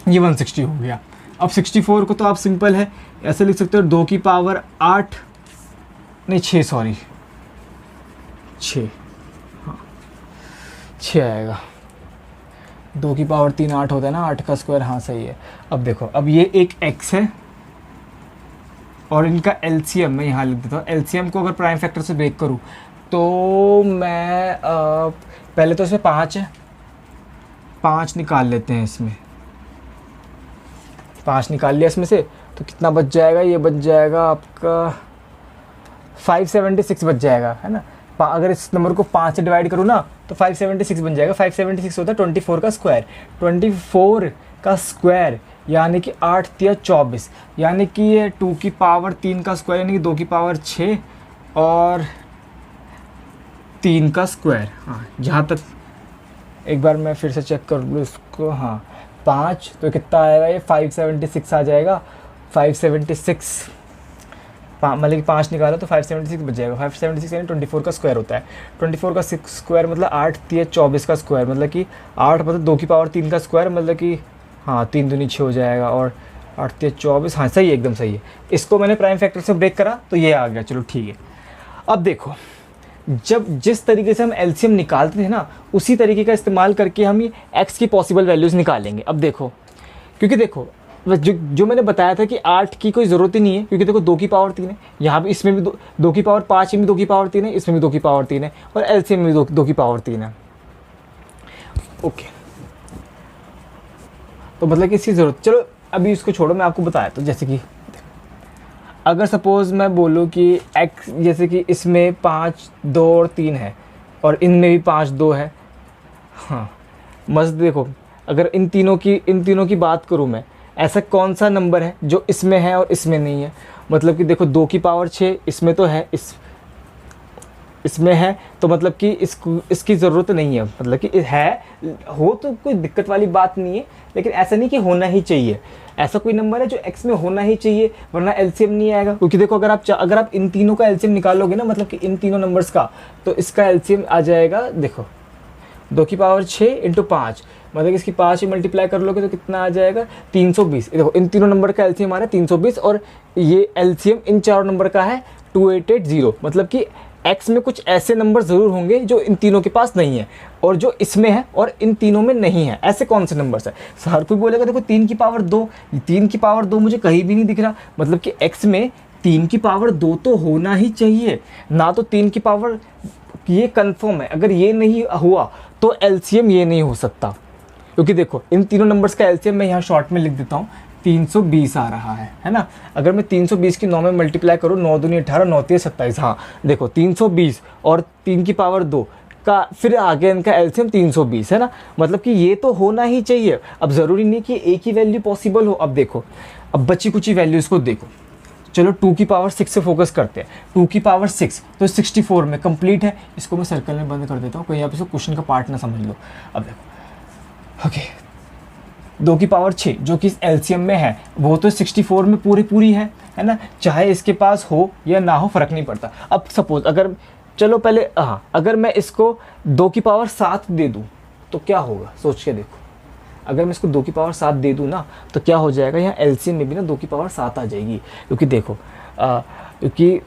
ये 160 हो गया। अब 64 को तो आप सिंपल है ऐसे लिख सकते हो 2 की पावर 8 नहीं 6 सॉरी 6, हाँ 6 आएगा। 2 की पावर 3 8 होता है ना, 8 का स्क्वायर, हाँ सही है। अब देखो अब ये एक x है और इनका एलसीएम मैं यहाँ लिख देता हूँ। एलसीएम को अगर प्राइम फैक्टर से ब्रेक करूँ तो मैं पहले तो इसमें 5 है, 5 निकाल लेते हैं, इसमें 5 निकाल लिया इसमें से, तो कितना बच जाएगा, ये बच जाएगा आपका 576 बच जाएगा, है ना। अगर इस नंबर को 5 से डिवाइड करूँ ना तो 576 बन जाएगा। 576 होता है 24 का स्क्वायर, 24 का स्क्वायर यानी कि 8 तिया 24, यानी कि ये 2 की पावर 3 का स्क्वायर यानी कि 2 की पावर 6 और 3 का स्क्वायर। हाँ, जहाँ तक एक बार मैं फिर से चेक कर लूँ इसको। हाँ 5 तो कितना आएगा, ये 576 आ जाएगा। 576 मतलब कि 5 निकाला तो 576 बच जाएगा। 576 यानी 24 का स्क्वायर होता है। 24 का स्क्वायर मतलब 8 तिया 24 का स्क्वायर, मतलब कि 8 मतलब 2 की पावर 3 का स्क्वायर, मतलब कि हाँ 3 दूनी 6 हो जाएगा और 8 तिया 24। हाँ सही है, एकदम सही है। इसको मैंने प्राइम फैक्टर से ब्रेक करा तो ये आ गया। चलो ठीक है। अब देखो, जब जिस तरीके से हम एलसीएम निकालते थे ना, उसी तरीके का इस्तेमाल करके हम ये एक्स की पॉसिबल वैल्यूज़ निकालेंगे। अब देखो, क्योंकि देखो जो मैंने बताया था कि 8 की कोई ज़रूरत ही नहीं है, क्योंकि देखो 2 की पावर 3 है, यहाँ भी इसमें भी 2 की पावर 5 में भी 2 की पावर 3 है, इसमें भी 2 की पावर 3 है और एलसीएम में भी 2 की पावर 3 है। ओके, तो मतलब कि इसकी ज़रूरत, चलो अभी इसको छोड़ो, मैं आपको बताया तो जैसे कि अगर सपोज़ मैं बोलूँ कि एक्स, जैसे कि इसमें 5 2 और 3 है और इनमें भी 5 2 है। हाँ मस्त, देखो अगर इन तीनों की बात करूँ मैं, ऐसा कौन सा नंबर है जो इसमें है और इसमें नहीं है। मतलब कि देखो 2 की पावर 6 इसमें तो है, इसमें है, तो मतलब कि इसकी ज़रूरत नहीं है। मतलब कि है, हो तो कोई दिक्कत वाली बात नहीं है, लेकिन ऐसा नहीं कि होना ही चाहिए। ऐसा कोई नंबर है जो एक्स में होना ही चाहिए, वरना एलसीएम नहीं आएगा। क्योंकि देखो अगर आप इन तीनों का एलसीएम निकालोगे ना, मतलब कि इन तीनों नंबर्स का, तो इसका एलसीएम आ जाएगा। देखो 2 की पावर 6 इंटू 5, मतलब इसकी 5 ही मल्टीप्लाई कर लोगे तो कितना आ जाएगा, 320। देखो इन तीनों नंबर का एलसीएम आ रहा है 320 और ये एलसीएम इन चारों नंबर का है 2880। मतलब कि एक्स में कुछ ऐसे नंबर ज़रूर होंगे जो इन तीनों के पास नहीं है और जो इसमें है और इन तीनों में नहीं है। ऐसे कौन से नंबर्स है? हर कोई बोलेगा देखो 3 की पावर 2, 3 की पावर 2 मुझे कहीं भी नहीं दिख रहा। मतलब कि एक्स में 3 की पावर 2 तो होना ही चाहिए ना, तो 3 की पावर, ये कंफर्म है। अगर ये नहीं हुआ तो एलसीएम ये नहीं हो सकता, क्योंकि देखो इन तीनों नंबर्स का एलसीएम मैं यहाँ शॉर्ट में लिख देता हूँ, 320 आ रहा है ना। अगर मैं 320 की 9 में मल्टीप्लाई करूँ, 9 दूनी 18, 9 तिया 27। हाँ देखो 320 और 3 की पावर 2 का फिर आगे इनका एलसीएम 320 है ना। मतलब कि ये तो होना ही चाहिए। अब ज़रूरी नहीं कि एक ही वैल्यू पॉसिबल हो। अब देखो, अब बची कुची वैल्यूज़ को देखो। चलो 2 की पावर 6 से फोकस करते हैं। 2 की पावर 6 तो 64 में कंप्लीट है। इसको मैं सर्कल में बंद कर देता हूँ, कहीं आप इसको क्वेश्चन का पार्ट ना समझ लो। अब देखो, ओके, 2 की पावर 6 जो कि एलसीएम में है, वो तो 64 में पूरी है ना। चाहे इसके पास हो या ना हो, फ़र्क नहीं पड़ता। अब सपोज अगर, चलो पहले हाँ, अगर मैं इसको 2 की पावर 7 दे दूँ तो क्या होगा, सोच के देखो। अगर मैं इसको 2 की पावर 7 दे दूँ ना, तो क्या हो जाएगा, यहाँ एलसीएम में भी ना 2 की पावर 7 आ जाएगी। क्योंकि देखो क्योंकि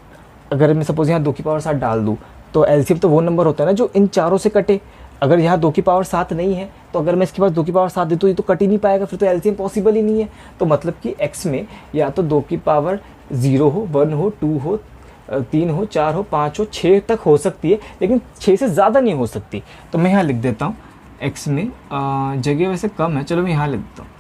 अगर मैं सपोज़ यहाँ 2 की पावर 7 डाल दूँ, तो एलसीएम तो वो नंबर होता है ना जो इन चारों से कटे। अगर यहाँ 2 की पावर 7 नहीं है, तो अगर मैं इसके पास 2 की पावर 7 देता हूँ, ये तो कट ही नहीं पाएगा, फिर तो एलसीएम पॉसिबल ही नहीं है। तो मतलब कि एक्स में या तो 2 की पावर 0 हो, 1 हो, 2 हो, 3 हो, 4 हो, 5 हो, 6 तक हो सकती है, लेकिन 6 से ज़्यादा नहीं हो सकती। तो मैं यहाँ लिख देता हूँ, एक्स में जगह वैसे कम है, चलो मैं यहाँ लिख देता हूँ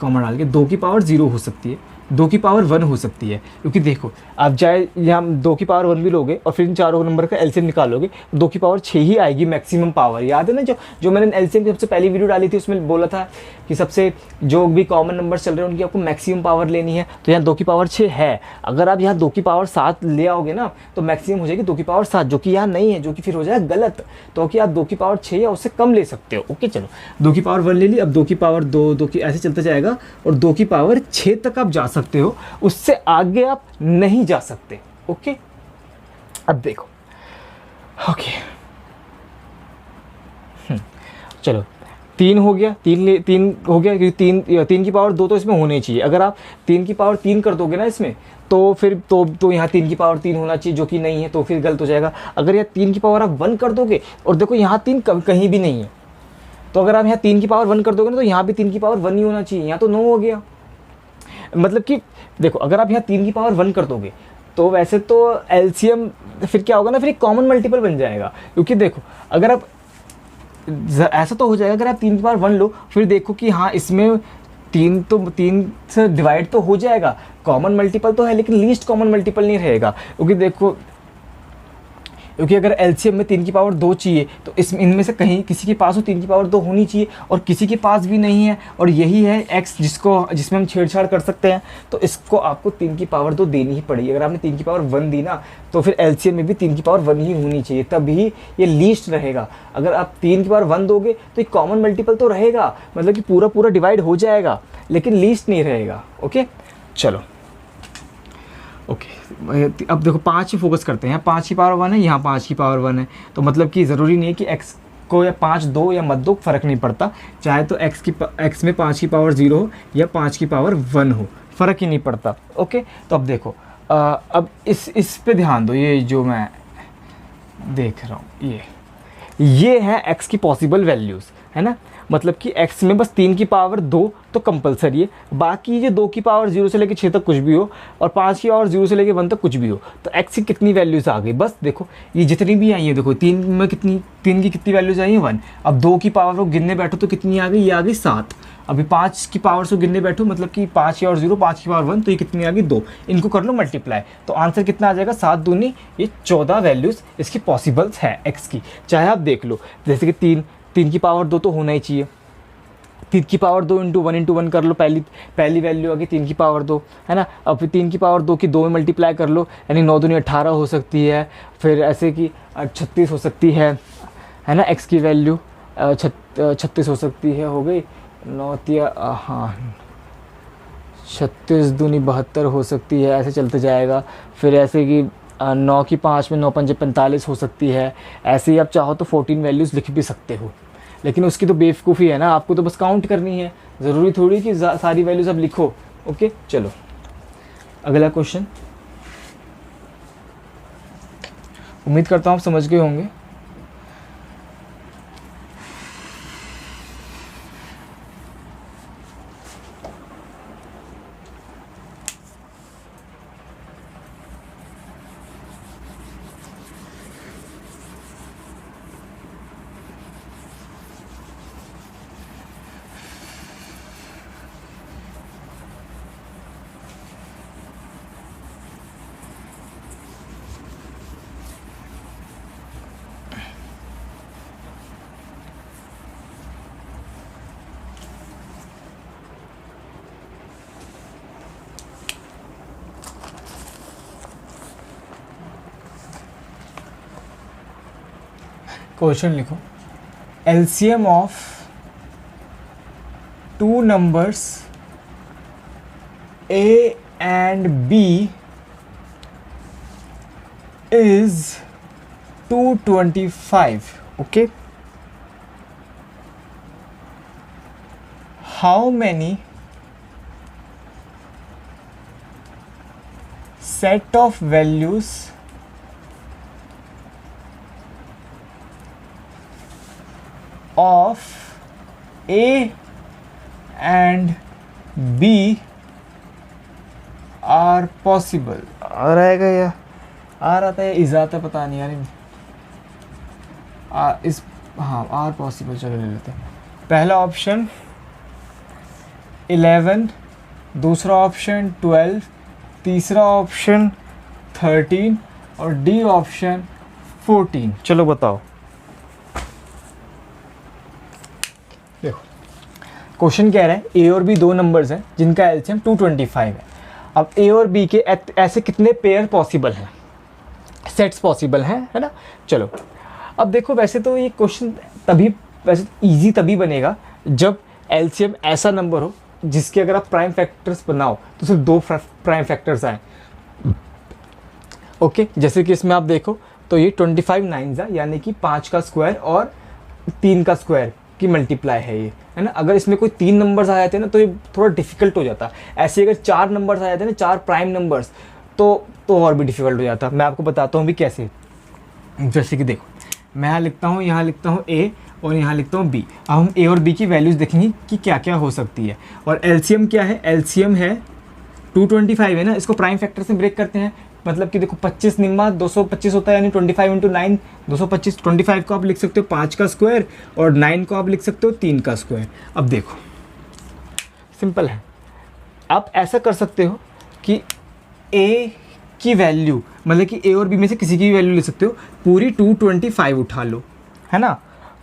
कॉमा डाल के। 2 की पावर 0 हो सकती है, 2 की पावर 1 हो सकती है। क्योंकि देखो आप चाहे यहाँ 2 की पावर 1 भी लोगे और फिर इन चारों नंबर का एलसीएम निकालोगे, 2 की पावर 6 ही आएगी मैक्सिमम पावर। याद है ना, जो मैंने एलसीएम की सबसे पहली वीडियो डाली थी, उसमें बोला था कि सबसे जो भी कॉमन नंबर चल रहे हैं उनकी आपको मैक्सिमम पावर लेनी है। तो यहाँ 2 की पावर 6 है। अगर आप यहाँ 2 की पावर 7 ले आओगे ना, तो मैक्सिमम हो जाएगी 2 की पावर 7, जो कि यहाँ नहीं है, जो कि फिर हो जाएगा गलत। तो कि आप 2 की पावर 6 या उससे कम ले सकते हो। ओके चलो, 2 की पावर 1 ले ली, अब 2 की पावर 2, 2 की, ऐसे चलता जाएगा और 2 की पावर 6 तक आप जा सकते हो, उससे आगे आप नहीं जा सकते। ओके, अब देखो, ओके चलो 3 हो गया, 3 हो गया, क्योंकि 3 की पावर 2 तो इसमें होनी चाहिए। अगर आप 3 की पावर 3 कर दोगे ना इसमें, तो फिर तो यहाँ 3 की पावर 3 होना चाहिए, जो कि नहीं है, तो फिर गलत हो जाएगा। अगर यहाँ 3 की पावर आप 1 कर दोगे, और देखो यहाँ 3 कहीं भी नहीं है, तो अगर आप यहाँ 3 की पावर 1 कर दोगे ना, तो यहाँ भी 3 की पावर 1 ही होना चाहिए, यहाँ तो 9 हो गया। मतलब कि देखो, अगर आप यहाँ 3 की पावर 1 कर दोगे, तो वैसे तो एलसीएम फिर क्या होगा ना, फिर एक कॉमन मल्टीपल बन जाएगा। क्योंकि देखो अगर आप, ऐसा तो हो जाएगा, अगर आप 3 की पावर 1 लो, फिर देखो कि हाँ इसमें 3 से डिवाइड तो हो जाएगा, कॉमन मल्टीपल तो है, लेकिन लीस्ट कॉमन मल्टीपल नहीं रहेगा। क्योंकि देखो क्योंकि अगर एलसीएम में 3 की पावर 2 चाहिए तो इनमें से कहीं किसी के पास 3 की पावर 2 होनी चाहिए, और किसी के पास भी नहीं है, और यही है एक्स जिसमें हम छेड़छाड़ कर सकते हैं। तो इसको आपको 3 की पावर 2 देनी ही पड़ेगी। अगर आपने 3 की पावर 1 दी ना, तो फिर एलसीएम में भी 3 की पावर 1 ही होनी चाहिए, तभी ये लीस्ट रहेगा। अगर आप 3 की पावर 1 दोगे तो एक कॉमन मल्टीपल तो रहेगा, मतलब कि पूरा पूरा डिवाइड हो जाएगा, लेकिन लीस्ट नहीं रहेगा। ओके चलो, ओके अब देखो 5 ही फोकस करते हैं। 5 की पावर 1 है, यहाँ 5 की पावर 1 है, तो मतलब कि ज़रूरी नहीं है कि x को या 5 दो या मत दो, फ़र्क नहीं पड़ता। चाहे तो x में 5 की पावर 0 हो या 5 की पावर 1 हो, फ़र्क ही नहीं पड़ता। ओके तो अब देखो अब इस पे ध्यान दो। ये जो मैं देख रहा हूँ ये है x की पॉसिबल वैल्यूज़, है ना। मतलब कि x में बस 3 की पावर 2 तो कंपलसरी है, बाकी ये 2 की पावर 0 से लेकर 6 तक कुछ भी हो, और 5 की पावर 0 से लेकर 1 तक कुछ भी हो। तो x की कितनी वैल्यूज़ आ गई, बस देखो ये जितनी भी आई है, देखो 3 में कितनी, 3 की कितनी वैल्यूज़ आई है 1। अब 2 की पावर को गिनने बैठो तो कितनी आ गई, ये आ गई 7। अभी 5 की पावर से गिनने बैठो, मतलब कि 5 की और 0, 5 की पावर 1, तो ये कितनी आ गई 2। इनको कर लो मल्टीप्लाई, तो आंसर कितना आ जाएगा, 7 दूनी ये 14 वैल्यूज़ इसकी पॉसिबल्स है x की। चाहे आप देख लो, जैसे कि 3 की पावर 2 तो होना ही चाहिए, 3 की पावर 2 इंटू 1 कर लो, पहली वैल्यू आ गई 3 की पावर 2, है ना। अब फिर 3 की पावर 2 की 2 में मल्टीप्लाई कर लो, यानी 9 दूनी 18 हो सकती है, फिर ऐसे कि 36 हो सकती है ना। x की वैल्यू 36 हो सकती है, हो गई 9 तिया, हाँ 36 दूनी 72 हो सकती है, ऐसे चलते जाएगा। फिर ऐसे कि 9 की 5 में 9 पंजे 45 हो सकती है। ऐसे ही आप चाहो तो 14 वैल्यूज़ लिख भी सकते हो, लेकिन उसकी तो बेवकूफ़ी है ना, आपको तो बस काउंट करनी है, ज़रूरी थोड़ी कि सारी वैल्यूज़ अब लिखो। ओके चलो अगला क्वेश्चन, उम्मीद करता हूँ आप समझ गए होंगे। क्वेश्चन लिखो, LCM of 2 numbers A and B is 225. Okay, how many set of values of A and B are possible? आ रहेगा या आ रहा था या इजाता पता नहीं यार। हाँ आर पॉसिबल, चलो ले लेते हैं। पहला ऑप्शन 11, दूसरा ऑप्शन 12, तीसरा ऑप्शन 13 और डी ऑप्शन 14। चलो बताओ। देखो क्वेश्चन कह रहा है ए और बी 2 नंबर्स हैं जिनका एलसीएम 225 है। अब ए और बी के ऐसे कितने पेयर पॉसिबल हैं, सेट्स पॉसिबल हैं, है ना। चलो अब देखो, वैसे तो ये क्वेश्चन वैसे इजी तभी बनेगा जब एलसीएम ऐसा नंबर हो जिसके अगर आप प्राइम फैक्टर्स बनाओ तो सिर्फ 2 प्राइम फैक्टर्स आए। ओके, जैसे कि इसमें आप देखो तो ये 25 9 यानी कि 5 का स्क्वायर और 3 का स्क्वायर की मल्टीप्लाई है ये, है ना। अगर इसमें कोई 3 नंबर्स आ जाते हैं ना तो ये थोड़ा डिफिकल्ट हो जाता। ऐसे अगर 4 नंबर्स आ जाते हैं ना, 4 प्राइम नंबर्स, तो और भी डिफिकल्ट हो जाता। मैं आपको बताता हूँ भी कैसे। जैसे कि देखो, मैं यहाँ लिखता हूँ ए और यहाँ लिखता हूँ बी। अब हम ए और बी की वैल्यूज़ देखेंगे कि क्या क्या हो सकती है। और एलसीएम क्या है, एलसीएम है 225 है ना। इसको प्राइम फैक्टर से ब्रेक करते हैं, मतलब कि देखो 25 निम्मा 225 होता है, यानी 25 इंटू 9 225। 25 को आप लिख सकते हो 5 का स्क्वायर और 9 को आप लिख सकते हो 3 का स्क्वायर। अब देखो सिंपल है, आप ऐसा कर सकते हो कि ए की वैल्यू, मतलब कि ए और बी में से किसी की भी वैल्यू ले सकते हो, पूरी 225 उठा लो, है ना,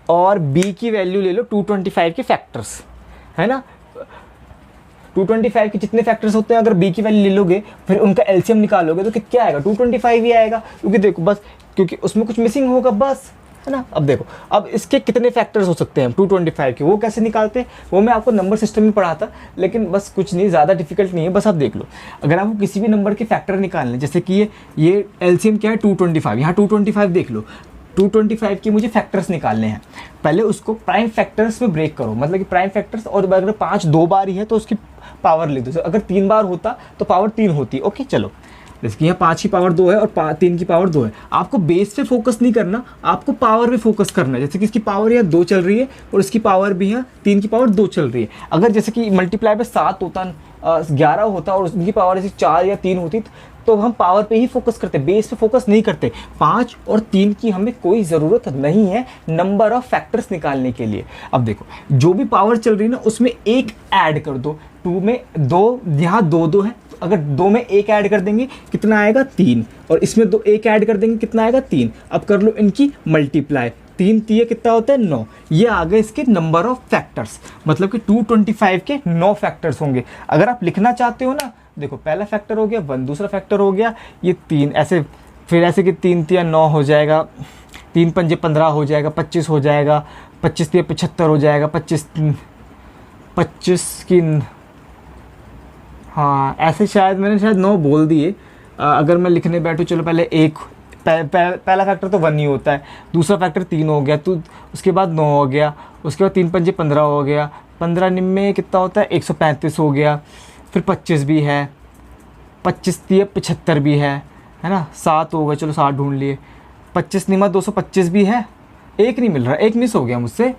और बी की वैल्यू ले लो 225 के फैक्टर्स, है ना। 225 के जितने फैक्टर्स होते हैं, अगर बी की वैल्यू ले लोगे फिर उनका एलसीएम निकालोगे तो क्या आएगा, 225 ही आएगा, क्योंकि देखो बस, क्योंकि उसमें कुछ मिसिंग होगा बस, है ना। अब देखो, अब इसके कितने फैक्टर्स हो सकते हैं 225 के, वो कैसे निकालते हैं वो मैं आपको नंबर सिस्टम में पढ़ाता, लेकिन बस कुछ नहीं, ज़्यादा डिफिकल्ट नहीं है, बस आप देख लो। अगर आपको किसी भी नंबर के फैक्टर निकालने, जैसे कि ये एलसीएम क्या है 225, यहाँ 225 देख लो, 225 के मुझे फैक्टर्स निकालने हैं। पहले उसको प्राइम फैक्टर्स में ब्रेक करो, मतलब कि प्राइम फैक्टर्स, और अगर 5 दो बार ही है तो उसकी पावर ले दो, अगर 3 बार होता तो पावर 3 होती। ओके चलो, जैसे कि यहाँ 5 की पावर 2 है और 3 की पावर 2 है। आपको बेस पे फोकस नहीं करना, आपको पावर पे फोकस करना है। जैसे कि इसकी पावर यहाँ 2 चल रही है और इसकी पावर भी यहाँ 3 की पावर 2 चल रही है। अगर जैसे कि मल्टीप्लाई पे 7 होता, 11 होता और उसकी पावर जैसे 4 या 3 होती, तो हम पावर पे ही फोकस करते, बेस पे फोकस नहीं करते। 5 और 3 की हमें कोई ज़रूरत नहीं है नंबर ऑफ फैक्टर्स निकालने के लिए। अब देखो, जो भी पावर चल रही है ना उसमें एक ऐड कर दो, 2 में 2, यहाँ 2 है, अगर 2 में एक ऐड कर देंगे कितना आएगा 3, और इसमें 2 एक ऐड कर देंगे कितना आएगा 3। अब कर लो इनकी मल्टीप्लाई, 3 3 कितना होता है 9, ये आ गए इसके नंबर ऑफ फैक्टर्स, मतलब कि 225 के 9 फैक्टर्स होंगे। अगर आप लिखना चाहते हो ना, देखो पहला फैक्टर हो गया 1, दूसरा फैक्टर हो गया ये 3, ऐसे फिर ऐसे कि 3 3 9 हो जाएगा, 3 5 15 हो जाएगा, 25 हो जाएगा, 25 3 75 हो जाएगा, 25 की, हाँ ऐसे शायद मैंने 9 बोल दिए। अगर मैं लिखने बैठूँ, चलो पहले पहला फैक्टर तो 1 ही होता है, दूसरा फैक्टर 3 हो गया, तो उसके बाद 9 हो गया, उसके बाद 3 5 15 हो गया, 15 निम्न कितना होता है 135 हो गया, फिर 25 भी है, 25 3 75 भी है ना, 7 हो गए, चलो 7 ढूंढ लिए, 25 निम्न 225 भी है, एक नहीं मिल रहा, एक मिस हो गया मुझसे,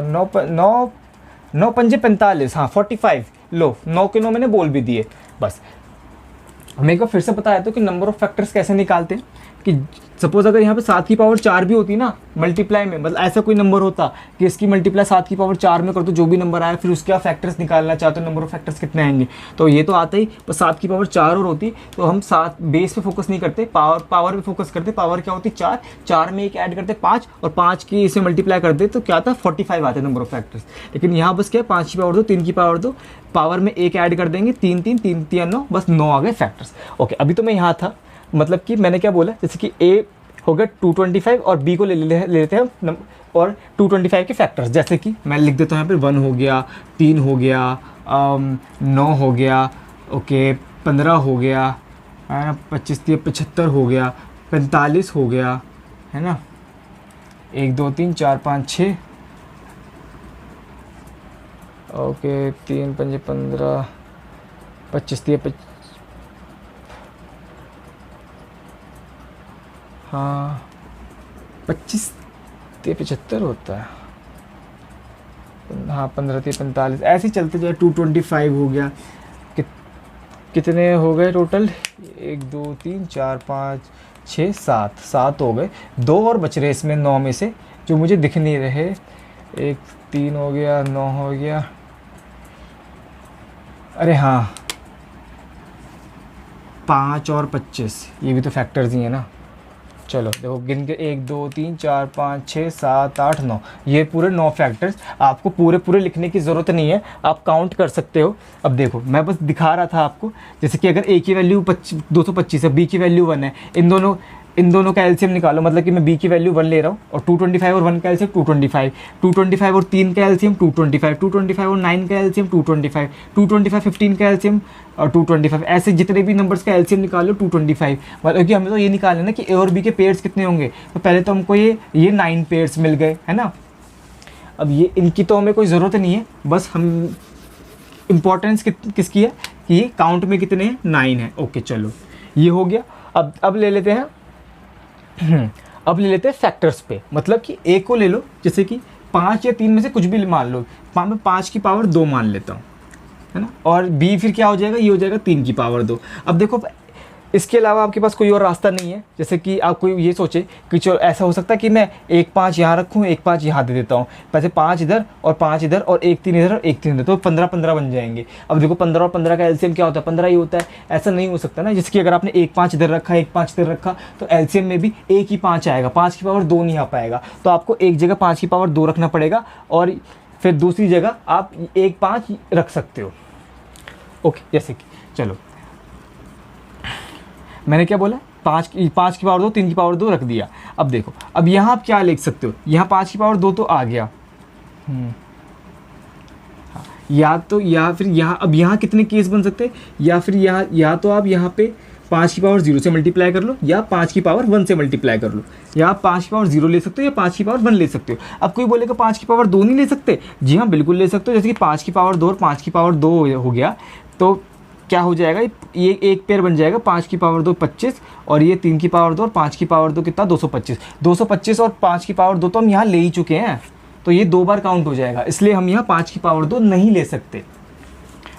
9 5 45, हाँ 45, लो 9 के 9 मैंने बोल भी दिए। बस मैं एक बार फिर से बताया तो कि नंबर ऑफ फैक्टर्स कैसे निकालते हैं, कि सपोज अगर यहाँ पे 7 की पावर 4 भी होती ना मल्टीप्लाई में, मतलब ऐसा कोई नंबर होता कि इसकी मल्टीप्लाई 7 की पावर 4 में कर दो, जो भी नंबर आया फिर उसके आप फैक्टर्स निकालना चाहते हो, नंबर ऑफ फैक्टर्स कितने आएंगे, तो ये तो आता ही, पर 7 की पावर 4 और होती तो हम 7 बेस पे फोकस नहीं करते, पावर पे फोकस करते। पावर क्या होती 4, 4 में एक ऐड करते 5, और 5 की इसे मल्टीप्लाई करते तो क्या आता 45 आते नंबर ऑफ फैक्टर्स। लेकिन यहाँ बस क्या 5 की पावर 2, 3 की पावर 2, पावर में एक ऐड कर देंगे, 3 3 3 3 9, बस 9 आ गए फैक्टर्स। ओके, अभी तो मैं यहाँ था, मतलब कि मैंने क्या बोला, जैसे कि ए हो गया 225 और बी को ले लेते हैं और 225 के फैक्टर्स, जैसे कि मैं लिख देता हूँ यहाँ पे 1 हो गया, 3 हो गया, 9 हो गया, ओके 15 हो गया, है ना, 25 3 75 हो गया, 45 हो गया, है ना, 1 2 3 4 5 6, ओके 3 5 15, 25 3 हाँ 25 3 75 होता है, हाँ 15 3 45, ऐसे ही चलते जाए। 225 हो गया, कितने हो गए टोटल, 1 2 3 4 5 6 7 हो गए, 2 और बच रहे इसमें 9 में से जो मुझे दिख नहीं रहे, 1 3 हो गया, 9 हो गया, अरे हाँ 5 और 25, ये भी तो फैक्टर्स ही है ना। चलो देखो गिन के 1 2 3 4 5 6 7 8 9, ये पूरे 9 फैक्टर्स। आपको पूरे लिखने की ज़रूरत नहीं है, आप काउंट कर सकते हो। अब देखो मैं बस दिखा रहा था आपको, जैसे कि अगर ए की वैल्यू 225 है, बी की वैल्यू 1 है, इन दोनों का एलसीएम निकालो, मतलब कि मैं बी की वैल्यू 1 ले रहा हूँ और 225 और 1 का एलसीएम 225 और 3 का एलसीएम 225 और 9 का एलसीएम 225 15 का एलसीएम और 225, ऐसे जितने भी नंबर्स का एलसीएम निकालो 225। मतलब कि हमें तो ये निकालना ना कि ए और बी के पेयर्स कितने होंगे, तो पहले तो हमको ये 9 पेयर्स मिल गए, है ना। अब ये इनकी तो हमें कोई ज़रूरत नहीं है, बस हम इम्पोर्टेंस किसकी है कि ये काउंट में कितने हैं 9 है। ओके चलो ये हो गया। अब ले लेते हैं अब ले लेते हैं फैक्टर्स पे, मतलब कि ए को ले लो, जैसे कि 5 या 3 में से कुछ भी मान लो, मैं 5 की पावर 2 मान लेता हूँ, है ना, और बी फिर क्या हो जाएगा, ये हो जाएगा 3 की पावर 2। अब देखो इसके अलावा आपके पास कोई और रास्ता नहीं है। जैसे कि आप कोई ये सोचे कि चलो ऐसा हो सकता है कि मैं 1 5 यहाँ रखूँ, 1 5 यहाँ दे देता हूँ, वैसे 5 इधर और 5 इधर और 1 3 इधर और 1 3 इधर, तो 15 15 बन जाएंगे। अब देखो 15 और 15 का एलसीएम क्या होता है, 15 ही होता है। ऐसा नहीं हो सकता ना, जैसे कि अगर आपने 1 5 इधर रखा, 1 5 इधर रखा, तो एलसीएम में भी एक ही 5 आएगा, 5 की पावर 2 नहीं आ पाएगा। तो आपको एक जगह 5 की पावर 2 रखना पड़ेगा और फिर दूसरी जगह आप 1 5 रख सकते हो। ओके, जैसे कि चलो मैंने क्या बोला, 5 की पावर 2, 3 की पावर 2 रख दिया। अब देखो, अब यहाँ आप क्या लिख सकते हो, यहाँ 5 की पावर 2 तो आ गया, या तो या फिर यहाँ, अब यहाँ कितने केस बन सकते हैं, या फिर यहाँ या तो आप यहाँ पे 5 की पावर 0 से मल्टीप्लाई कर लो, या 5 की पावर 1 से मल्टीप्लाई कर लो, या आप 5 की पावर 0 ले सकते हो, या 5 की पावर 1 ले सकते हो। अब कोई बोलेगा 5 की पावर 2 नहीं ले सकते, जी हाँ बिल्कुल ले सकते हो। जैसे कि 5 की पावर 2 और 5 की पावर 2 हो गया, तो क्या हो जाएगा, ये एक पेयर बन जाएगा, 5 की पावर 2 25 और ये 3 की पावर 2 और 5 की पावर 2 कितना, 225। 225 और 5 की पावर 2 तो हम यहाँ ले ही चुके हैं, तो ये 2 बार काउंट हो जाएगा, इसलिए हम यहाँ 5 की पावर 2 नहीं ले सकते।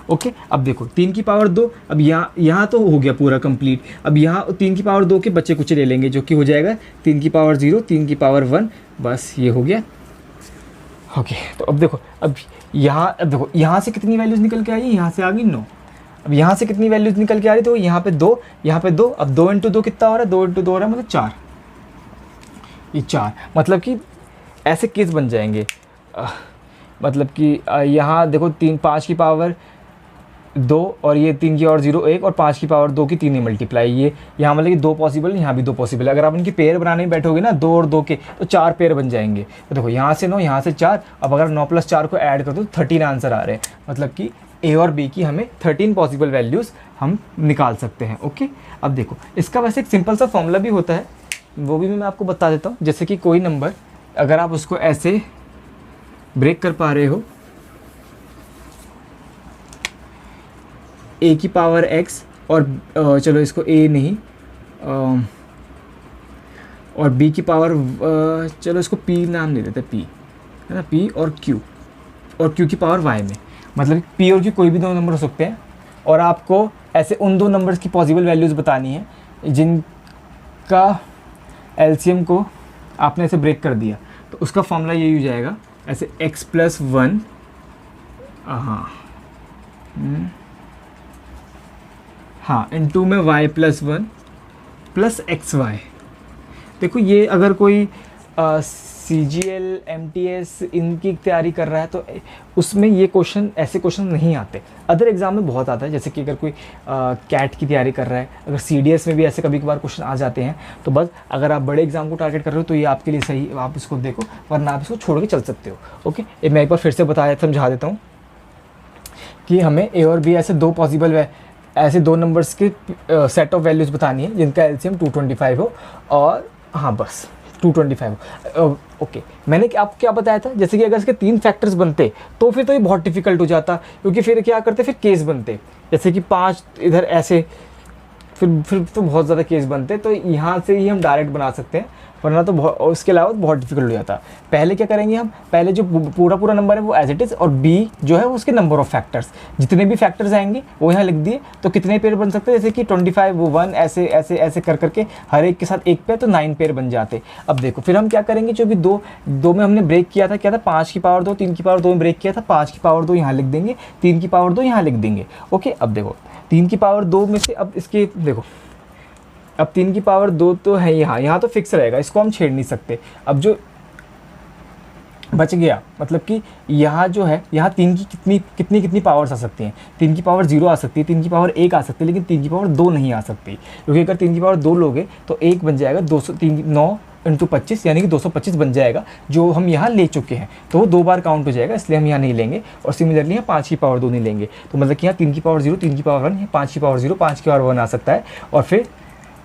ओके, अब देखो 3 की पावर 2, अब यहाँ तो हो गया पूरा कंप्लीट। अब यहाँ 3 की पावर 2 के बच्चे कुछ ले लेंगे, जो कि हो जाएगा 3 की पावर 0, 3 की पावर 1, बस ये हो गया। ओके, तो अब देखो, अब देखो यहाँ से कितनी वैल्यूज़ निकल के आई, यहाँ से आ गई 9। अब यहाँ से कितनी वैल्यूज़ निकल के आ रही, तो यहाँ पे 2, यहाँ पे 2। अब 2 × 2 कितना हो रहा है, 2 × 2 हो रहा है मतलब 4, ये 4, मतलब कि ऐसे केस बन जाएंगे। मतलब कि यहाँ देखो 5 की पावर 2 और ये 3 की और 0 1 और 5 की पावर 2 की 3 ही मल्टीप्लाई, ये यहाँ मतलब कि 2 पॉसिबल, यहाँ भी 2 पॉसिबल है। अगर आप इनकी पेयर बनाने में बैठोगे ना, 2 और 2 के, तो 4 पेयर बन जाएंगे। तो देखो यहाँ से 9, यहाँ से 4, अब अगर 9 + 4 को ऐड कर दो तो 13 आंसर आ रहे हैं। मतलब कि ए और बी की हमें 13 पॉसिबल वैल्यूज़ हम निकाल सकते हैं। ओके, अब देखो इसका वैसे एक सिंपल सा फॉर्मूला भी होता है, वो भी मैं आपको बता देता हूँ। जैसे कि कोई नंबर अगर आप उसको ऐसे ब्रेक कर पा रहे हो, ए की पावर x और चलो इसको a नहीं, और b की पावर चलो इसको p नाम दे देते, p है ना, p और q की पावर y में, मतलब p और q कोई भी 2 नंबर हो सकते हैं। और आपको ऐसे उन 2 नंबर्स की पॉसिबल वैल्यूज़ बतानी है जिनका एलसीएम को आपने ऐसे ब्रेक कर दिया, तो उसका फॉर्मूला यही हो जाएगा, ऐसे x + 1, हाँ इनटू में y + 1 + xy। देखो ये अगर कोई CGL MTS इनकी तैयारी कर रहा है तो उसमें ये क्वेश्चन, ऐसे क्वेश्चन नहीं आते। अदर एग्जाम में बहुत आता है, जैसे कि अगर कोई कैट की तैयारी कर रहा है, अगर CDS में भी ऐसे कभी कभार क्वेश्चन आ जाते हैं। तो बस अगर आप बड़े एग्जाम को टारगेट कर रहे हो तो ये आपके लिए सही, आप इसको देखो, वरना आप इसको छोड़ के चल सकते हो। ओके, मैं एक बार फिर से समझा देता हूँ कि हमें ए और बी ऐसे 2 पॉसिबल ऐसे 2 नंबर्स के सेट ऑफ वैल्यूज़ बतानी है जिनका एलसीएम 225 हो, और हाँ बस 225 हो। ओके, मैंने आपको क्या बताया था, जैसे कि अगर इसके 3 फैक्टर्स बनते तो फिर तो ये बहुत डिफिकल्ट हो जाता, क्योंकि फिर क्या करते, फिर केस बनते, जैसे कि 5 इधर ऐसे, फिर तो बहुत ज़्यादा केस बनते। तो यहाँ से ही हम डायरेक्ट बना सकते हैं, वरना तो बहुत, और इसके अलावा बहुत डिफिकल्ट हो जाता। पहले क्या करेंगे हम, पहले जो पूरा नंबर है वो एज इट इज़, और बी जो है वो उसके नंबर ऑफ फैक्टर्स, जितने भी फैक्टर्स आएंगे वो यहाँ लिख दिए। तो कितने पेयर बन सकते हैं, जैसे कि 25 वो 1 ऐसे ऐसे ऐसे कर करके हर एक के साथ एक पेयर, तो 9 पेयर बन जाते। अब देखो फिर हम क्या करेंगे, जो भी दो में हमने ब्रेक किया था, क्या था, 5 की पावर 2 3 की पावर 2 में ब्रेक किया था, 5 की पावर 2 यहाँ लिख देंगे, 3 की पावर 2 यहाँ लिख देंगे। ओके, अब देखो 3 की पावर 2 में से, अब इसके देखो, अब 3 की पावर 2 तो है यहाँ तो फिक्स रहेगा, इसको हम छेड़ नहीं सकते। अब जो बच गया, मतलब कि यहाँ जो है, यहाँ 3 की कितनी पावर्स आ सकती हैं, 3 की पावर 0 आ सकती है, 3 की पावर 1 आ सकती है, लेकिन 3 की पावर 2 नहीं आ सकती, क्योंकि अगर 3 की पावर 2 लोगे तो 1 बन जाएगा, 9 × 25 यानी कि 225 बन जाएगा, जो हम यहाँ ले चुके हैं, तो वो 2 बार काउंट हो जाएगा, इसलिए हम यहाँ नहीं लेंगे। और सिमिलरली यहाँ 5 की पावर 2 नहीं लेंगे, तो मतलब कि यहाँ 3 की पावर 0, 3 की पावर 1, 5 की पावर 0, 5 की पावर 1 आ सकता है। और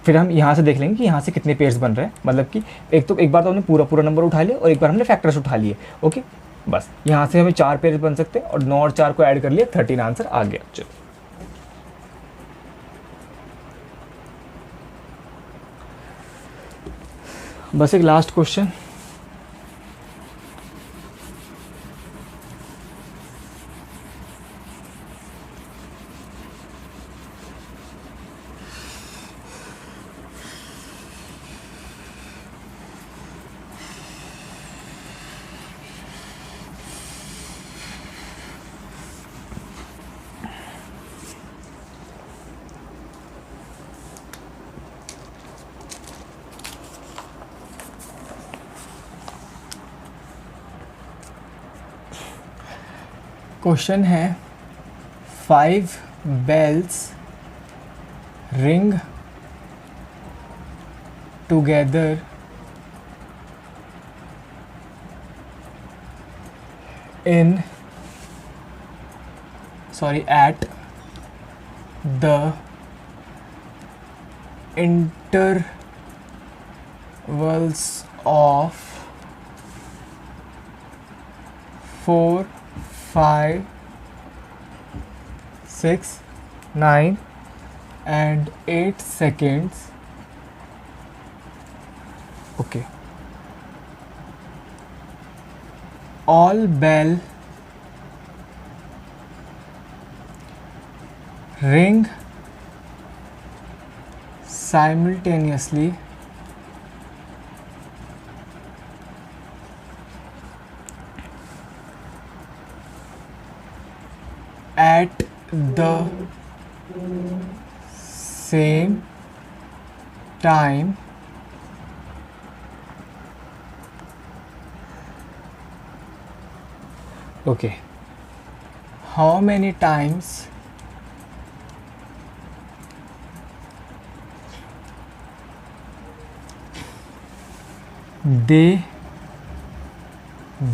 फिर हम यहाँ से देख लेंगे कि यहाँ से कितने पेयर्स बन रहे हैं, मतलब कि एक बार तो हमने पूरा नंबर उठा लिया और एक बार हमने फैक्टर्स उठा लिए। ओके, बस यहाँ से हमें 4 पेयर्स बन सकते हैं, और 9 और 4 को ऐड कर लिया, 13 आंसर आ गया। चलो बस एक लास्ट क्वेश्चन, क्वेश्चन है 5 bells ring together at the intervals of 4, 5, 6, 9 and 8 seconds. Okay. All bell ring simultaneously at the same time. Okay. How many times they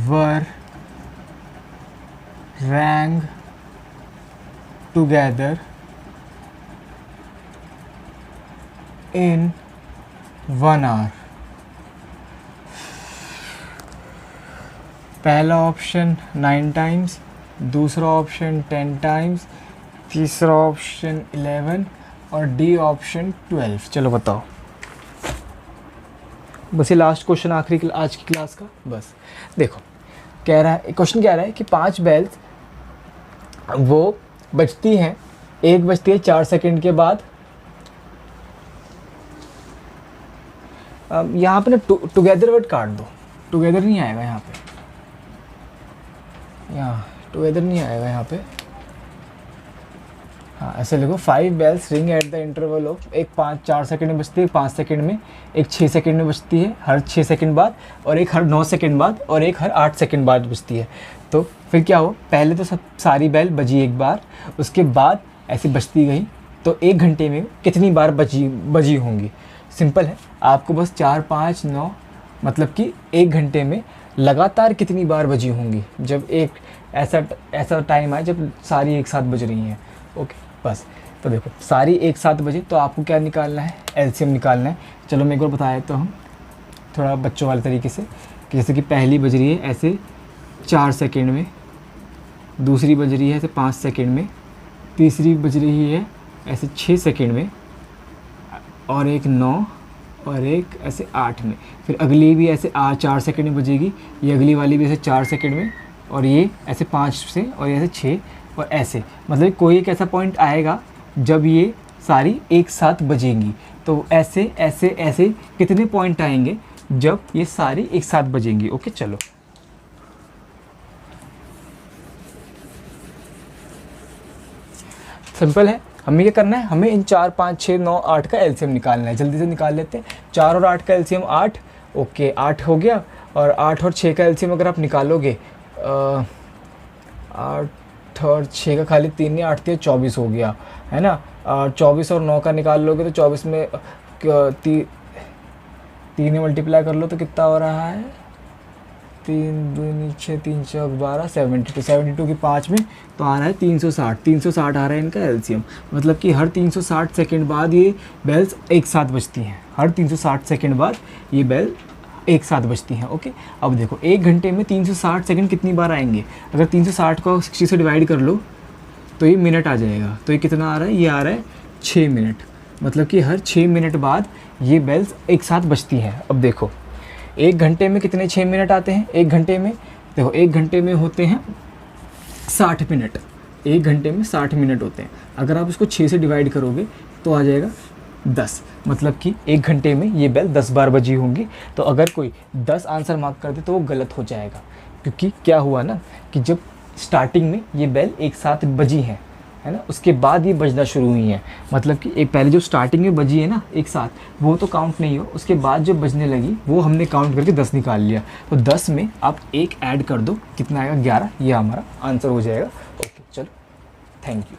were rang together in 1 hour? पहला option 9 times, दूसरा option 10 times, तीसरा option 11 और D option 12। चलो बताओ। बस ये last question आखिरी आज की क्लास का। बस देखो, कह रहा है क्वेश्चन कह रहा है कि 5 बेल्स वो बजती हैं, एक बजती है 4 सेकंड के बाद। यहाँ पे ना टुगेदर वर्ड काट दो, टुगेदर नहीं आएगा यहाँ पे, यहाँ टुगेदर नहीं आएगा यहाँ पे। हाँ ऐसे लिखो 5 bells ring at the interval of, एक 4 सेकंड में बजती है, 5 सेकंड में, एक 6 सेकंड में बजती है हर 6 सेकंड बाद, और एक हर 9 सेकंड बाद, और एक हर 8 सेकंड बाद बजती है। तो फिर क्या हो, पहले तो सब सारी बेल बजी एक बार, उसके बाद ऐसे बजती गई, तो 1 घंटे में कितनी बार बजी होंगी? सिंपल है, आपको बस 4, 5, 9 मतलब कि 1 घंटे में लगातार कितनी बार बजी होंगी, जब एक ऐसा टाइम आए जब सारी एक साथ बज रही हैं। ओके बस, तो देखो सारी एक साथ बजे तो आपको क्या निकालना है, एलसीएम निकालना है। चलो मैं एक बार बताया तो हम थोड़ा बच्चों वाले तरीके से, कि जैसे कि पहली बज रही है ऐसे 4 सेकंड में, दूसरी बज रही है ऐसे 5 सेकंड में, तीसरी बज रही है ऐसे 6 सेकंड में, और एक 9 और एक ऐसे 8 में। फिर अगली भी ऐसे 4 सेकंड में बजेगी, ये अगली वाली भी ऐसे 4 सेकंड में, और ये ऐसे 5 से, और ये ऐसे 6 और ऐसे। मतलब कोई एक ऐसा पॉइंट आएगा जब ये सारी एक साथ बजेंगी। तो ऐसे ऐसे ऐसे कितने पॉइंट आएंगे जब ये सारी एक साथ बजेंगी? ओके चलो, सिंपल है। हमें क्या करना है, हमें इन 4, 5, 6, 9, 8 का एलसीएम निकालना है। जल्दी से निकाल लेते हैं। 4 और 8 का एलसीएम 8। ओके 8 हो गया, और 8 और 6 का एलसीएम अगर आप निकालोगे, 8 और 6 का खाली 3 नहीं, 8 3 24 हो गया, है ना। 24 और 9 का निकाल लोगे तो 24 में 3 में मल्टीप्लाई कर लो तो कितना हो रहा है, 3 दूनी 6, 3 चौक 12, 72 की 5 में तो आ रहा है 360 आ रहा है इनका एलसीएम। मतलब कि हर 360 सेकंड बाद ये बेल्स एक साथ बजती हैं, हर 360 सेकंड बाद ये बेल एक साथ बजती हैं। ओके, अब देखो 1 घंटे में 360 सेकंड कितनी बार आएंगे? अगर 360 को 60 से डिवाइड कर लो तो ये मिनट आ जाएगा। तो ये कितना आ रहा है, ये आ रहा है 6 मिनट। मतलब कि हर 6 मिनट बाद ये बेल्स एक साथ बजती हैं। अब देखो 1 घंटे में कितने 6 मिनट आते हैं? 1 घंटे में देखो 1 घंटे में होते हैं 60 मिनट। 1 घंटे में 60 मिनट होते हैं। अगर आप इसको 6 से डिवाइड करोगे तो आ जाएगा 10। मतलब कि 1 घंटे में ये बेल 10 बार बजी होंगी। तो अगर कोई 10 आंसर मार्क कर दे तो वो गलत हो जाएगा, क्योंकि क्या हुआ ना कि जब स्टार्टिंग में ये बेल एक साथ बजी हैं, है ना, उसके बाद ये बजना शुरू हुई हैं। मतलब कि एक पहले जो स्टार्टिंग में बजी है ना एक साथ, वो तो काउंट नहीं हो, उसके बाद जो बजने लगी वो हमने काउंट करके 10 निकाल लिया। तो 10 में आप एक ऐड कर दो, कितना आएगा 11, ये हमारा आंसर हो जाएगा। ओके चलो, थैंक यू।